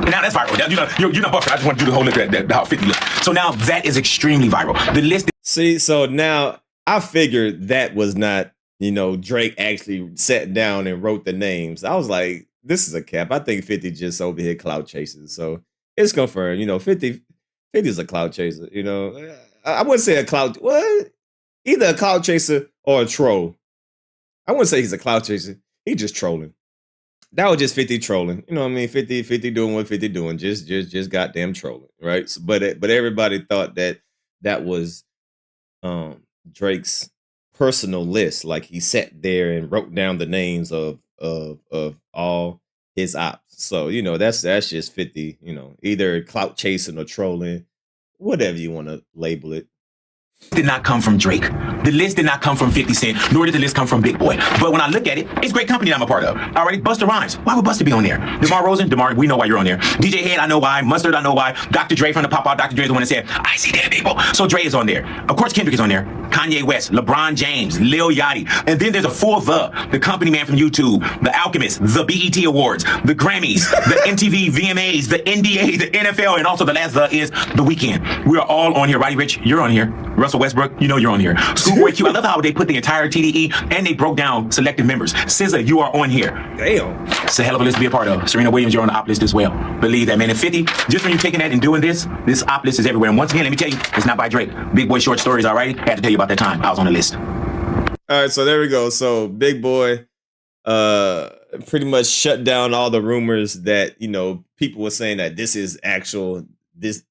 Now that's viral. You're not buffer. I just want to do the whole look at how 50 looks. So now that is extremely viral. The list. See, so now I figured that was not, Drake actually sat down and wrote the names. I was like, this is a cap. I think 50 just over here clout chasing. So it's confirmed. 50 is a clout chaser. I wouldn't say a clout. What? Either a clout chaser or a troll. I wouldn't say he's a clout chaser. He's just trolling. That was just 50 trolling. You know what I mean? 50 doing what 50 doing. Just goddamn trolling, right? So, but everybody thought that was Drake's personal list. Like he sat there and wrote down the names of all his ops. So, that's just 50, either clout chasing or trolling, whatever you want to label it. Did not come from Drake. The list did not come from 50 Cent, nor did the list come from Big Boy. But when I look at it, it's great company that I'm a part of. All right, Busta Rhymes. Why would Busta be on there? DeMar Rosen, we know why you're on there. DJ Head, I know why. Mustard, I know why. Dr. Dre from the Pop Out. Dr. Dre is the one that said, I see dead people. So Dre is on there. Of course, Kendrick is on there. Kanye West, LeBron James, Lil Yachty. And then there's a full the company man from YouTube, The Alchemist, the BET Awards, the Grammys, the MTV VMAs, the NBA, the NFL, and also the last is The Weeknd. We are all on here. Roddy Ricch, you're on here. Russell Westbrook, you're on here. Schoolboy Q, I love how they put the entire TDE and they broke down selective members. SZA, you are on here. Damn. It's a hell of a list to be a part of. Serena Williams, you're on the op list as well. Believe that, man. And 50, just when you're taking that and doing this op list is everywhere. And once again, let me tell you, it's not by Drake. Big Boy short stories, all right? I had to tell you about that time. I was on the list. All right, so there we go. So Big Boy pretty much shut down all the rumors that, you know, people were saying that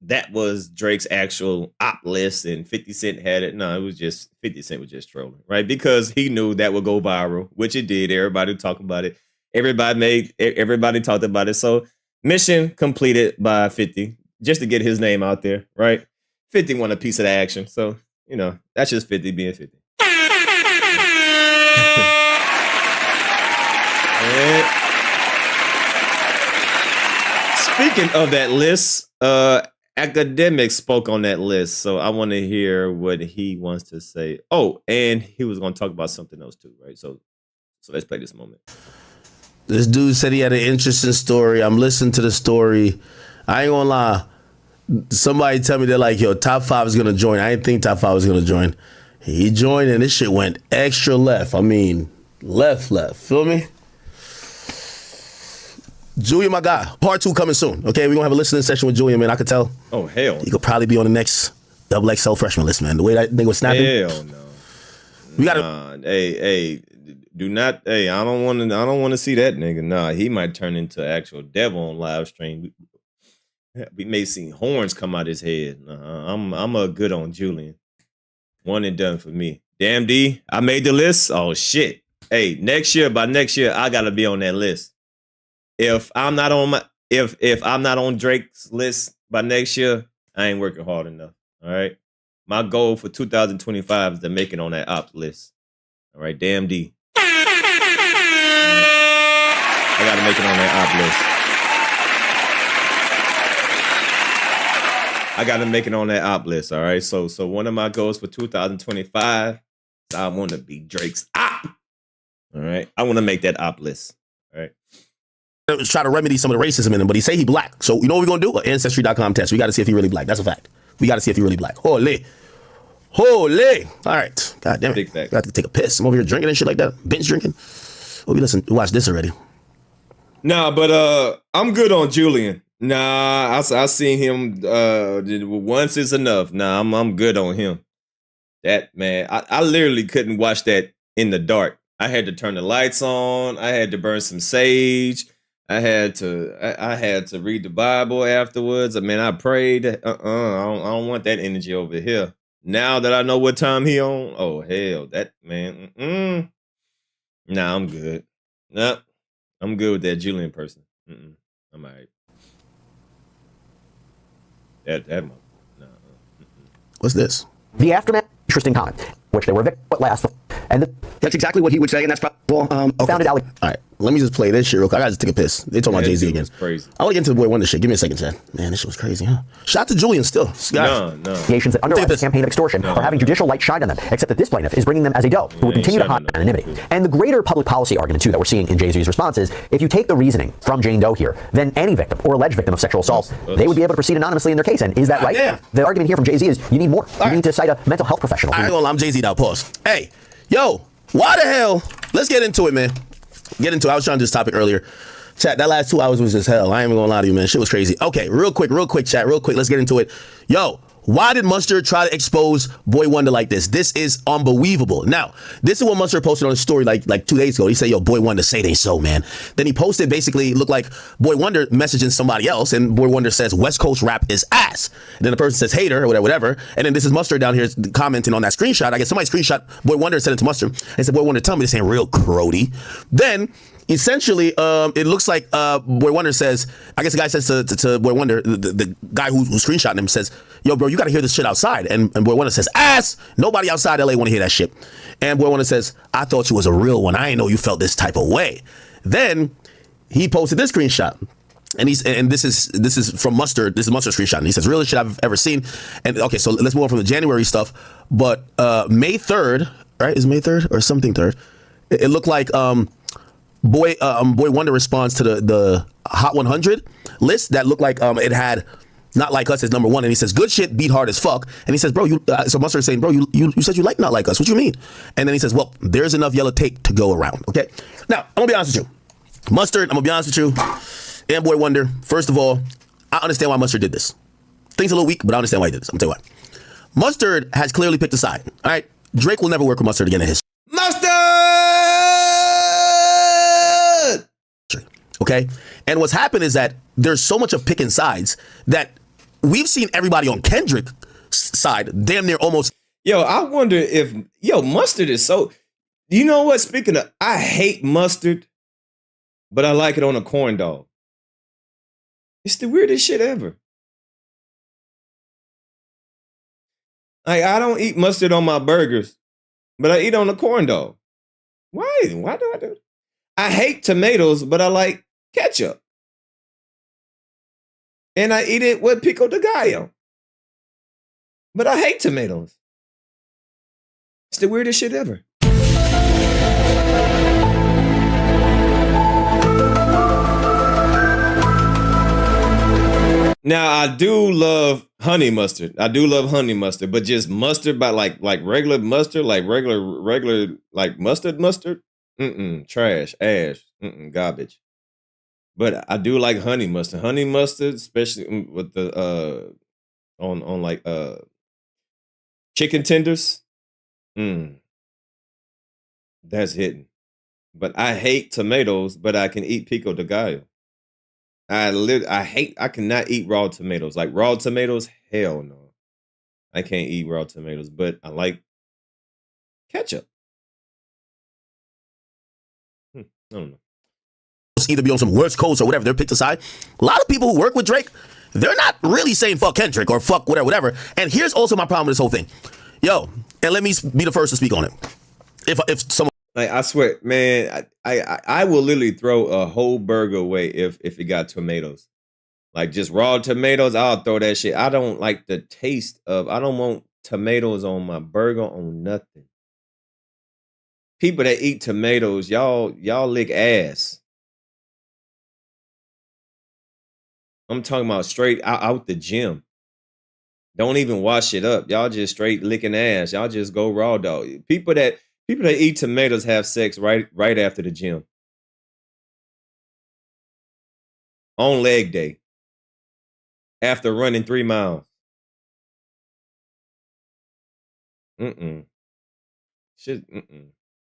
that was Drake's actual op list and 50 Cent had it. No, it was just 50 Cent was just trolling, right? Because he knew that would go viral, which it did. Everybody talked about it. Everybody talked about it. So mission completed by 50, just to get his name out there, right? 50 won a piece of the action. So, you know, that's just 50 being 50. Speaking of that list, Akademiks spoke on that list, so I want to hear what he wants to say. Oh, and he was going to talk about something else too, right? So let's play this moment. This dude said he had an interesting story. I'm listening to the story. I ain't gonna lie. Somebody tell me they're like, yo, Top 5 is gonna join. I didn't think Top 5 was gonna join. He joined and this shit went extra left. I mean, left. Feel me? Julian, my guy. Part 2 coming soon. Okay, we're gonna have a listening session with Julian, man. I could tell. Oh, hell. He could probably be on the next XXL freshman list, man. The way that nigga was snapping. Hell no. We gotta. Hey, do not. Hey, I don't want to see that nigga. Nah, he might turn into actual devil on live stream. We may see horns come out his head. I'm a good on Julian. One and done for me. Damn D, I made the list. Oh shit. Hey, by next year, I gotta be on that list. If I'm not on if I'm not on Drake's list by next year, I ain't working hard enough. All right. My goal for 2025 is to make it on that ops list. All right, damn D. I gotta make it on that op list. I gotta make it on that op list. All right. So one of my goals for 2025 is I want to be Drake's op. All right. I want to make that op list. All right. Try to remedy some of the racism in him, but he say he black. So you know what we're gonna do? An Ancestry.com test. We got to see if he really black. That's a fact. We got to see if he really black. Holy. All right. God damn it. Big fact. Got to take a piss. I'm over here drinking and shit like that. Binge drinking. We watched this already. Nah, but I'm good on Julian. Nah, I seen him. Once is enough. Nah, I'm good on him. That man, I literally couldn't watch that in the dark. I had to turn the lights on. I had to burn some sage. I had to read the Bible afterwards. I mean, I prayed. I don't want that energy over here. Now that I know what time he on, oh hell, that man. Nah, I'm good. Nah, I'm good with that Julian person. I'm all right. That no. What's this? The aftermath. Interesting comment, which they were victims at last, and that's exactly what he would say, and that's probably founded out. All right, let me just play this shit real quick. I gotta just take a piss. They talking about Jay-Z again. Crazy. I want to get into the Boy Wonder shit. Give me a second, Chad. Man, this shit was crazy, huh? Shout out to Julian still. No. Allegations that underlie this campaign of extortion are having judicial light shined on them, except that this plaintiff is bringing them as a doe who would continue to hide anonymity. And the greater public policy argument, too, that we're seeing in Jay-Z's response is, if you take the reasoning from Jane Doe here, then any victim or alleged victim of sexual assault, they would be able to proceed anonymously in their case. And is that right? Yeah. The argument here from Jay-Z is, you need more. You need to cite a mental health professional. I ain't gonna lie, I'm Jay-Z now. Pause. Hey, yo, why the hell? Let's get into it, man. Get into it. I was trying to do this topic earlier. Chat, that last 2 hours was just hell. I ain't even gonna lie to you, man. Shit was crazy. Okay, real quick, chat, real quick. Let's get into it. Yo, why did Mustard try to expose Boy Wonder like this? This is unbelievable. Now, this is what Mustard posted on his story like 2 days ago. He said, yo, Boy Wonder, say it ain't so, man. Then he posted basically, it looked like Boy Wonder messaging somebody else, and Boy Wonder says, West Coast rap is ass. And then the person says, hater, or whatever. And then this is Mustard down here commenting on that screenshot. I guess somebody screenshot Boy Wonder and sent it to Mustard. And said, Boy Wonder, tell me this ain't real, Crody. Then, essentially, it looks like Boy Wonder says, I guess the guy says to Boy Wonder, the guy who screenshotting him says, yo, bro, you got to hear this shit outside. And Boy Wonder says, ass. Nobody outside LA want to hear that shit. And Boy Wonder says, I thought you was a real one. I didn't know you felt this type of way. Then he posted this screenshot. And this is from Mustard. This is Mustard screenshot. And he says, realest shit I've ever seen. And okay, so let's move on from the January stuff. But May 3rd, right? Is May 3rd or something 3rd? It looked like Boy Wonder responds to the Hot 100 list that looked like it had Not Like Us as number 1, and he says good shit beat hard as fuck, and he says, bro, so Mustard is saying, bro, you said you like Not Like Us, what you mean? And then he says, well, there's enough yellow tape to go around. Okay, now I'm gonna be honest with you, Mustard. I'm gonna be honest with you, and Boy Wonder. First of all, I understand why Mustard did this. Things a little weak, but I understand why he did this. I'm gonna tell you why. Mustard has clearly picked a side. All right, Drake will never work with Mustard again in his. Okay? And what's happened is that there's so much of picking sides that we've seen everybody on Kendrick's side damn near almost. Yo, I wonder if, mustard is so, you know what? Speaking of, I hate mustard, but I like it on a corn dog. It's the weirdest shit ever. I don't eat mustard on my burgers, but I eat on a corn dog. Why? Why do I do it? I hate tomatoes, but I like ketchup. And I eat it with pico de gallo. But I hate tomatoes. It's the weirdest shit ever. Now I do love honey mustard. But just mustard by like regular mustard, like regular like mustard. Trash, ash, garbage. But I do like honey mustard. Honey mustard, especially with the on like chicken tenders. That's hitting. But I hate tomatoes, but I can eat pico de gallo. I cannot eat raw tomatoes. Like raw tomatoes, hell no. I can't eat raw tomatoes, but I like ketchup. I don't know. Either be on some West Coast or whatever, they're picked aside. A lot of people who work with Drake, they're not really saying fuck Kendrick or fuck whatever. And here's also my problem with this whole thing. Yo, and let me be the first to speak on it. If someone, like, I swear, man, I will literally throw a whole burger away if it got tomatoes. Like just raw tomatoes, I'll throw that shit. I don't like the taste of, I don't want tomatoes on my burger, on nothing. People that eat tomatoes, y'all lick ass. I'm talking about straight out the gym. Don't even wash it up. Y'all just straight licking ass. Y'all just go raw dog. People that eat tomatoes have sex right after the gym. On leg day. After running 3 miles.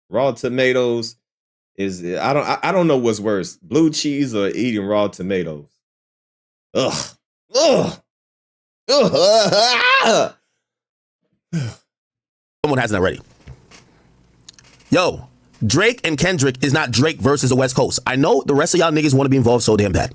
Raw tomatoes is, I don't know what's worse, blue cheese or eating raw tomatoes. Ugh. someone hasn't already. Yo, Drake and Kendrick is not Drake versus the West Coast. I know the rest of y'all niggas want to be involved so damn bad.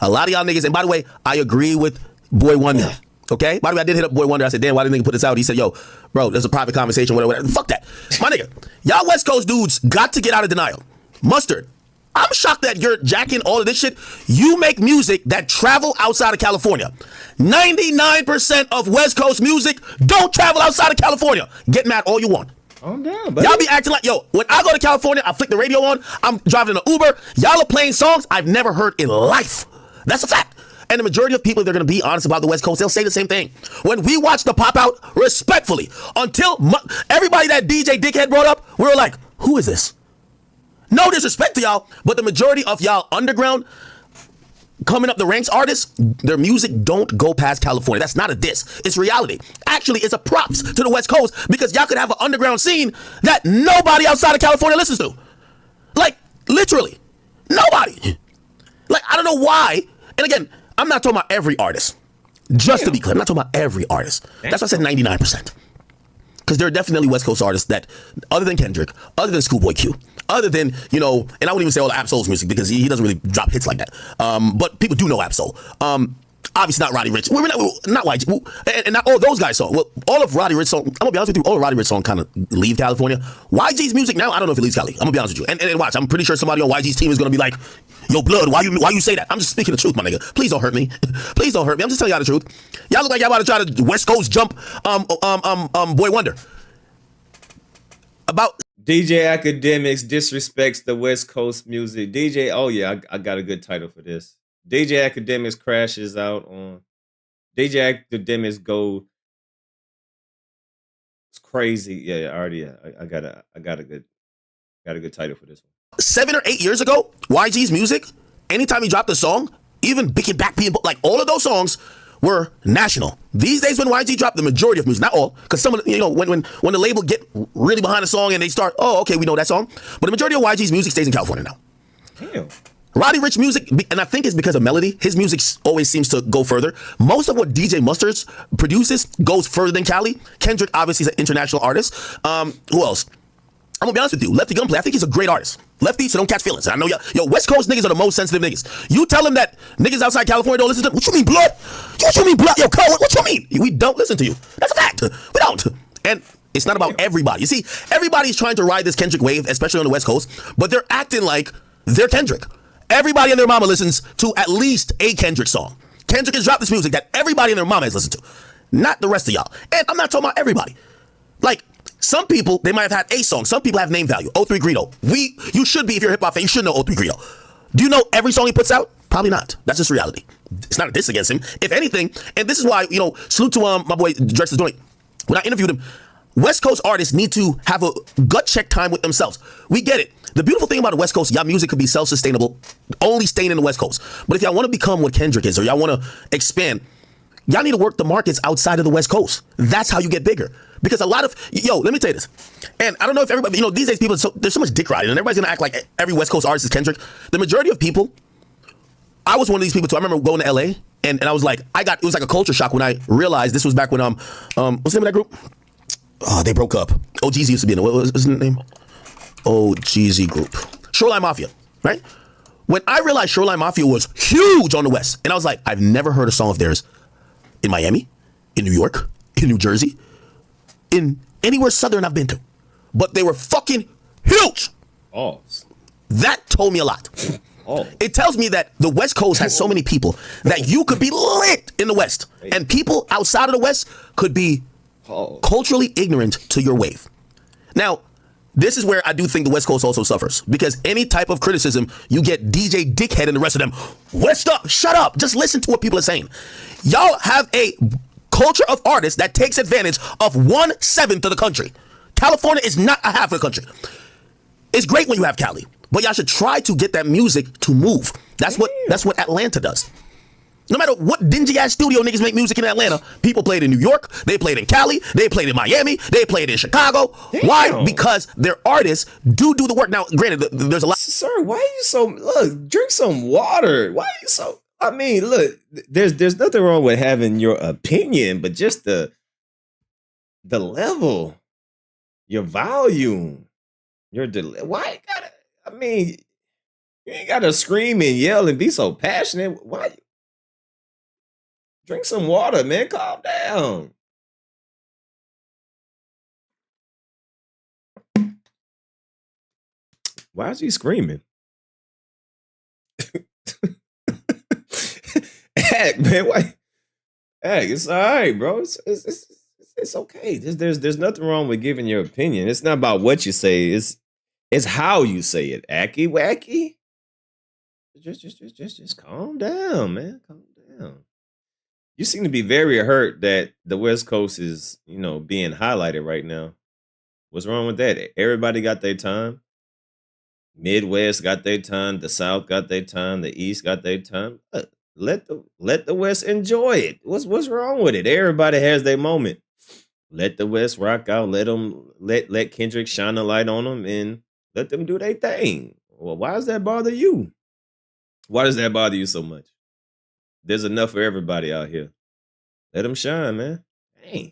A lot of y'all niggas, and by the way, I agree with Boy Wonder. Okay? By the way, I did hit up Boy Wonder. I said, damn, why did the nigga put this out? He said, yo, bro, there's a private conversation, whatever. Fuck that. My nigga, y'all West Coast dudes got to get out of denial. Mustard, I'm shocked that you're jacking all of this shit. You make music that travel outside of California. 99% of West Coast music don't travel outside of California. Get mad all you want. Calm down, buddy. Y'all be acting like, yo, when I go to California, I flick the radio on, I'm driving an Uber, y'all are playing songs I've never heard in life. That's a fact. And the majority of people, they're going to be honest about the West Coast, they'll say the same thing. When we watch the pop out, respectfully, until everybody that DJ Dickhead brought up, we were like, who is this? No disrespect to y'all, but the majority of y'all underground, coming up the ranks artists, their music don't go past California. That's not a diss. It's reality. Actually, it's a props to the West Coast because y'all could have an underground scene that nobody outside of California listens to. Like, literally. Nobody. Like, I don't know why. And again, I'm not talking about every artist. Just to be clear, I'm not talking about every artist. That's why I said 99%. Because there are definitely West Coast artists that, other than Kendrick, other than Schoolboy Q, other than, you know, and I wouldn't even say all the Absol's music because he doesn't really drop hits like that. But people do know Absol. Obviously not Roddy Ricch. We're not YG. And not all those guys' songs. Well, all of Roddy Ricch's songs, I'm going to be honest with you, all of Roddy Ricch's songs kind of leave California. YG's music now, I don't know if it leaves Cali. I'm going to be honest with you. And watch, I'm pretty sure somebody on YG's team is going to be like, yo, Blood, why you say that? I'm just speaking the truth, my nigga. Please don't hurt me. Please don't hurt me. I'm just telling y'all the truth. Y'all look like y'all about to try to West Coast jump Boy Wonder. About DJ Akademiks disrespects the West Coast music. DJ, oh yeah, I got a good title for this. DJ Akademiks crashes out on DJ Akademiks go. It's crazy. Yeah, I got a good title for this one. 7 or 8 years ago, YG's music, anytime he dropped a song, even Bick and Back, like all of those songs were national. These days when YG dropped the majority of music, not all, because some of the, you know, when the label get really behind a song and they start, oh, okay, we know that song. But the majority of YG's music stays in California now. Damn. Roddy Ricch music, and I think it's because of melody, his music always seems to go further. Most of what DJ Mustard produces goes further than Cali. Kendrick obviously is an international artist. Who else? I'm gonna be honest with you. Lefty Gunplay, I think he's a great artist. Lefty, so don't catch feelings. I know yo, West Coast niggas are the most sensitive niggas. You tell them that niggas outside California don't listen to them. What you mean, blood? What you mean, blood? Yo, Cole, what you mean? We don't listen to you. That's a fact. We don't. And it's not about everybody. You see, everybody's trying to ride this Kendrick wave, especially on the West Coast, but they're acting like they're Kendrick. Everybody and their mama listens to at least a Kendrick song. Kendrick has dropped this music that everybody and their mama has listened to. Not the rest of y'all. And I'm not talking about everybody. Like, some people, they might have had a song. Some people have name value. 03 Greedo. You should be, if you're a hip-hop fan, you should know 03 Greedo. Do you know every song he puts out? Probably not. That's just reality. It's not a diss against him. If anything, and this is why, salute to my boy Drex the Joint. When I interviewed him, West Coast artists need to have a gut check time with themselves. We get it. The beautiful thing about the West Coast, y'all music could be self-sustainable, only staying in the West Coast. But if y'all want to become what Kendrick is, or y'all want to expand, y'all need to work the markets outside of the West Coast. That's how you get bigger. Because a lot of, let me tell you this. And I don't know if everybody, these days people, there's so much dick riding, and everybody's going to act like every West Coast artist is Kendrick. The majority of people, I was one of these people too. I remember going to LA, and I was like, it was like a culture shock when I realized, this was back when, what's the name of that group? Oh, they broke up. OGZ used to be in it. What was his name? OGZ group. Shoreline Mafia, right? When I realized Shoreline Mafia was huge on the West, and I was like, I've never heard a song of theirs in Miami, in New York, in New Jersey, in anywhere Southern I've been to. But they were fucking huge. Oh. That told me a lot. Oh. It tells me that the West Coast has so many people that you could be lit in the West, and people outside of the West could be culturally ignorant to your wave. Now, this is where I do think the West Coast also suffers, because any type of criticism, you get DJ Dickhead and the rest of them. West up, shut up, just listen to what people are saying. Y'all have a culture of artists that takes advantage of 1/7 of the country. California is not a half of the country. It's great when you have Cali, but y'all should try to get that music to move. That's what Atlanta does. No matter what dingy ass studio niggas make music in Atlanta, people played in New York, they played in Cali, they played in Miami, they played in Chicago. Damn. Why? Because their artists do the work. Now, granted, there's a lot. Sir, why are you so, look, drink some water. Why are you so, I mean, look, there's nothing wrong with having your opinion, but just the level, your volume, why you gotta, I mean, you ain't gotta scream and yell and be so passionate. Why? Drink some water, man. Calm down. Why is he screaming? Heck, man. Why? Heck, it's all right, bro. It's okay. There's nothing wrong with giving your opinion. It's not about what you say. It's how you say it. Acky wacky. Just calm down, man. Calm down. You seem to be very hurt that the West Coast is, being highlighted right now. What's wrong with that? Everybody got their time. Midwest got their time. The South got their time. The East got their time. Let the West enjoy it. What's wrong with it? Everybody has their moment. Let the West rock out. Let Kendrick shine a light on them and let them do their thing. Well, why does that bother you? Why does that bother you so much? There's enough for everybody out here. Let them shine, man. Dang.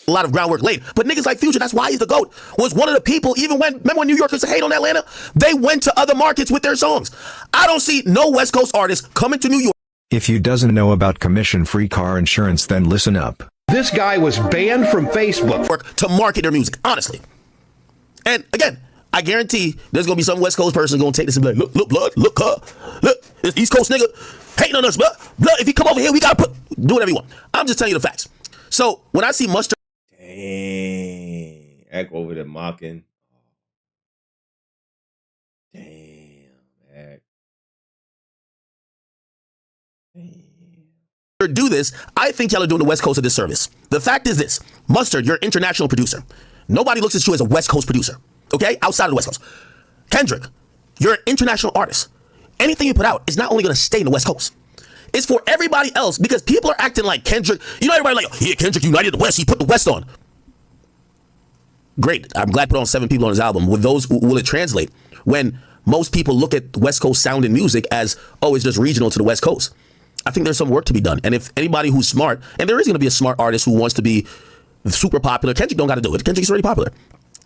A lot of groundwork laid. But niggas like Future, that's why he's the GOAT, was one of the people, remember when New Yorkers hate on Atlanta? They went to other markets with their songs. I don't see no West Coast artists coming to New York. If you doesn't know about commission-free car insurance, then listen up. This guy was banned from Facebook. To market their music, honestly. And again, I guarantee there's going to be some West Coast person going to take this and be like, look, blood, look, this East Coast nigga hating on us, blood, if you come over here, we got to do whatever you want. I'm just telling you the facts. So when I see Mustard. Dang. Act over there mocking. Damn, Act. Damn. Do this, I think y'all are doing the West Coast a disservice. The fact is this. Mustard, you're an international producer. Nobody looks at you as a West Coast producer. Okay? Outside of the West Coast. Kendrick, you're an international artist. Anything you put out is not only going to stay in the West Coast. It's for everybody else, because people are acting like Kendrick. Everybody like, yeah, Kendrick united the West. He put the West on. Great. I'm glad he put on 7 people on his album. With those, will it translate? When most people look at West Coast sound and music as, oh, it's just regional to the West Coast. I think there's some work to be done. And if anybody who's smart, and there is going to be a smart artist who wants to be super popular, Kendrick don't got to do it. Kendrick's already popular.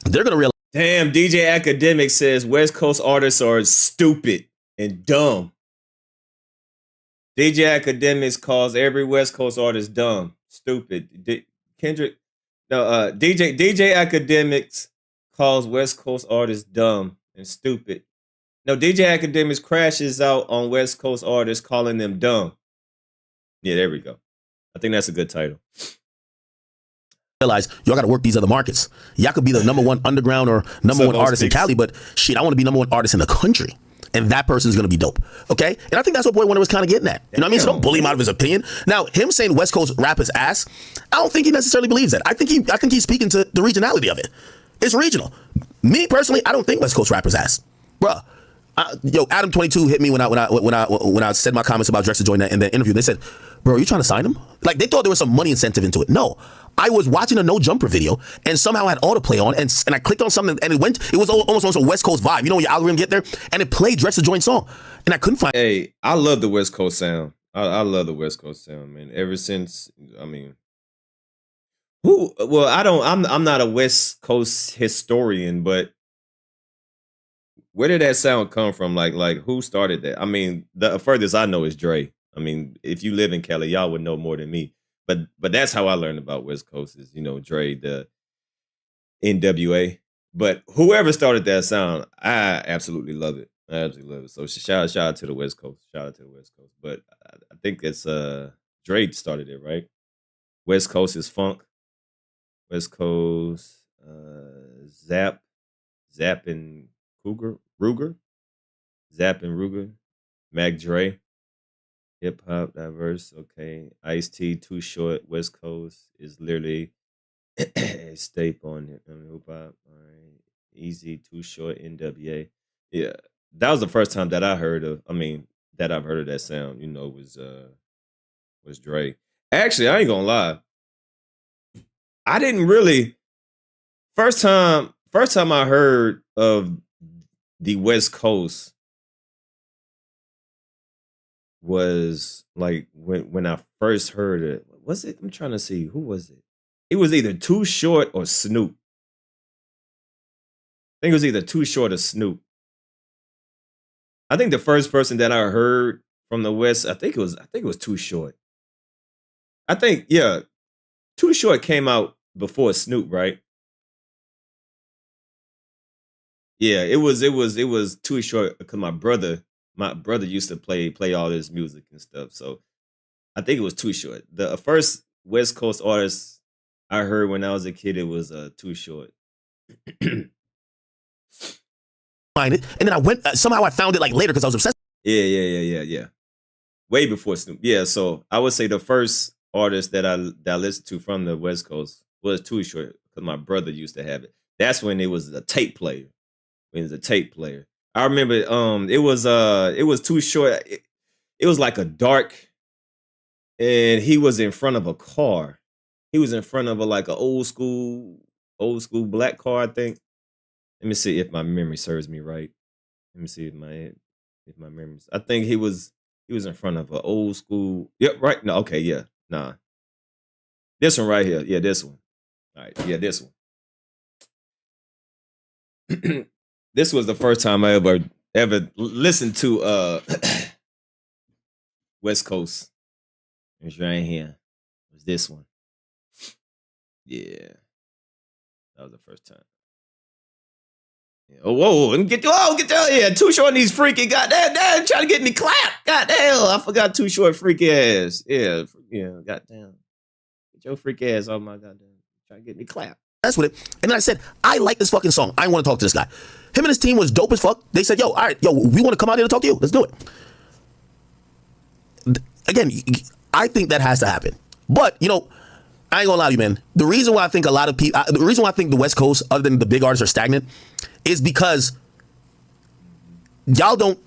They're going to realize. Damn, DJ Akademiks says West Coast artists are stupid and dumb. DJ Akademiks calls every West Coast artist dumb, stupid. Kendrick, no, DJ Akademiks calls West Coast artists dumb and stupid. No, DJ Akademiks crashes out on West Coast artists calling them dumb. Yeah, there we go. I think that's a good title. Realize y'all got to work these other markets. Y'all could be the number one underground or number one artist in Cali, but shit, I want to be number one artist in the country. And that person's going to be dope. Okay? And I think that's what Boy Wonder was kind of getting at. You know what I mean? So don't bully him out of his opinion. Now, him saying West Coast rap is ass, I don't think he necessarily believes that. I think he's speaking to the regionality of it. It's regional. Me personally, I don't think West Coast rap is ass. Bruh. Adam 22 hit me when I said my comments about Drexler Joy in the interview. They said, bro, are you trying to sign him? Like, they thought there was some money incentive into it. No. I was watching a No Jumper video and somehow had autoplay on and I clicked on something and it was almost a West Coast vibe. You know when your algorithm get there? And it played Drexler Joy song. And I couldn't find. Hey, I love the West Coast sound. I love the West Coast sound, man. Ever since, I mean, I'm not a West Coast historian, but where did that sound come from? Like who started that? I mean, the furthest I know is Dre. I mean, if you live in Cali, y'all would know more than me. But that's how I learned about West Coast is, Dre, the NWA. But whoever started that sound, I absolutely love it. I absolutely love it. So shout out to the West Coast. Shout out to the West Coast. But I think it's Dre started it, right? West Coast is funk. West Coast, Zap and Ruger, Mac Dre, hip hop, diverse, okay. Ice-T, Too Short, West Coast is literally a staple on hip hop. All right, Easy, Too Short, NWA. Yeah, that was the first time that I've heard of that sound. Was Dre. Actually, I ain't gonna lie. I didn't really. First time I heard of the West Coast was like when I first heard it. Was it? I'm trying to see. Who was it? It was either Too Short or Snoop. I think it was either Too Short or Snoop. I think the first person that I heard from the West, I think it was Too Short. I think, yeah, Too Short came out before Snoop, right? Yeah, it was Too Short because my brother used to play all this music and stuff. So I think it was Too Short. The first West Coast artist I heard when I was a kid, it was Too Short. Find it, and then I went. Somehow I found it like later because I was obsessed. Yeah. Way before Snoop. Yeah, so I would say the first artist that I listened to from the West Coast was Too Short because my brother used to have it. That's when it was a tape player. I remember it was Too Short. It was like a dark, and he was in front of a car. He was in front of like an old school black car, I think. Let me see if my memory serves me right. Let me see if my memory. I think he was in front of an old school. Yep, right. No, okay, yeah, nah. This one right here. Yeah, this one. All right, yeah, this one. This was the first time I ever listened to West Coast. It's right here. It was this one. Yeah, that was the first time. Yeah. Oh, whoa, and get yeah, Too Short and these freaky goddamn trying to get me clapped. Goddamn, I forgot Too Short freaky ass. Yeah, goddamn. Get your freaky ass off my goddamn. Trying to get me clapped. That's what it. And then I said, I like this fucking song. I want to talk to this guy. Him and his team was dope as fuck. They said, yo, all right, we want to come out here to talk to you. Let's do it. Again, I think that has to happen. But, I ain't gonna lie to you, man. The reason why I think the West Coast, other than the big artists, are stagnant is because y'all don't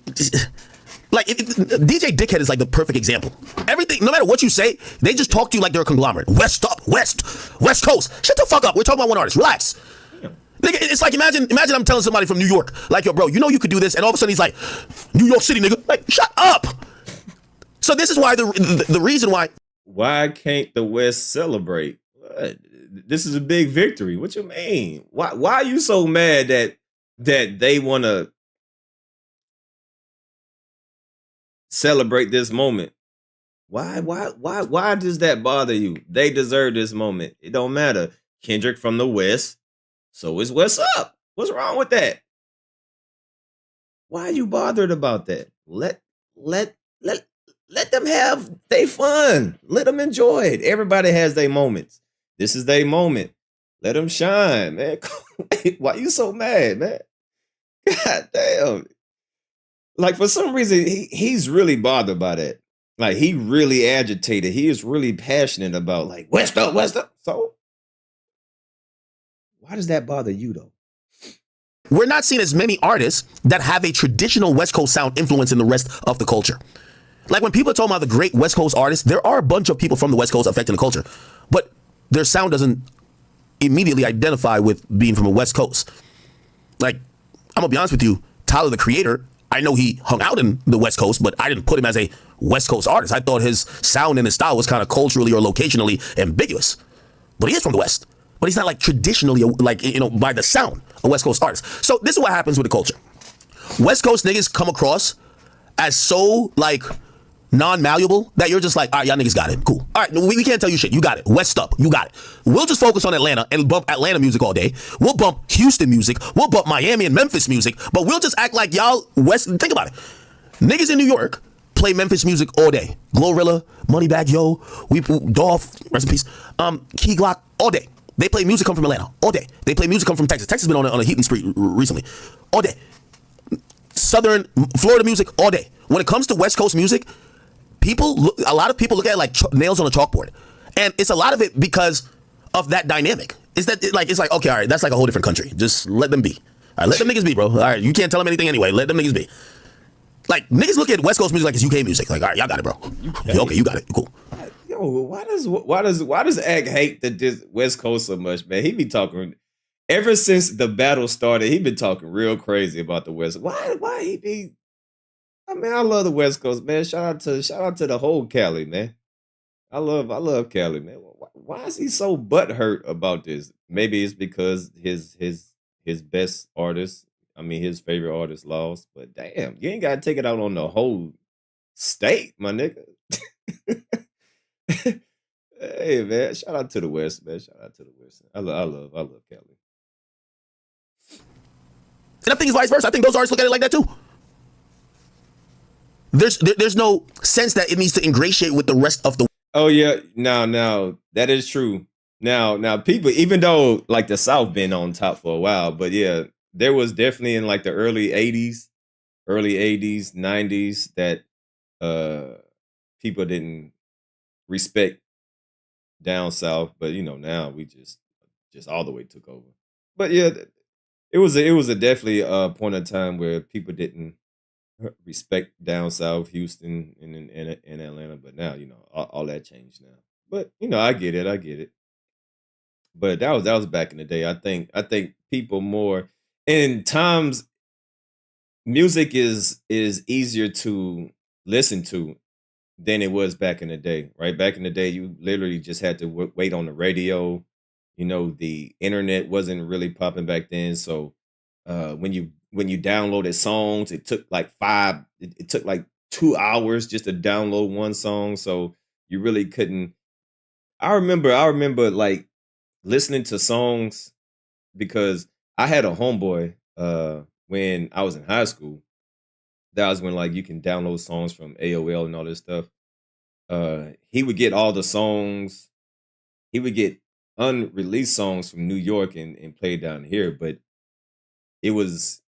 like DJ Dickhead is like the perfect example. Everything, no matter what you say, they just talk to you like they're a conglomerate. West Coast. Shut the fuck up. We're talking about one artist. Relax. Nigga, it's like imagine I'm telling somebody from New York, like, yo, bro, you know you could do this, and all of a sudden he's like, New York City, nigga. Like, shut up. So this is why the reason why. Why can't the West celebrate? What? This is a big victory. What you mean? Why are you so mad that they want to celebrate this moment? Why does that bother you? They deserve this moment. It don't matter. Kendrick from the West, so is What's Up. What's wrong with that? Why are you bothered about that? Let them have their fun. Let them enjoy it. Everybody has their moments. This is their moment. Let them shine, man. Why you so mad, man? God damn. Like, for some reason, he's really bothered by that. Like, he really agitated. He is really passionate about, like, West Up, West Up. So, why does that bother you, though? We're not seeing as many artists that have a traditional West Coast sound influence in the rest of the culture. Like, when people are talking about the great West Coast artists, there are a bunch of people from the West Coast affecting the culture. But their sound doesn't immediately identify with being from the West Coast. Like, I'm gonna be honest with you, Tyler, the Creator, I know he hung out in the West Coast, but I didn't put him as a West Coast artist. I thought his sound and his style was kind of culturally or locationally ambiguous. But he is from the West. But he's not like traditionally, like, you know, by the sound, a West Coast artist. So this is what happens with the culture. West Coast niggas come across as so, like, non-malleable that you're just like, all right, y'all niggas got it. Cool. All right, we can't tell you shit. You got it. West Up. You got it. We'll just focus on Atlanta and bump Atlanta music all day. We'll bump Houston music. We'll bump Miami and Memphis music. But we'll just act like y'all West. Think about it. Niggas in New York play Memphis music all day. Glorilla, Moneybag Yo, Dolph, rest in peace, Key Glock, all day. They play music come from Atlanta all day. They play music come from Texas. Texas has been on a heating spree recently. All day. Southern Florida music all day. When it comes to West Coast music, a lot of people look at it like nails on a chalkboard. And it's a lot of it because of that dynamic. It's like, okay, all right, that's like a whole different country. Just let them be. All right, let them niggas be, bro. All right, you can't tell them anything anyway. Let them niggas be. Like, niggas look at West Coast music like it's UK music. Like, all right, y'all got it, bro. Okay, you got it. Cool. Yo, why does Ag hate the West Coast so much, man? He be talking ever since the battle started. He been talking real crazy about the West. Why he be? I mean, I love the West Coast, man. Shout out to the whole Cali, man. I love Cali, man. Why is he so butthurt about this? Maybe it's because his best artist, I mean, his favorite artist lost. But damn, you ain't gotta take it out on the whole state, my nigga. Hey, man, shout out to the West, man. Shout out to the West. I love Cali. And I think it's vice versa. I think those artists look at it like that too. There's no sense that it needs to ingratiate with the rest of the. Oh yeah, now that is true. Now people, even though like the South been on top for a while, but yeah, there was definitely in like the early 80s, 90s that people didn't respect down South, but you know, now we just all the way took over. But yeah, it was a definitely a point in time where people didn't respect down South, Houston, and Atlanta. But now, you know, all that changed now. But you know, I get it. But that was back in the day. I think people more in times music is easier to listen to than it was back in the day, right? Back in the day, you literally just had to wait on the radio. You know, the internet wasn't really popping back then, so when you downloaded songs, it took like it took like 2 hours just to download one song. So you really couldn't. I remember like listening to songs because I had a homeboy when I was in high school. That was when like you can download songs from AOL and all this stuff. He would get all the songs. He would get unreleased songs from New York and play down here, but it was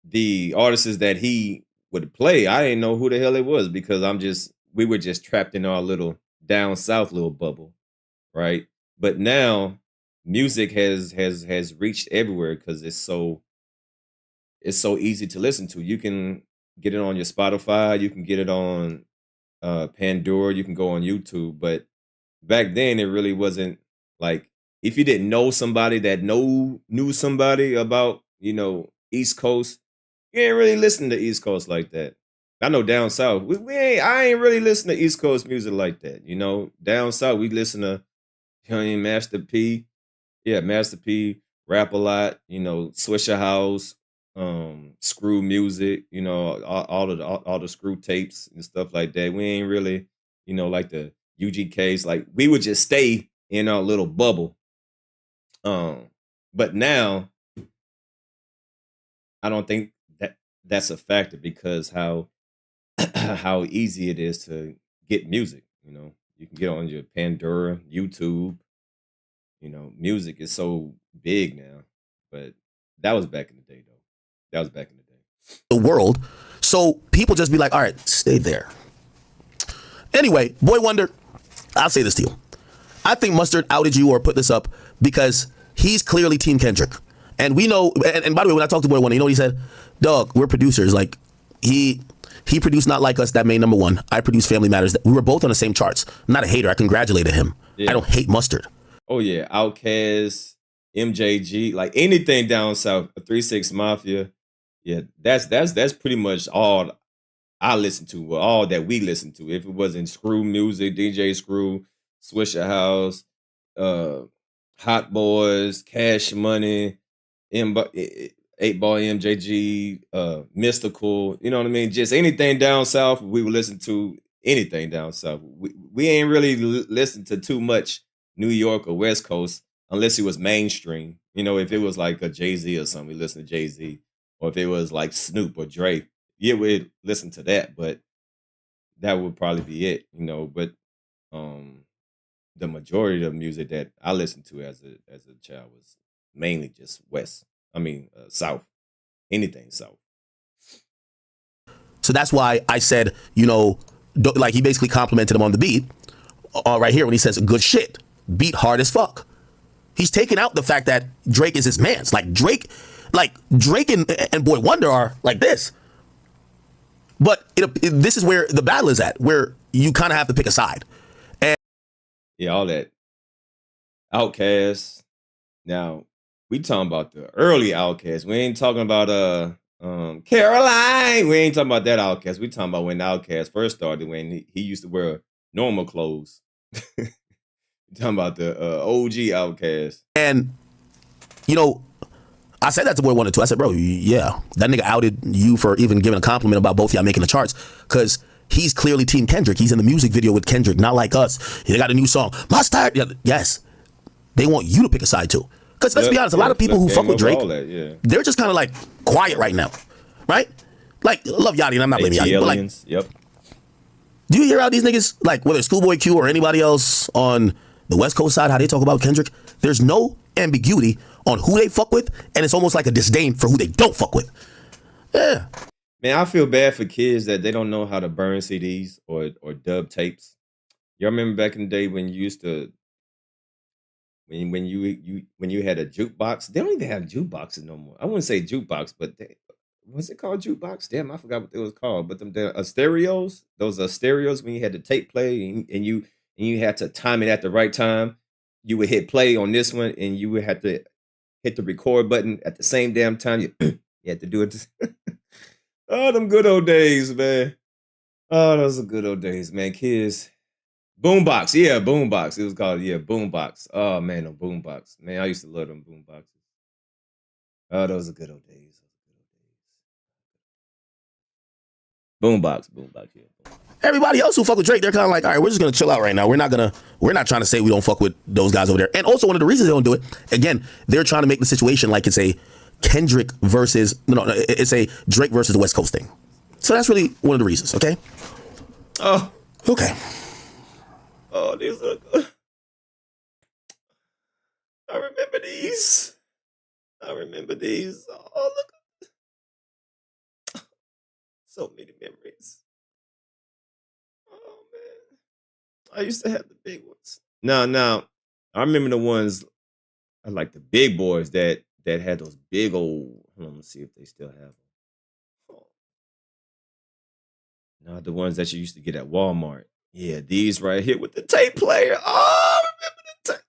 the artists that he would play. I didn't know who the hell it was because we were just trapped in our little down south little bubble, right? But now music has reached everywhere because it's so easy to listen to. You can get it on your Spotify, you can get it on Pandora, you can go on YouTube. But back then it really wasn't like if you didn't know somebody that knew somebody about, East Coast, you ain't really listen to East Coast like that. I know down south, I ain't really listen to East Coast music like that. Down south, we listen to Master P. Yeah, Master P, rap a lot, Swisher House, Screw music, all the Screw tapes and stuff like that. We ain't really, like the UGKs. Like we would just stay in our little bubble. But now I don't think that's a factor because how how easy it is to get music. You can get on your Pandora, YouTube. Music is so big now, but that was back in the day, though. That was back in the day. The world, so people just be like, all right, stay there. Anyway, Boy Wonder, I'll say this to you. I think Mustard outed you or put this up because he's clearly Team Kendrick. And we know, and by the way, when I talked to Boy Wonder, you know what he said? Dog, we're producers. Like, he produced Not Like Us, that made #1. I produced Family Matters. We were both on the same charts. I'm not a hater. I congratulated him. Yeah. I don't hate Mustard. Oh, yeah. Outkast, MJG, like anything down south, 3 6 Mafia. Yeah, that's pretty much all I listen to, or all that we listen to. If it wasn't Screw music, DJ Screw, Swisher House, Hot Boys, Cash Money, 8-Ball MJG, Mystical, you know what I mean? Just anything down south, we would listen to anything down south. We ain't really listen to too much New York or West Coast unless it was mainstream. If it was like a Jay-Z or something, we listen to Jay-Z. Or if it was like Snoop or Drake, yeah, we'd listen to that, but that would probably be it, But the majority of the music that I listened to as a child was mainly just South. Anything South. So that's why I said, like he basically complimented him on the beat right here when he says good shit, beat hard as fuck. He's taking out the fact that Drake is his man's. Like Drake and Boy Wonder are like this. But this is where the battle is at, where you kind of have to pick a side. And yeah, all that Outkast. Now we talking about the early Outkast. We ain't talking about Caroline. We ain't talking about that Outkast. We talking about when Outkast first started, when he used to wear normal clothes. Talking about the OG Outkast. And I said that to Boy Wonder too. I said, bro, yeah, that nigga outed you for even giving a compliment about both y'all making the charts, because he's clearly Team Kendrick. He's in the music video with Kendrick, Not Like Us. They got a new song, Mustard. Yes, they want you to pick a side too. Because let's be honest, a lot of people who fuck with Drake, they're just kind of like quiet right now, right? Like, love Yachty, and I'm not blaming Yachty, but like, yep. Do you hear how these niggas, like whether it's Schoolboy Q or anybody else on the West Coast side, how they talk about Kendrick? There's no ambiguity on who they fuck with, and it's almost like a disdain for who they don't fuck with. Yeah. Man, I feel bad for kids that they don't know how to burn CDs or dub tapes. Y'all remember back in the day when you used to, when you had a jukebox? They don't even have jukeboxes no more. I wouldn't say jukebox, but what's it called? Jukebox? Damn, I forgot what it was called. But them stereos, those are stereos when you had the tape play and you had to time it at the right time. You would hit play on this one, and you would have to hit the record button at the same damn time. You had to do it. Oh, them good old days, man. Oh, those are good old days, man. Kids. Boombox. Yeah, Boombox. It was called, Boombox. Oh, man, no Boombox. Man, I used to love them Boomboxes. Oh, those are good old days. Boombox, yeah. Everybody else who fuck with Drake, they're kind of like, all right, we're just gonna chill out right now. We're not trying to say we don't fuck with those guys over there. And also, one of the reasons they don't do it, again, they're trying to make the situation like it's a Kendrick versus it's a Drake versus the West Coast thing. So that's really one of the reasons. Okay. Oh, okay. Oh, these are good. I remember these. Oh, look. So many memories. Oh, man. I used to have the big ones. Now, I remember the ones, I like the big boys that had those big old, hold on, let's see if they still have them. Oh. Now, the ones that you used to get at Walmart. Yeah, these right here with the tape player. Oh, I remember the tape.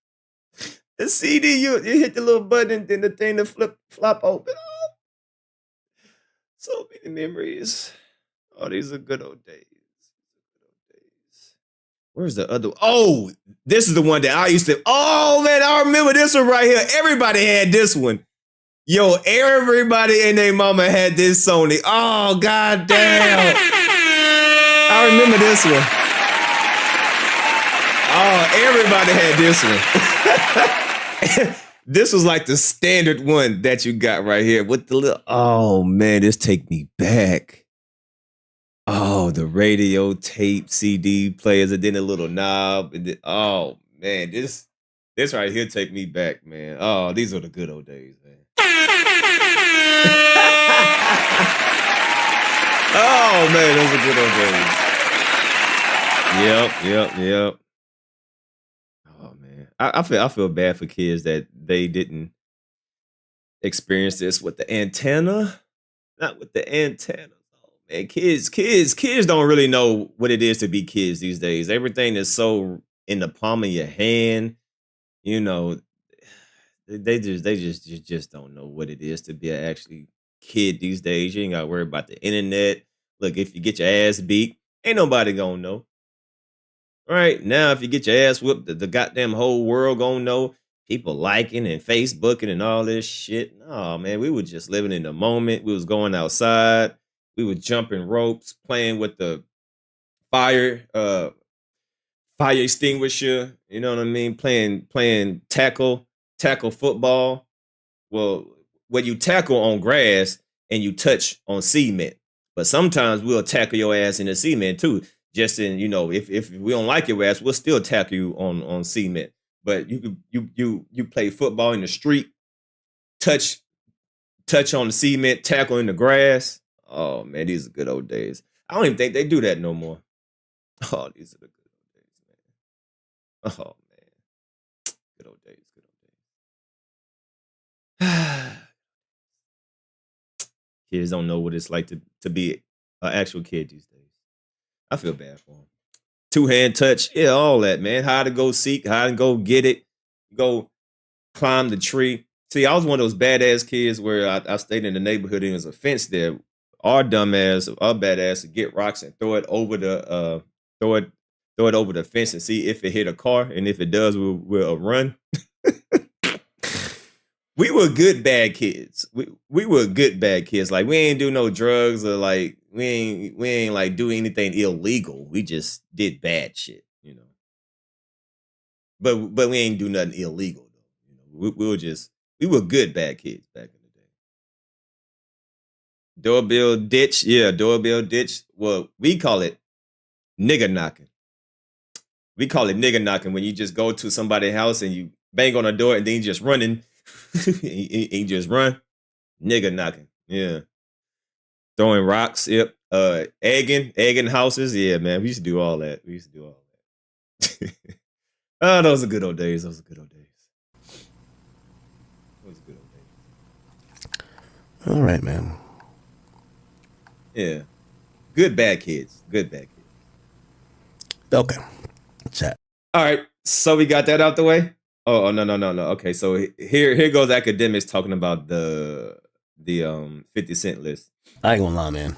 The CD, you hit the little button and then the thing to flop open. Oh, so many memories. Oh, these are good old days. Where's the other? Oh, this is the one that I used to. Oh man, I remember this one right here. Everybody had this one. Yo, everybody and their mama had this Sony. Oh god damn! I remember this one. Oh, everybody had this one. This was like the standard one that you got right here with the little. Oh man, this take me back. Oh, the radio, tape, CD players, and then a little knob. And then, oh man, this right here take me back, man. Oh, these are the good old days, man. Oh man, those are good old days. Yep. Oh man, I feel bad for kids that they didn't experience this with the antenna, not with the antenna. Man, kids don't really know what it is to be kids these days. Everything is so in the palm of your hand. You know, they just don't know what it is to be an actually kid these days. You ain't gotta worry about the internet. Look, if you get your ass beat, ain't nobody gonna know. Right now, if you get your ass whooped, the goddamn whole world gonna know. People liking and Facebooking and all this shit. No, man, we were just living in the moment. We was going outside. We were jumping ropes, playing with the fire extinguisher. You know what I mean? Playing tackle football. Well, when you tackle on grass and you touch on cement, but sometimes we'll tackle your ass in the cement too. Just in, you know, if we don't like your ass, we'll still tackle you on cement. But you play football in the street, touch on the cement, tackle in the grass. Oh man, these are good old days. I don't even think they do that no more. Oh, these are the good old days, man. Oh man, good old days, good old days. Kids don't know what it's like to be an actual kid these days. I feel bad for them. Two-hand touch, yeah, all that, man. How to go seek, how to go get it, go climb the tree. See, I was one of those badass kids where I stayed in the neighborhood and there was a fence there. Our dumbass, our badass, would get rocks and throw it over the over the fence and see if it hit a car, and if it does, we'll run. We were good bad kids. We were good bad kids. Like we ain't do no drugs or like we ain't like do anything illegal. We just did bad shit, you know. But we ain't do nothing illegal though. You know, we were good bad kids back in the day. Doorbell ditch, yeah, doorbell ditch. Well, we call it nigger knocking. We call it nigger knocking when you just go to somebody's house and you bang on the door and then you just running. You just run. Nigger knocking. Yeah. Throwing rocks. Yep. Egging houses. Yeah, man. We used to do all that. Oh, those are good old days. Those are good old days. All right, man. Yeah. Good bad kids. Okay. Chat. All right. So we got that out the way. Oh no. Okay, so here goes Akademiks talking about the 50 Cent list. I ain't gonna lie, man.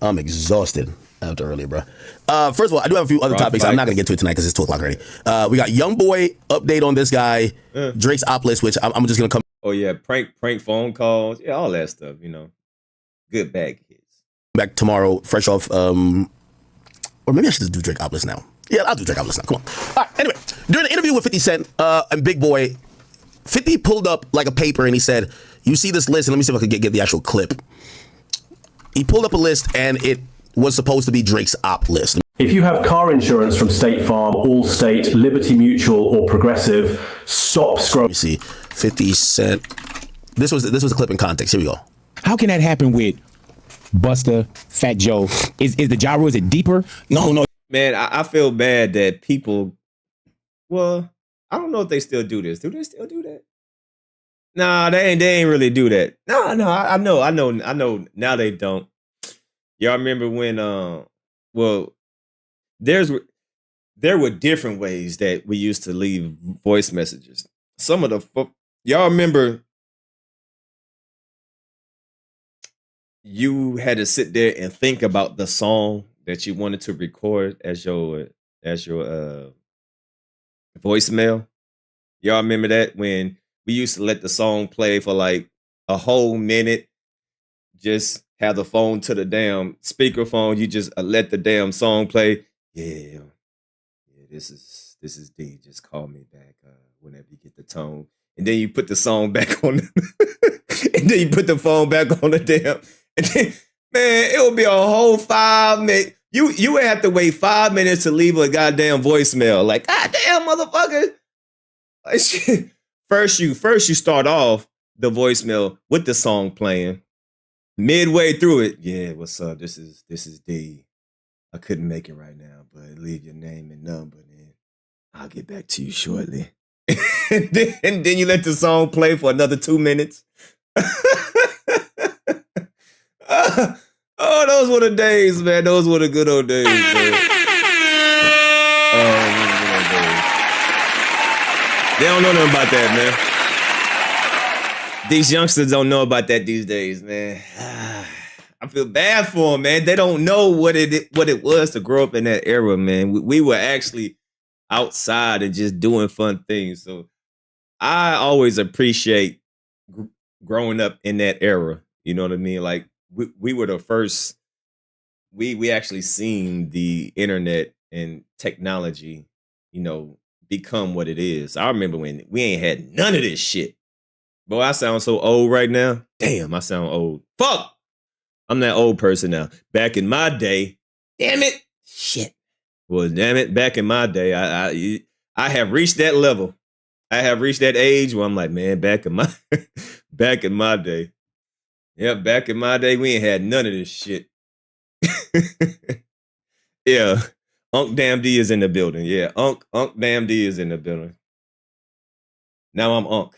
I'm exhausted after earlier, bro. First of all, I do have a few other topics. I'm not gonna get to it tonight because it's 2 o'clock already. We got Young Boy update on this guy, Drake's op list, which I'm just gonna come. Oh yeah, prank phone calls, yeah, all that stuff. You know, good bad kids. Back tomorrow, fresh off. Or maybe I should just do Drake op list now. Yeah, I'll do Drake op list now. Come on. All right. Anyway, during the interview with 50 Cent and Big Boy, 50 pulled up like a paper and he said, "You see this list?" And let me see if I can get the actual clip. He pulled up a list and it was supposed to be Drake's op list. If you have car insurance from State Farm, Allstate, Liberty Mutual, or Progressive, stop scrolling. You see, 50 Cent. This was a clip in context. Here we go. How can that happen with Busta, Fat Joe? Is the gyro, is it deeper? No. Man, I feel bad that people. Well, I don't know if they still do this. Do they still do that? Nah, they ain't really do that. No, I know. Now they don't. Y'all remember when? Well, there were different ways that we used to leave voice messages. Some of the y'all remember you had to sit there and think about the song that you wanted to record as your voicemail. Y'all remember that when we used to let the song play for like a whole minute, just have the phone to the damn speakerphone. You just let the damn song play. Yeah, this is D. Just call me back whenever you get the tone. And then you put the song back on, and then you put the phone back on the damn. And then, man, it would be a whole 5 minutes. You would have to wait 5 minutes to leave a goddamn voicemail. Like, goddamn motherfucker. Like, shit. First you start off the voicemail with the song playing. Midway through it, yeah, what's up? This is D. I couldn't make it right now, but leave your name and number, and I'll get back to you shortly. and then you let the song play for another 2 minutes. Oh, those were the days, man. Those were the good old days, man. Oh, those were the good old days. They don't know nothing about that, man. These youngsters don't know about that these days, man. I feel bad for them, man. They don't know what it was to grow up in that era, man. We were actually outside and just doing fun things. So I always appreciate growing up in that era. You know what I mean? Like we were the first. We actually seen the internet and technology, become what it is. I remember when we ain't had none of this shit. Boy, I sound so old right now. Damn, I sound old. Fuck! I'm that old person now. Back in my day, damn it, shit. Well, damn it, back in my day, I have reached that level. I have reached that age where I'm like, man, back in my day. Yeah, back in my day, we ain't had none of this shit. Yeah. Unc Damn D is in the building. Yeah, Unc Damn D is in the building. Now I'm Unc.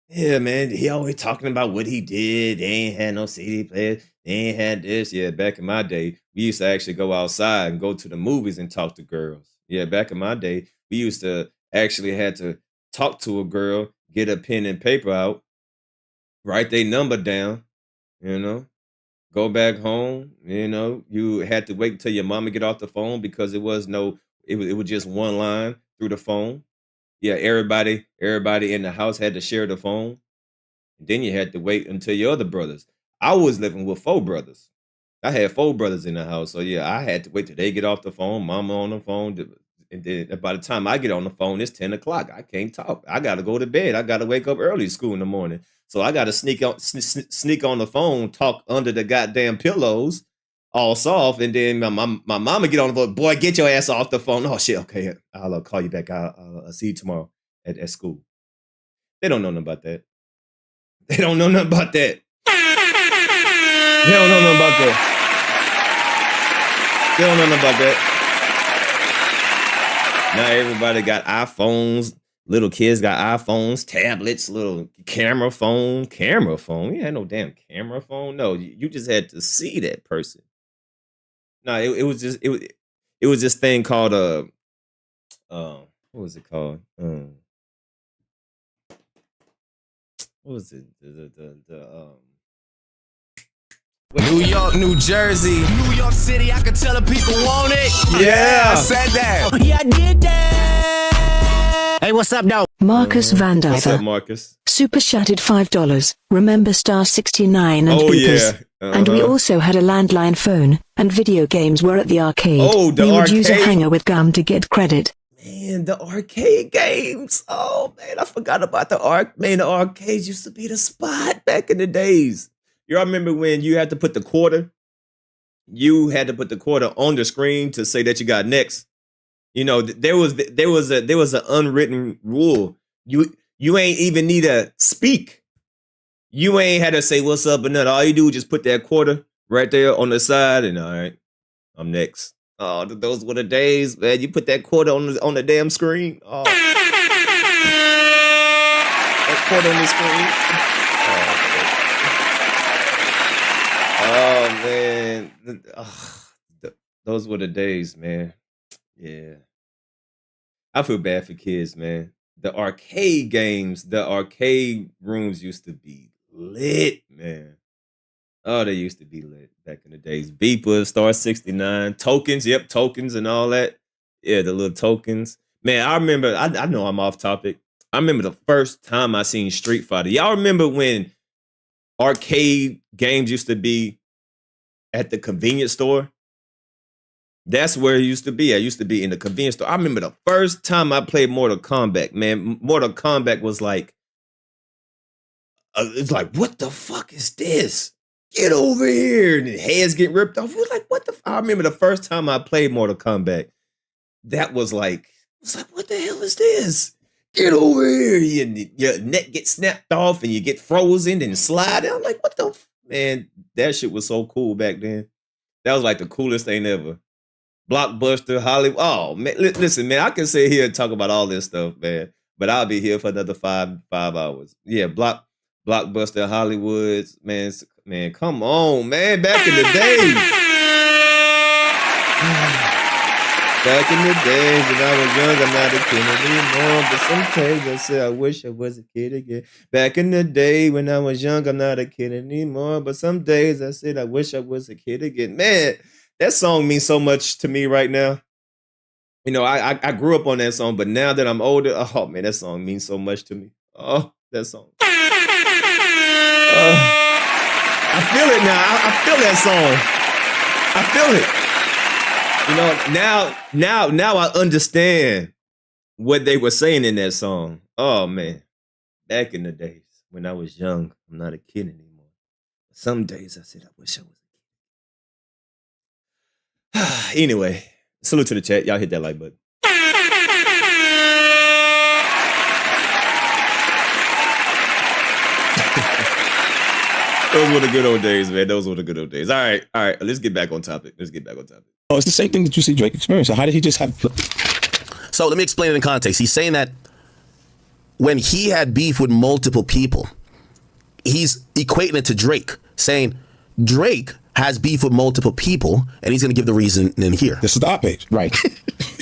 Yeah, man, he always talking about what he did. They ain't had no CD players. They ain't had this. Yeah, back in my day, we used to actually go outside and go to the movies and talk to girls. Yeah, back in my day, we used to actually had to talk to a girl, get a pen and paper out, write their number down, go back home. You had to wait until your mama get off the phone because it was just one line through the phone. Yeah, everybody in the house had to share the phone. And then you had to wait until your other brothers. I was living with 4 brothers. I had 4 brothers in the house. So yeah, I had to wait till they get off the phone, mama on the phone. And then by the time I get on the phone, it's 10 o'clock. I can't talk. I got to go to bed. I got to wake up early to school in the morning. So I got to sneak on the phone, talk under the goddamn pillows, all soft. And then my mama get on the phone. Boy, get your ass off the phone. Oh, shit. Okay, I'll call you back. I'll see you tomorrow at school. They don't know nothing about that. They don't know nothing about that. They don't know nothing about that. They don't know nothing about that. Now everybody got iPhones. Little kids got iPhones, tablets, little camera phone. You had no damn camera phone. No, you just had to see that person. No, it was this thing called what was it called? What was it? New York, New Jersey, New York City, I could tell the people want it. Yeah. I said that. Oh, yeah, I did that. Hey, what's up, though? Marcus Vandiver. What's up, Marcus? Super chatted $5. Remember star 69 and beepers. Yeah. And we also had a landline phone, and video games were at the arcade. Oh, the we would use a arcade. hanger with gum to get credit. Man, the arcade games. Oh, man, I forgot about the arcades used to be the spot back in the days. You all remember when you had to put the quarter? You had to put the quarter on the screen to say that you got next. There was an unwritten rule. You ain't even need to speak. You ain't had to say what's up or nothing. All you do is just put that quarter right there on the side, and all right, I'm next. Oh, those were the days, man. You put that quarter on the damn screen. Oh, that quarter on the screen. Oh man, those were the days, man. Yeah. I feel bad for kids, man. The arcade games, the arcade rooms used to be lit, man. Oh, they used to be lit back in the days. Beeper, Star 69, tokens, tokens and all that. Yeah, the little tokens. Man, I remember, I know I'm off topic. I remember the first time I seen Street Fighter. Y'all remember when arcade games used to be at the convenience store? That's where it used to be. I used to be in the convenience store. I remember the first time I played Mortal Kombat, man. Mortal Kombat was like, it's like, what the fuck is this? Get over here. And the heads get ripped off. It was like, what the I remember the first time I played Mortal Kombat. That was like, what the hell is this? Get over here. Your neck gets snapped off and you get frozen and slide. I'm like, what the man? That shit was so cool back then. That was like the coolest thing ever. Blockbuster, Hollywood. Oh, man. Listen, man, I can sit here and talk about all this stuff, man. But I'll be here for another five hours. Yeah, Blockbuster, Hollywood, man, come on, man. Back in the days. Back in the days when I was young, I'm not a kid anymore. But sometimes I say I wish I was a kid again. Back in the day when I was young, I'm not a kid anymore. But some days I said I wish I was a kid again. Man, that song means so much to me right now. You know, I grew up on that song, but now that I'm older, oh man, that song means so much to me. Oh, that song. I feel it now. I feel that song. I feel it. You know, now I understand what they were saying in that song. Oh man, back in the days when I was young, I'm not a kid anymore. Some days I said I wish I was a kid. Anyway, salute to the chat. Y'all hit that like button. Those were the good old days, man. Those were the good old days. All right. Let's get back on topic. Oh, it's the same thing that you see Drake experience. So how did he just have? So let me explain it in context. He's saying that when he had beef with multiple people, he's equating it to Drake, saying Drake has beef with multiple people, and he's going to give the reason in here. This is the op page, right?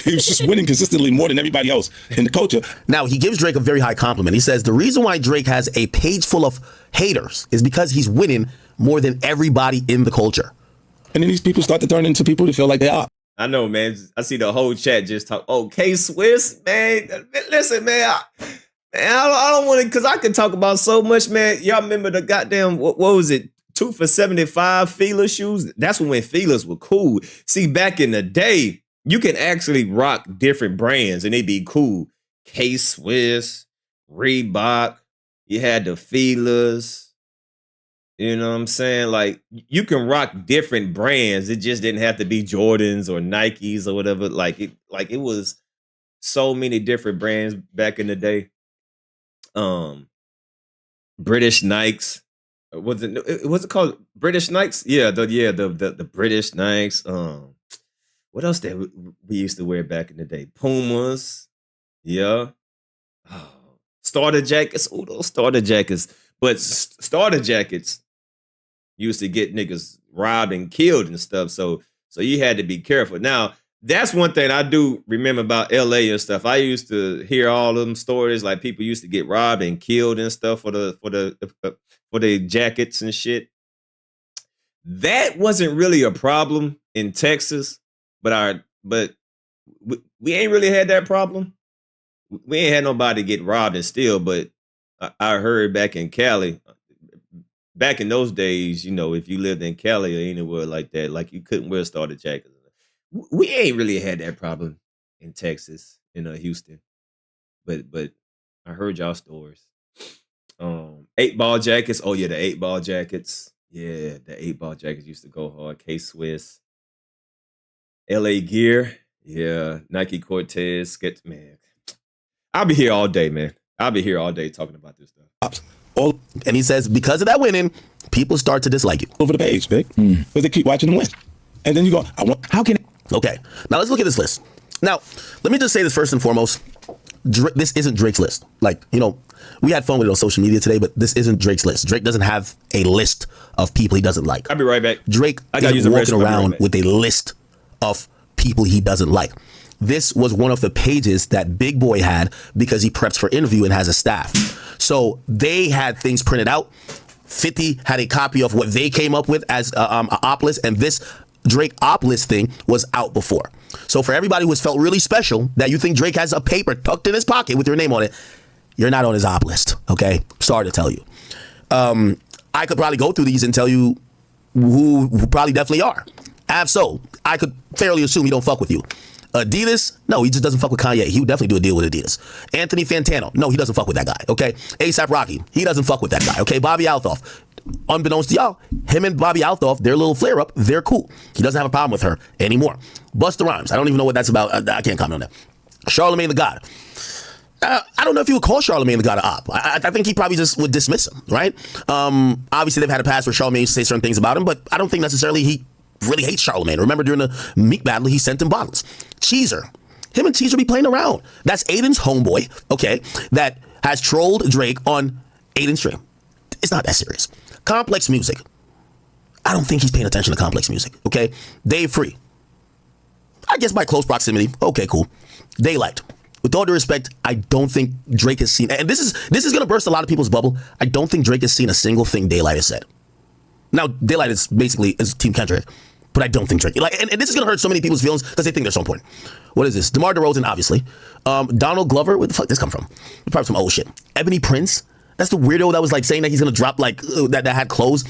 He was just winning consistently more than everybody else in the culture. Now, he gives Drake a very high compliment. He says the reason why Drake has a page full of haters is because he's winning more than everybody in the culture. And then these people start to turn into people that feel like they are. I know, man. I see the whole chat just talk. Oh, K-Swiss, man. Listen, man. I don't want to, because I can talk about so much, man. Y'all remember the goddamn, what was it? 2 for $75 Fila shoes. That's when Filas were cool. See, back in the day, you can actually rock different brands and they'd be cool. K-Swiss, Reebok. You had the Filas. You know what I'm saying? Like, you can rock different brands. It just didn't have to be Jordans or Nikes or whatever. Like it was so many different brands back in the day. British Nikes. Was it called British Nikes? Yeah, the British Nikes. What else that we used to wear back in the day? Pumas. Yeah. Oh, starter jackets. Oh, those starter jackets. But starter jackets used to get niggas robbed and killed and stuff. So you had to be careful. Now, that's one thing I do remember about LA and stuff. I used to hear all them stories, like people used to get robbed and killed and stuff for the jackets and shit. That wasn't really a problem in Texas, but we ain't really had that problem. We ain't had nobody get robbed and steal, but I heard back in Cali, back in those days, you know, if you lived in Cali or anywhere like that, like you couldn't wear starter jackets. We ain't really had that problem in Texas, in Houston, but I heard y'all stories. 8-ball jackets. Oh yeah, the 8-ball jackets. Yeah, the 8-ball jackets used to go hard. K-Swiss, LA Gear. Yeah, Nike Cortez. Sketch, man. I'll be here all day, man. I'll be here all day talking about this stuff. And he says because of that winning, people start to dislike you. Over the page, big. Because they keep watching them win. And then you go, how can... Okay, now let's look at this list. Now, let me just say this first and foremost. This isn't Drake's list. Like, you know, we had fun with it on social media today, but this isn't Drake's list. Drake doesn't have a list of people he doesn't like. I'll be right back. Drake isn't walking around with a list of people he doesn't like. this was one of the pages that Big Boy had because he preps for interview and has a staff. So they had things printed out. 50 had a copy of what they came up with as a op list, and this Drake op list thing was out before. So for everybody who has felt really special that you think Drake has a paper tucked in his pocket with your name on it, you're not on his op list, okay? Sorry to tell you. I could probably go through these and tell you who probably definitely are. Absol, I could fairly assume he don't fuck with you. Adidas, no, he just doesn't fuck with Kanye. He would definitely do a deal with Adidas. Anthony Fantano, no, he doesn't fuck with that guy, okay? A$AP Rocky, he doesn't fuck with that guy, okay? Bobby Althoff, unbeknownst to y'all, him and Bobby Althoff, their little flare up, they're cool. He doesn't have a problem with her anymore. Busta Rhymes, I don't even know what that's about. I can't comment on that. Charlamagne the God. I don't know if you would call Charlamagne the God an op. I think he probably just would dismiss him, right? Obviously, they've had a past where Charlamagne used to say certain things about him, but I don't think necessarily he really hates Charlamagne. Remember during the Meek battle, he sent him bottles. Cheezer. Him and Cheezer be playing around. That's Aiden's homeboy, okay, that has trolled Drake on Aiden's stream. It's not that serious. Complex Music. I don't think he's paying attention to Complex Music, okay? Dave Free. I guess by close proximity. Okay, cool. Daylight. With all due respect, I don't think Drake has seen, and this is going to burst a lot of people's bubble. I don't think Drake has seen a single thing Daylight has said. Now, Daylight is basically Team Kendrick, but I don't think Drake, and this is going to hurt so many people's feelings because they think they're so important. What is this? DeMar DeRozan, obviously. Donald Glover, where the fuck did this come from? Probably some old shit. Ebony Prince, that's the weirdo that was like saying that he's going to drop like, that had clothes.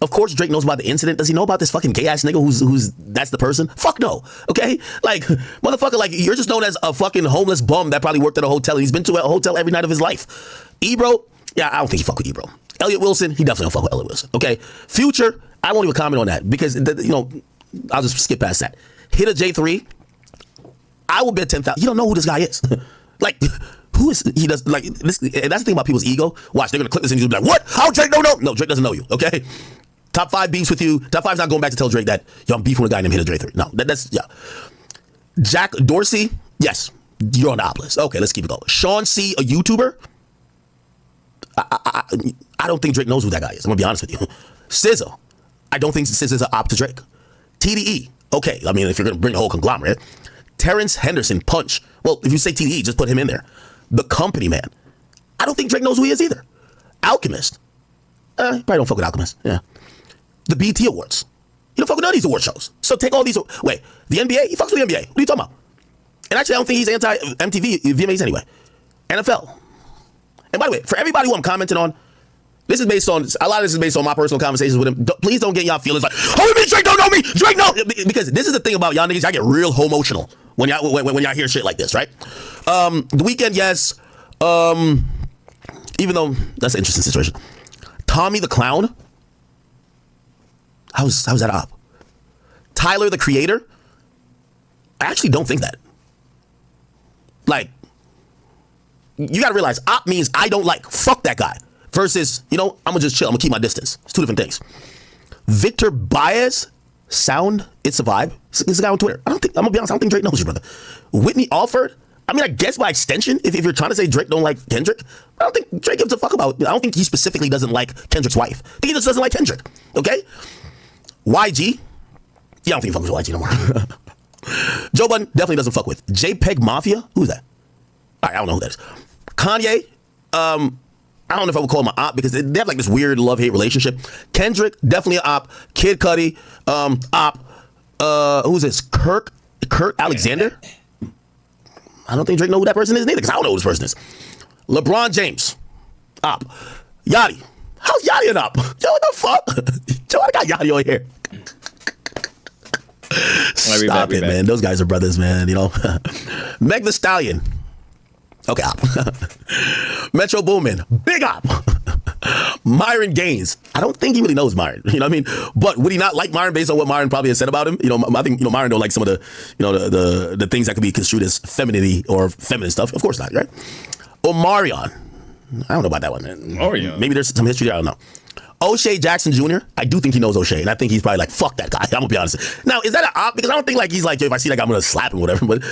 Of course, Drake knows about the incident. Does he know about this fucking gay ass nigga who's that's the person? Fuck no. Okay? Like, motherfucker, like, you're just known as a fucking homeless bum that probably worked at a hotel. And he's been to a hotel every night of his life. Ebro, yeah, I don't think he fuck with Ebro. Elliot Wilson, he definitely don't fuck with Elliot Wilson. Okay? Future, I won't even comment on that because, I'll just skip past that. Hit a J3, I will bet 10,000. You don't know who this guy is. Like, who is he? Does like this? And that's the thing about people's ego. Watch, they're gonna clip this and you'll be like, "What? How Drake don't know?" No, Drake doesn't know you. Okay. Top 5 beefs with you. Top 5's not going back to tell Drake that yo, I'm beefing with a guy named Hit a J3. No, that's yeah. Jack Dorsey, yes, you're on the op list. Okay, let's keep it going. Sean C, a YouTuber. I don't think Drake knows who that guy is. I'm gonna be honest with you. SZA, I don't think SZA's an op to Drake. TDE, okay. I mean, if you're gonna bring the whole conglomerate. Terrence Henderson, Punch. Well, if you say TDE, just put him in there. The Company Man. I don't think Drake knows who he is either. Alchemist. Probably don't fuck with Alchemist. Yeah. The BET Awards. He don't fuck with none of these award shows. So take all these. Wait, the NBA? He fucks with the NBA. What are you talking about? And actually, I don't think he's anti-MTV, VMAs anyway. NFL. And by the way, for everybody who I'm commenting on, this is based on, a lot of this is based on my personal conversations with him. Please don't get y'all feelings like, oh, you mean Drake don't know me? Drake no. Because this is the thing about y'all niggas, I get real emotional when y'all hear shit like this, right? The Weeknd, yes. Even though that's an interesting situation. Tommy the Clown. How's that op? Tyler the Creator. I actually don't think that. Like, you gotta realize op means I don't like. Fuck that guy. Versus, I'm gonna just chill. I'm gonna keep my distance. It's two different things. Victor Baez, Sound, It's a Vibe. This a guy on Twitter. I'm gonna be honest, I don't think Drake knows you, brother. Whitney Alford. I mean, I guess by extension, if you're trying to say Drake don't like Kendrick, I don't think Drake gives a fuck about. I don't think he specifically doesn't like Kendrick's wife. I think he just doesn't like Kendrick. Okay? YG. Yeah, I don't think he fucks with YG no more. Joe Budden definitely doesn't fuck with. JPEG Mafia. Who's that? All right, I don't know who that is. Kanye. I don't know if I would call him an op because they have like this weird love-hate relationship. Kendrick, definitely an op. Kid Cudi, op. Who's this? Kurt Alexander? I don't think Drake knows who that person is neither because I don't know who this person is. LeBron James, op. Yachty. How's Yachty an op? Yo, what the fuck? Yo, I got Yachty on here. Stop it, man. Those guys are brothers, man, Meg the Stallion. Okay, op. Metro Boomin, big op. Myron Gaines. I don't think he really knows Myron. You know what I mean? But would he not like Myron based on what Myron probably has said about him? I think Myron don't like some of the the things that could be construed as femininity or feminine stuff. Of course not, right? Omarion. I don't know about that one, man. Omarion. Maybe there's some history there. I don't know. O'Shea Jackson Jr. I do think he knows O'Shea, and I think he's probably like, fuck that guy. I'm gonna be honest. Now, is that an op? Because I don't think like he's like, yo, if I see that guy, I'm gonna slap him or whatever. But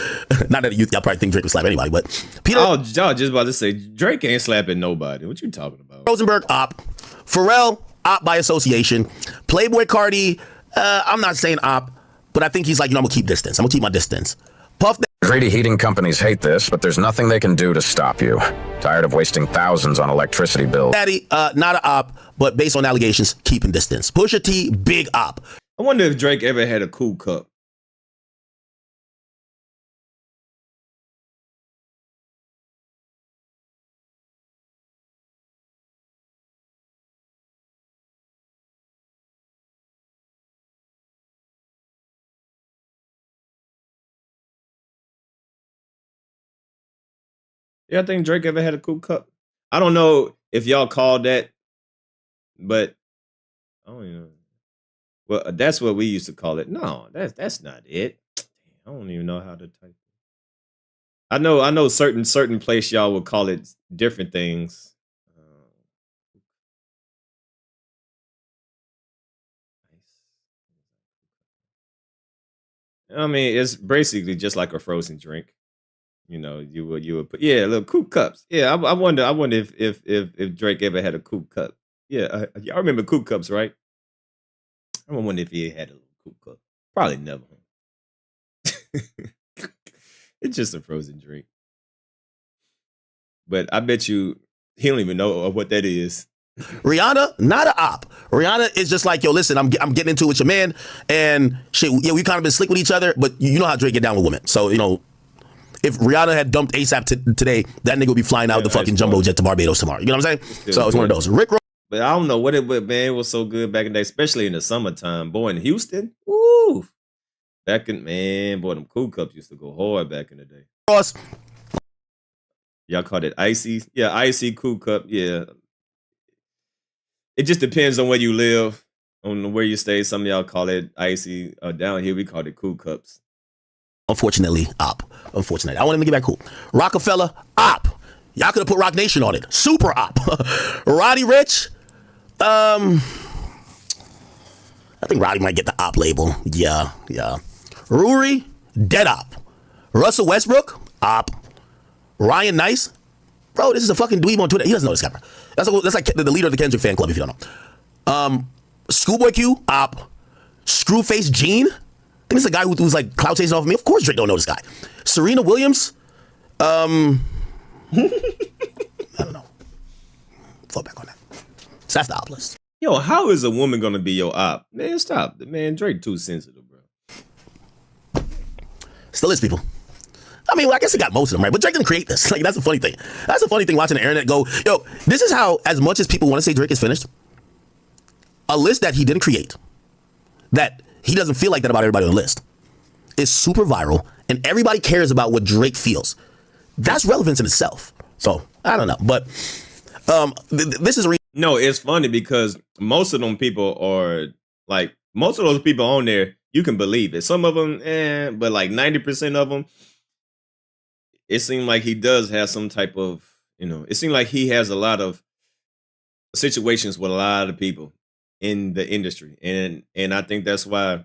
not that y'all probably think Drake would slap anybody. But Peter, y'all just about to say Drake ain't slapping nobody. What you talking about? Rosenberg op. Pharrell op by association. Playboy Cardi. I'm not saying op, but I think he's like, I'm gonna keep distance. I'm gonna keep my distance. Puff Greedy heating companies hate this, but there's nothing they can do to stop you. Tired of wasting thousands on electricity bills. Daddy, not an op, but based on allegations, keeping distance. Pusha T, big op. I wonder if Drake ever had a cool cup. Yeah, I think Drake ever had a cool cup. I don't know if y'all called that, but I don't even know. Well, that's what we used to call it. No, that's not it. I don't even know how to type. I know certain place y'all would call it different things. I mean, it's basically just like a frozen drink. You know, you would put little cool cups. Yeah, I wonder if Drake ever had a cool cup. Yeah, y'all remember cool cups, right? I wonder if he had a little cool cup. Probably never. It's just a frozen drink. But I bet you he don't even know what that is. Rihanna, not an op. Rihanna is just like, yo, listen, I'm getting into it with your man, and shit, yeah, we kind of been slick with each other, but you know how Drake get down with women. So, you know, if Rihanna had dumped ASAP today, that nigga would be flying out the fucking jumbo jet to Barbados tomorrow. You know what I'm saying? So it's one of those. Rick Ross. But I don't know what it was so good back in the day, especially in the summertime. Boy, in Houston, woo. Boy, them cool cups used to go hard back in the day. Ross. Y'all called it icy? Yeah, icy cool cup. Yeah. It just depends on where you live, on where you stay. Some of y'all call it icy. Down here, we call it cool cups. Unfortunately, op. Unfortunately. I want him to get back cool. Rockefeller, op. Y'all could have put Rock Nation on it. Super op. Roddy Rich, I think Roddy might get the op label. Yeah. Ruri, dead op. Russell Westbrook, op. Ryan Nice, bro, this is a fucking dweeb on Twitter. He doesn't know this guy. That's like the leader of the Kendrick fan club, if you don't know. Schoolboy Q, op. Screwface Gene, I think it's a guy who's like clout chasing off of me. Of course Drake don't know this guy. Serena Williams, I don't know. Fall back on that. So that's the op list. Yo, how is a woman gonna be your op? Man, stop. Man, Drake too sensitive, bro. Still is, people. I mean, well, I guess he got most of them, right? But Drake didn't create this. Like, that's a funny thing. That's a funny thing watching the internet go, yo, this is how, as much as people want to say Drake is finished, a list that he didn't create, that he doesn't feel like that about everybody on the list, is super viral, and everybody cares about what Drake feels. That's relevance in itself. So, I don't know. But this is... No, it's funny because most of them people are, like, most of those people on there, you can believe it. Some of them, but like 90% of them, it seemed like he does have some type of, it seemed like he has a lot of situations with a lot of people in the industry. And I think that's why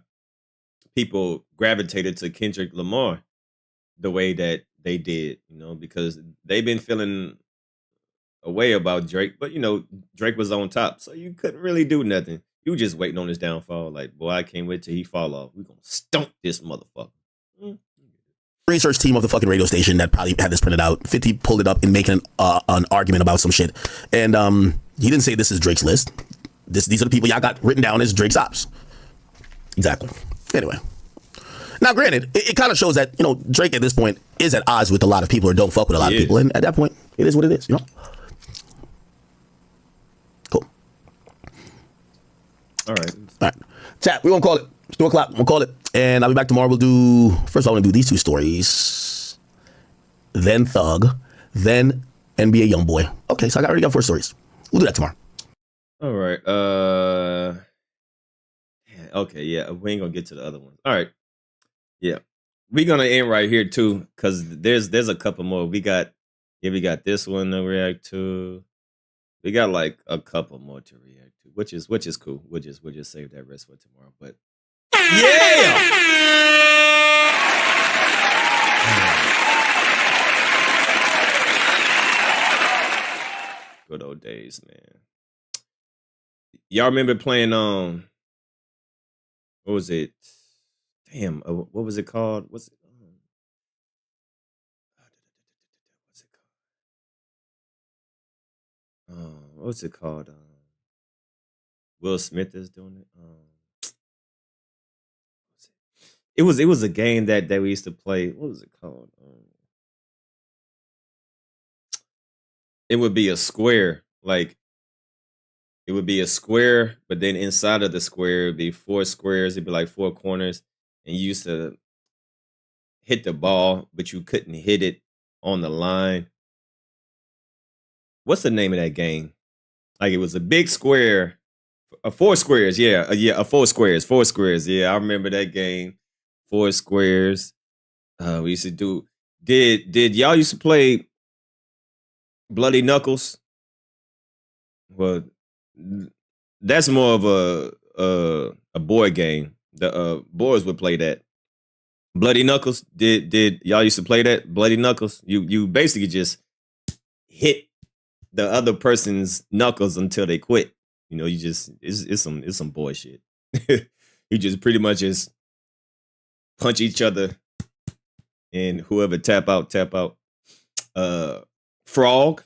people gravitated to Kendrick Lamar the way that they did, because they've been feeling a way about Drake, but Drake was on top. So you couldn't really do nothing. You were just waiting on his downfall. Like, boy, I can't wait till he fall off. We're going to stomp this motherfucker. Research team of the fucking radio station that probably had this printed out. 50 pulled it up and making an argument about some shit. And he didn't say this is Drake's list. These are the people y'all got written down as Drake's ops. Exactly. Anyway. Now, granted, it kind of shows that, Drake at this point is at odds with a lot of people or don't fuck with a lot of people. And at that point, it is what it is, Cool. All right. Chat, we're going to call it. It's 2 o'clock. We'll call it. And I'll be back tomorrow. We'll do... First, I want to do these 2 stories. Then Thug. Then NBA Youngboy. Okay, so I already got 4 stories. We'll do that tomorrow. All right. Okay, yeah. We ain't going to get to the other ones. All right. Yeah. We're going to end right here, too, because there's a couple more. We got this one to react to. We got, like, a couple more to react to, which is cool. We'll just save that rest for tomorrow. But yeah! Good old days, man. Y'all remember playing what was it? Damn, what was it called? what's it called? Will Smith is doing it. It was a game that we used to play. What was it called? It would be a square, like it would be a square, but then inside of the square it'd be 4 squares. It'd be like 4 corners, and you used to hit the ball, but you couldn't hit it on the line. What's the name of that game? Like it was a big square, 4 squares. Yeah, 4 squares, 4 squares. Yeah, I remember that game. 4 squares. We used to do. Did y'all used to play Bloody Knuckles? Well, that's more of a boy game. The boys would play that. Bloody Knuckles. Did y'all used to play that? Bloody Knuckles. You basically just hit the other person's knuckles until they quit. You know, you just it's some boy shit. You just pretty much just punch each other, and whoever tap out. Frog.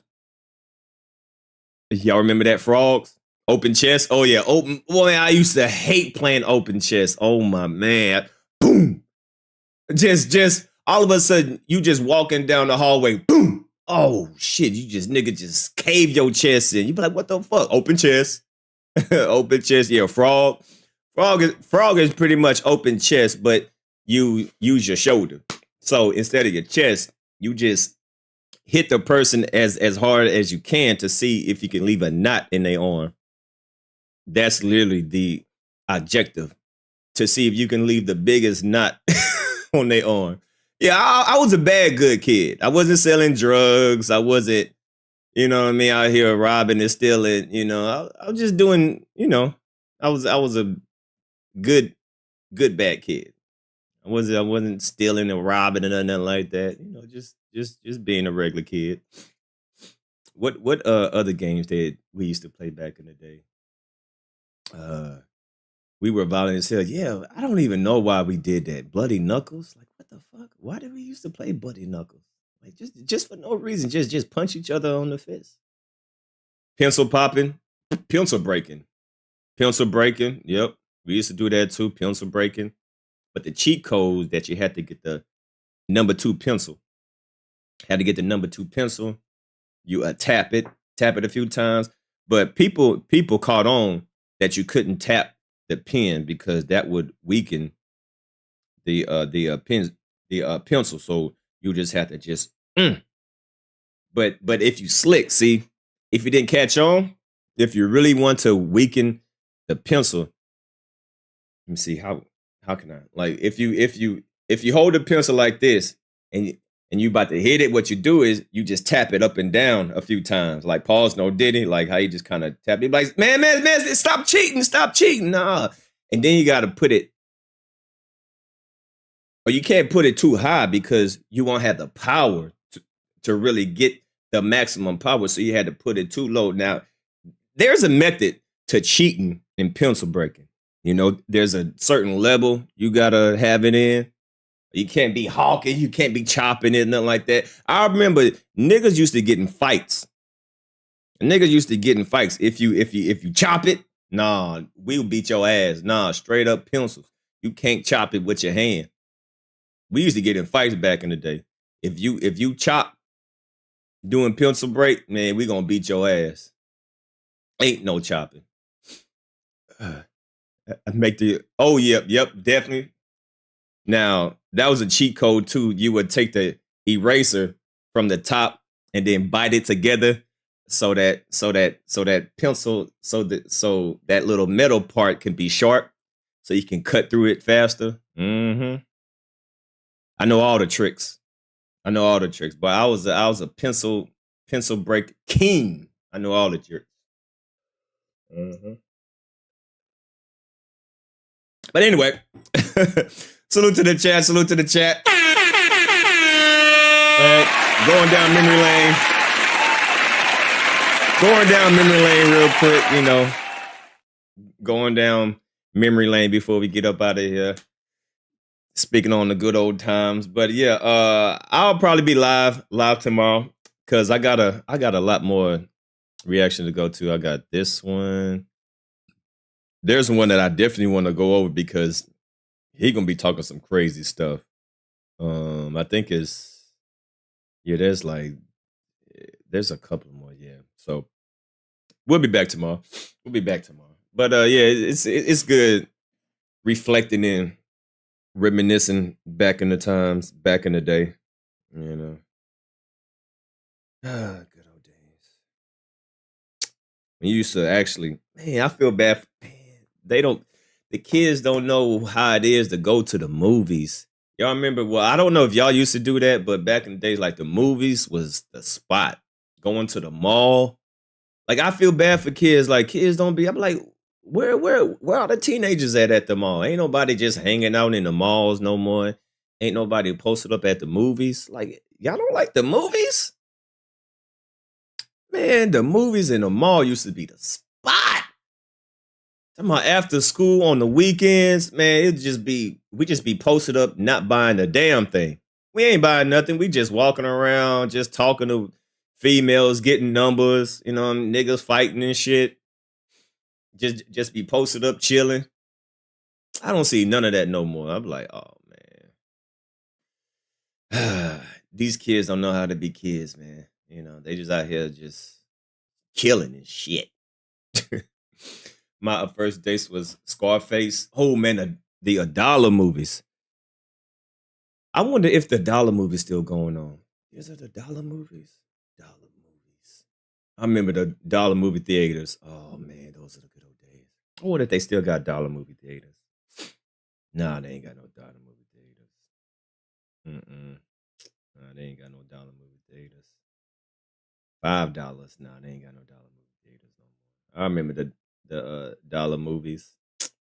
Y'all remember that? Frogs? Open chess? Oh yeah, open. Boy, I used to hate playing open chess. Oh my man. Boom. Just all of a sudden, you just walking down the hallway. Boom. Oh shit, you just nigga just cave your chest in. You be like, what the fuck? Open chess. Open chess. Yeah, frog. Frog is pretty much open chess, but you use your shoulder. So instead of your chest, you just hit the person as hard as you can to see if you can leave a knot in their arm. That's literally the objective, to see if you can leave the biggest knot on their arm. Yeah, I was a bad good kid. I wasn't selling drugs. I wasn't, you know what I mean, out here robbing and stealing. You know, I was just doing, you know, I was a good bad kid. I wasn't stealing and robbing and nothing like that. You know, just being a regular kid. What other games did we used to play back in the day? We were violent as hell. Yeah, I don't even know why we did that. Bloody Knuckles? Like, what the fuck? Why did we used to play Bloody Knuckles? Like, just for no reason. Just punch each other on the fist. Pencil popping. Pencil breaking. Pencil breaking. Yep. We used to do that too. Pencil breaking. But the cheat code that you had to get the number 2 pencil. Had to get the number 2 pencil. You tap it a few times. But people caught on that you couldn't tap the pen because that would weaken the pencil. So you just have to just. But if you slick, see, if you didn't catch on, if you really want to weaken the pencil, let me see how can I, like, if you hold the pencil like this and you about to hit it, what you do is you just tap it up and down a few times, like Pause No Diddy, like how you just kind of tap it, like man, stop cheating, nah. And then you got to put it, or you can't put it too high because you won't have the power to really get the maximum power. So you had to put it too low. Now, there's a method to cheating and pencil breaking. You know, there's a certain level you gotta have it in. You can't be hawking, you can't be chopping it, nothing like that. I remember niggas used to get in fights. Niggas used to get in fights. If you chop it, nah, we'll beat your ass. Nah, straight up pencils. You can't chop it with your hand. We used to get in fights back in the day. If you chop doing pencil break, man, we gonna beat your ass. Ain't no chopping. Yep, definitely. Now, that was a cheat code too. You would take the eraser from the top and then bite it together so that pencil, so that little metal part can be sharp, so you can cut through it faster. I know all the tricks. But I was a pencil break king. I know all the tricks. But anyway, salute to the chat. Going down memory lane real quick, you know. Going down memory lane before we get up out of here. Speaking on the good old times. But yeah, I'll probably be live tomorrow because I got a lot more reaction to go to. I got this one. There's one that I definitely want to go over because he gonna be talking some crazy stuff. I think there's a couple more, yeah. So we'll be back tomorrow. But yeah, it's good reflecting and reminiscing back in the times, back in the day, you know. Good old days. When you used to actually, man, I feel bad. The kids don't know how it is to go to the movies. Y'all remember? Well, I don't know if y'all used to do that, but back in the days, like the movies was the spot. Going to the mall. Like I feel bad for kids. Like kids don't be. I'm like, where are the teenagers at the mall? Ain't nobody just hanging out in the malls no more. Ain't nobody posted up at the movies. Like y'all don't like the movies? Man, the movies in the mall used to be the spot. Talking about after school on the weekends, man, we just be posted up, not buying a damn thing. We ain't buying nothing. We just walking around, just talking to females, getting numbers, you know, niggas fighting and shit. Just be posted up, chilling. I don't see none of that no more. I'm like, oh man. These kids don't know how to be kids, man. You know, they just out here just killing and shit. My first date was Scarface. Oh man, the Adala movies. I wonder if the Dollar movie's still going on. Is it the Dollar movies? Dollar movies. I remember the Dollar movie theaters. Oh man, those are the good old days. I wonder if they still got Dollar movie theaters. Nah, they ain't got no Dollar movie theaters. Nah, they ain't got no Dollar movie theaters. $5. Nah, they ain't got no Dollar movie theaters no more. I remember the Dollar movies. Those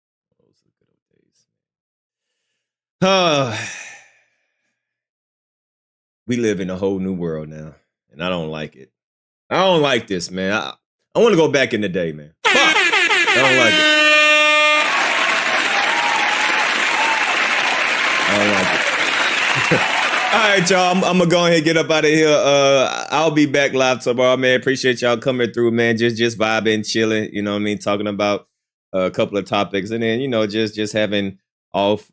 are the good old days. We live in a whole new world now, and I don't like it. I don't like this, man. I want to go back in the day, man. Fuck! I don't like it. All right, y'all. I'm gonna go ahead and get up out of here. I'll be back live tomorrow, man. Appreciate y'all coming through, man. Just vibing, chilling. You know what I mean? Talking about a couple of topics, and then just having off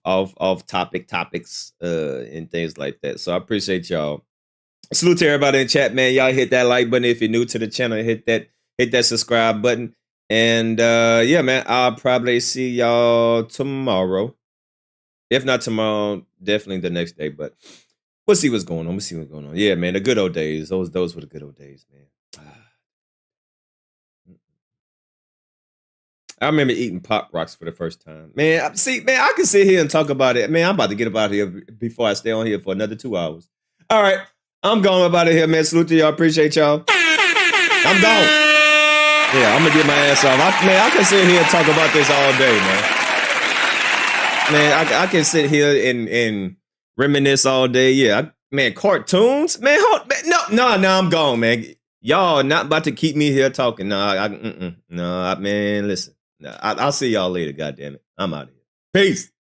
topics and things like that. So I appreciate y'all. Salute to everybody in chat, man. Y'all hit that like button if you're new to the channel. Hit that subscribe button, and yeah, man. I'll probably see y'all tomorrow. If not tomorrow, definitely the next day. But we'll see what's going on. Yeah, man, the good old days. Those were the good old days, man. I remember eating Pop Rocks for the first time. Man, I can sit here and talk about it. Man, I'm about to get up out of here before I stay on here for another 2 hours. All right, I'm going up out of here, man. Salute to y'all. Appreciate y'all. I'm gone. Yeah, I'm going to get my ass off. I can sit here and talk about this all day, man. Man, I can sit here and reminisce all day. Yeah, man, cartoons, man. No, I'm gone, man. Y'all not about to keep me here talking. No, man. Listen, I'll see y'all later. God damn it, I'm out of here. Peace.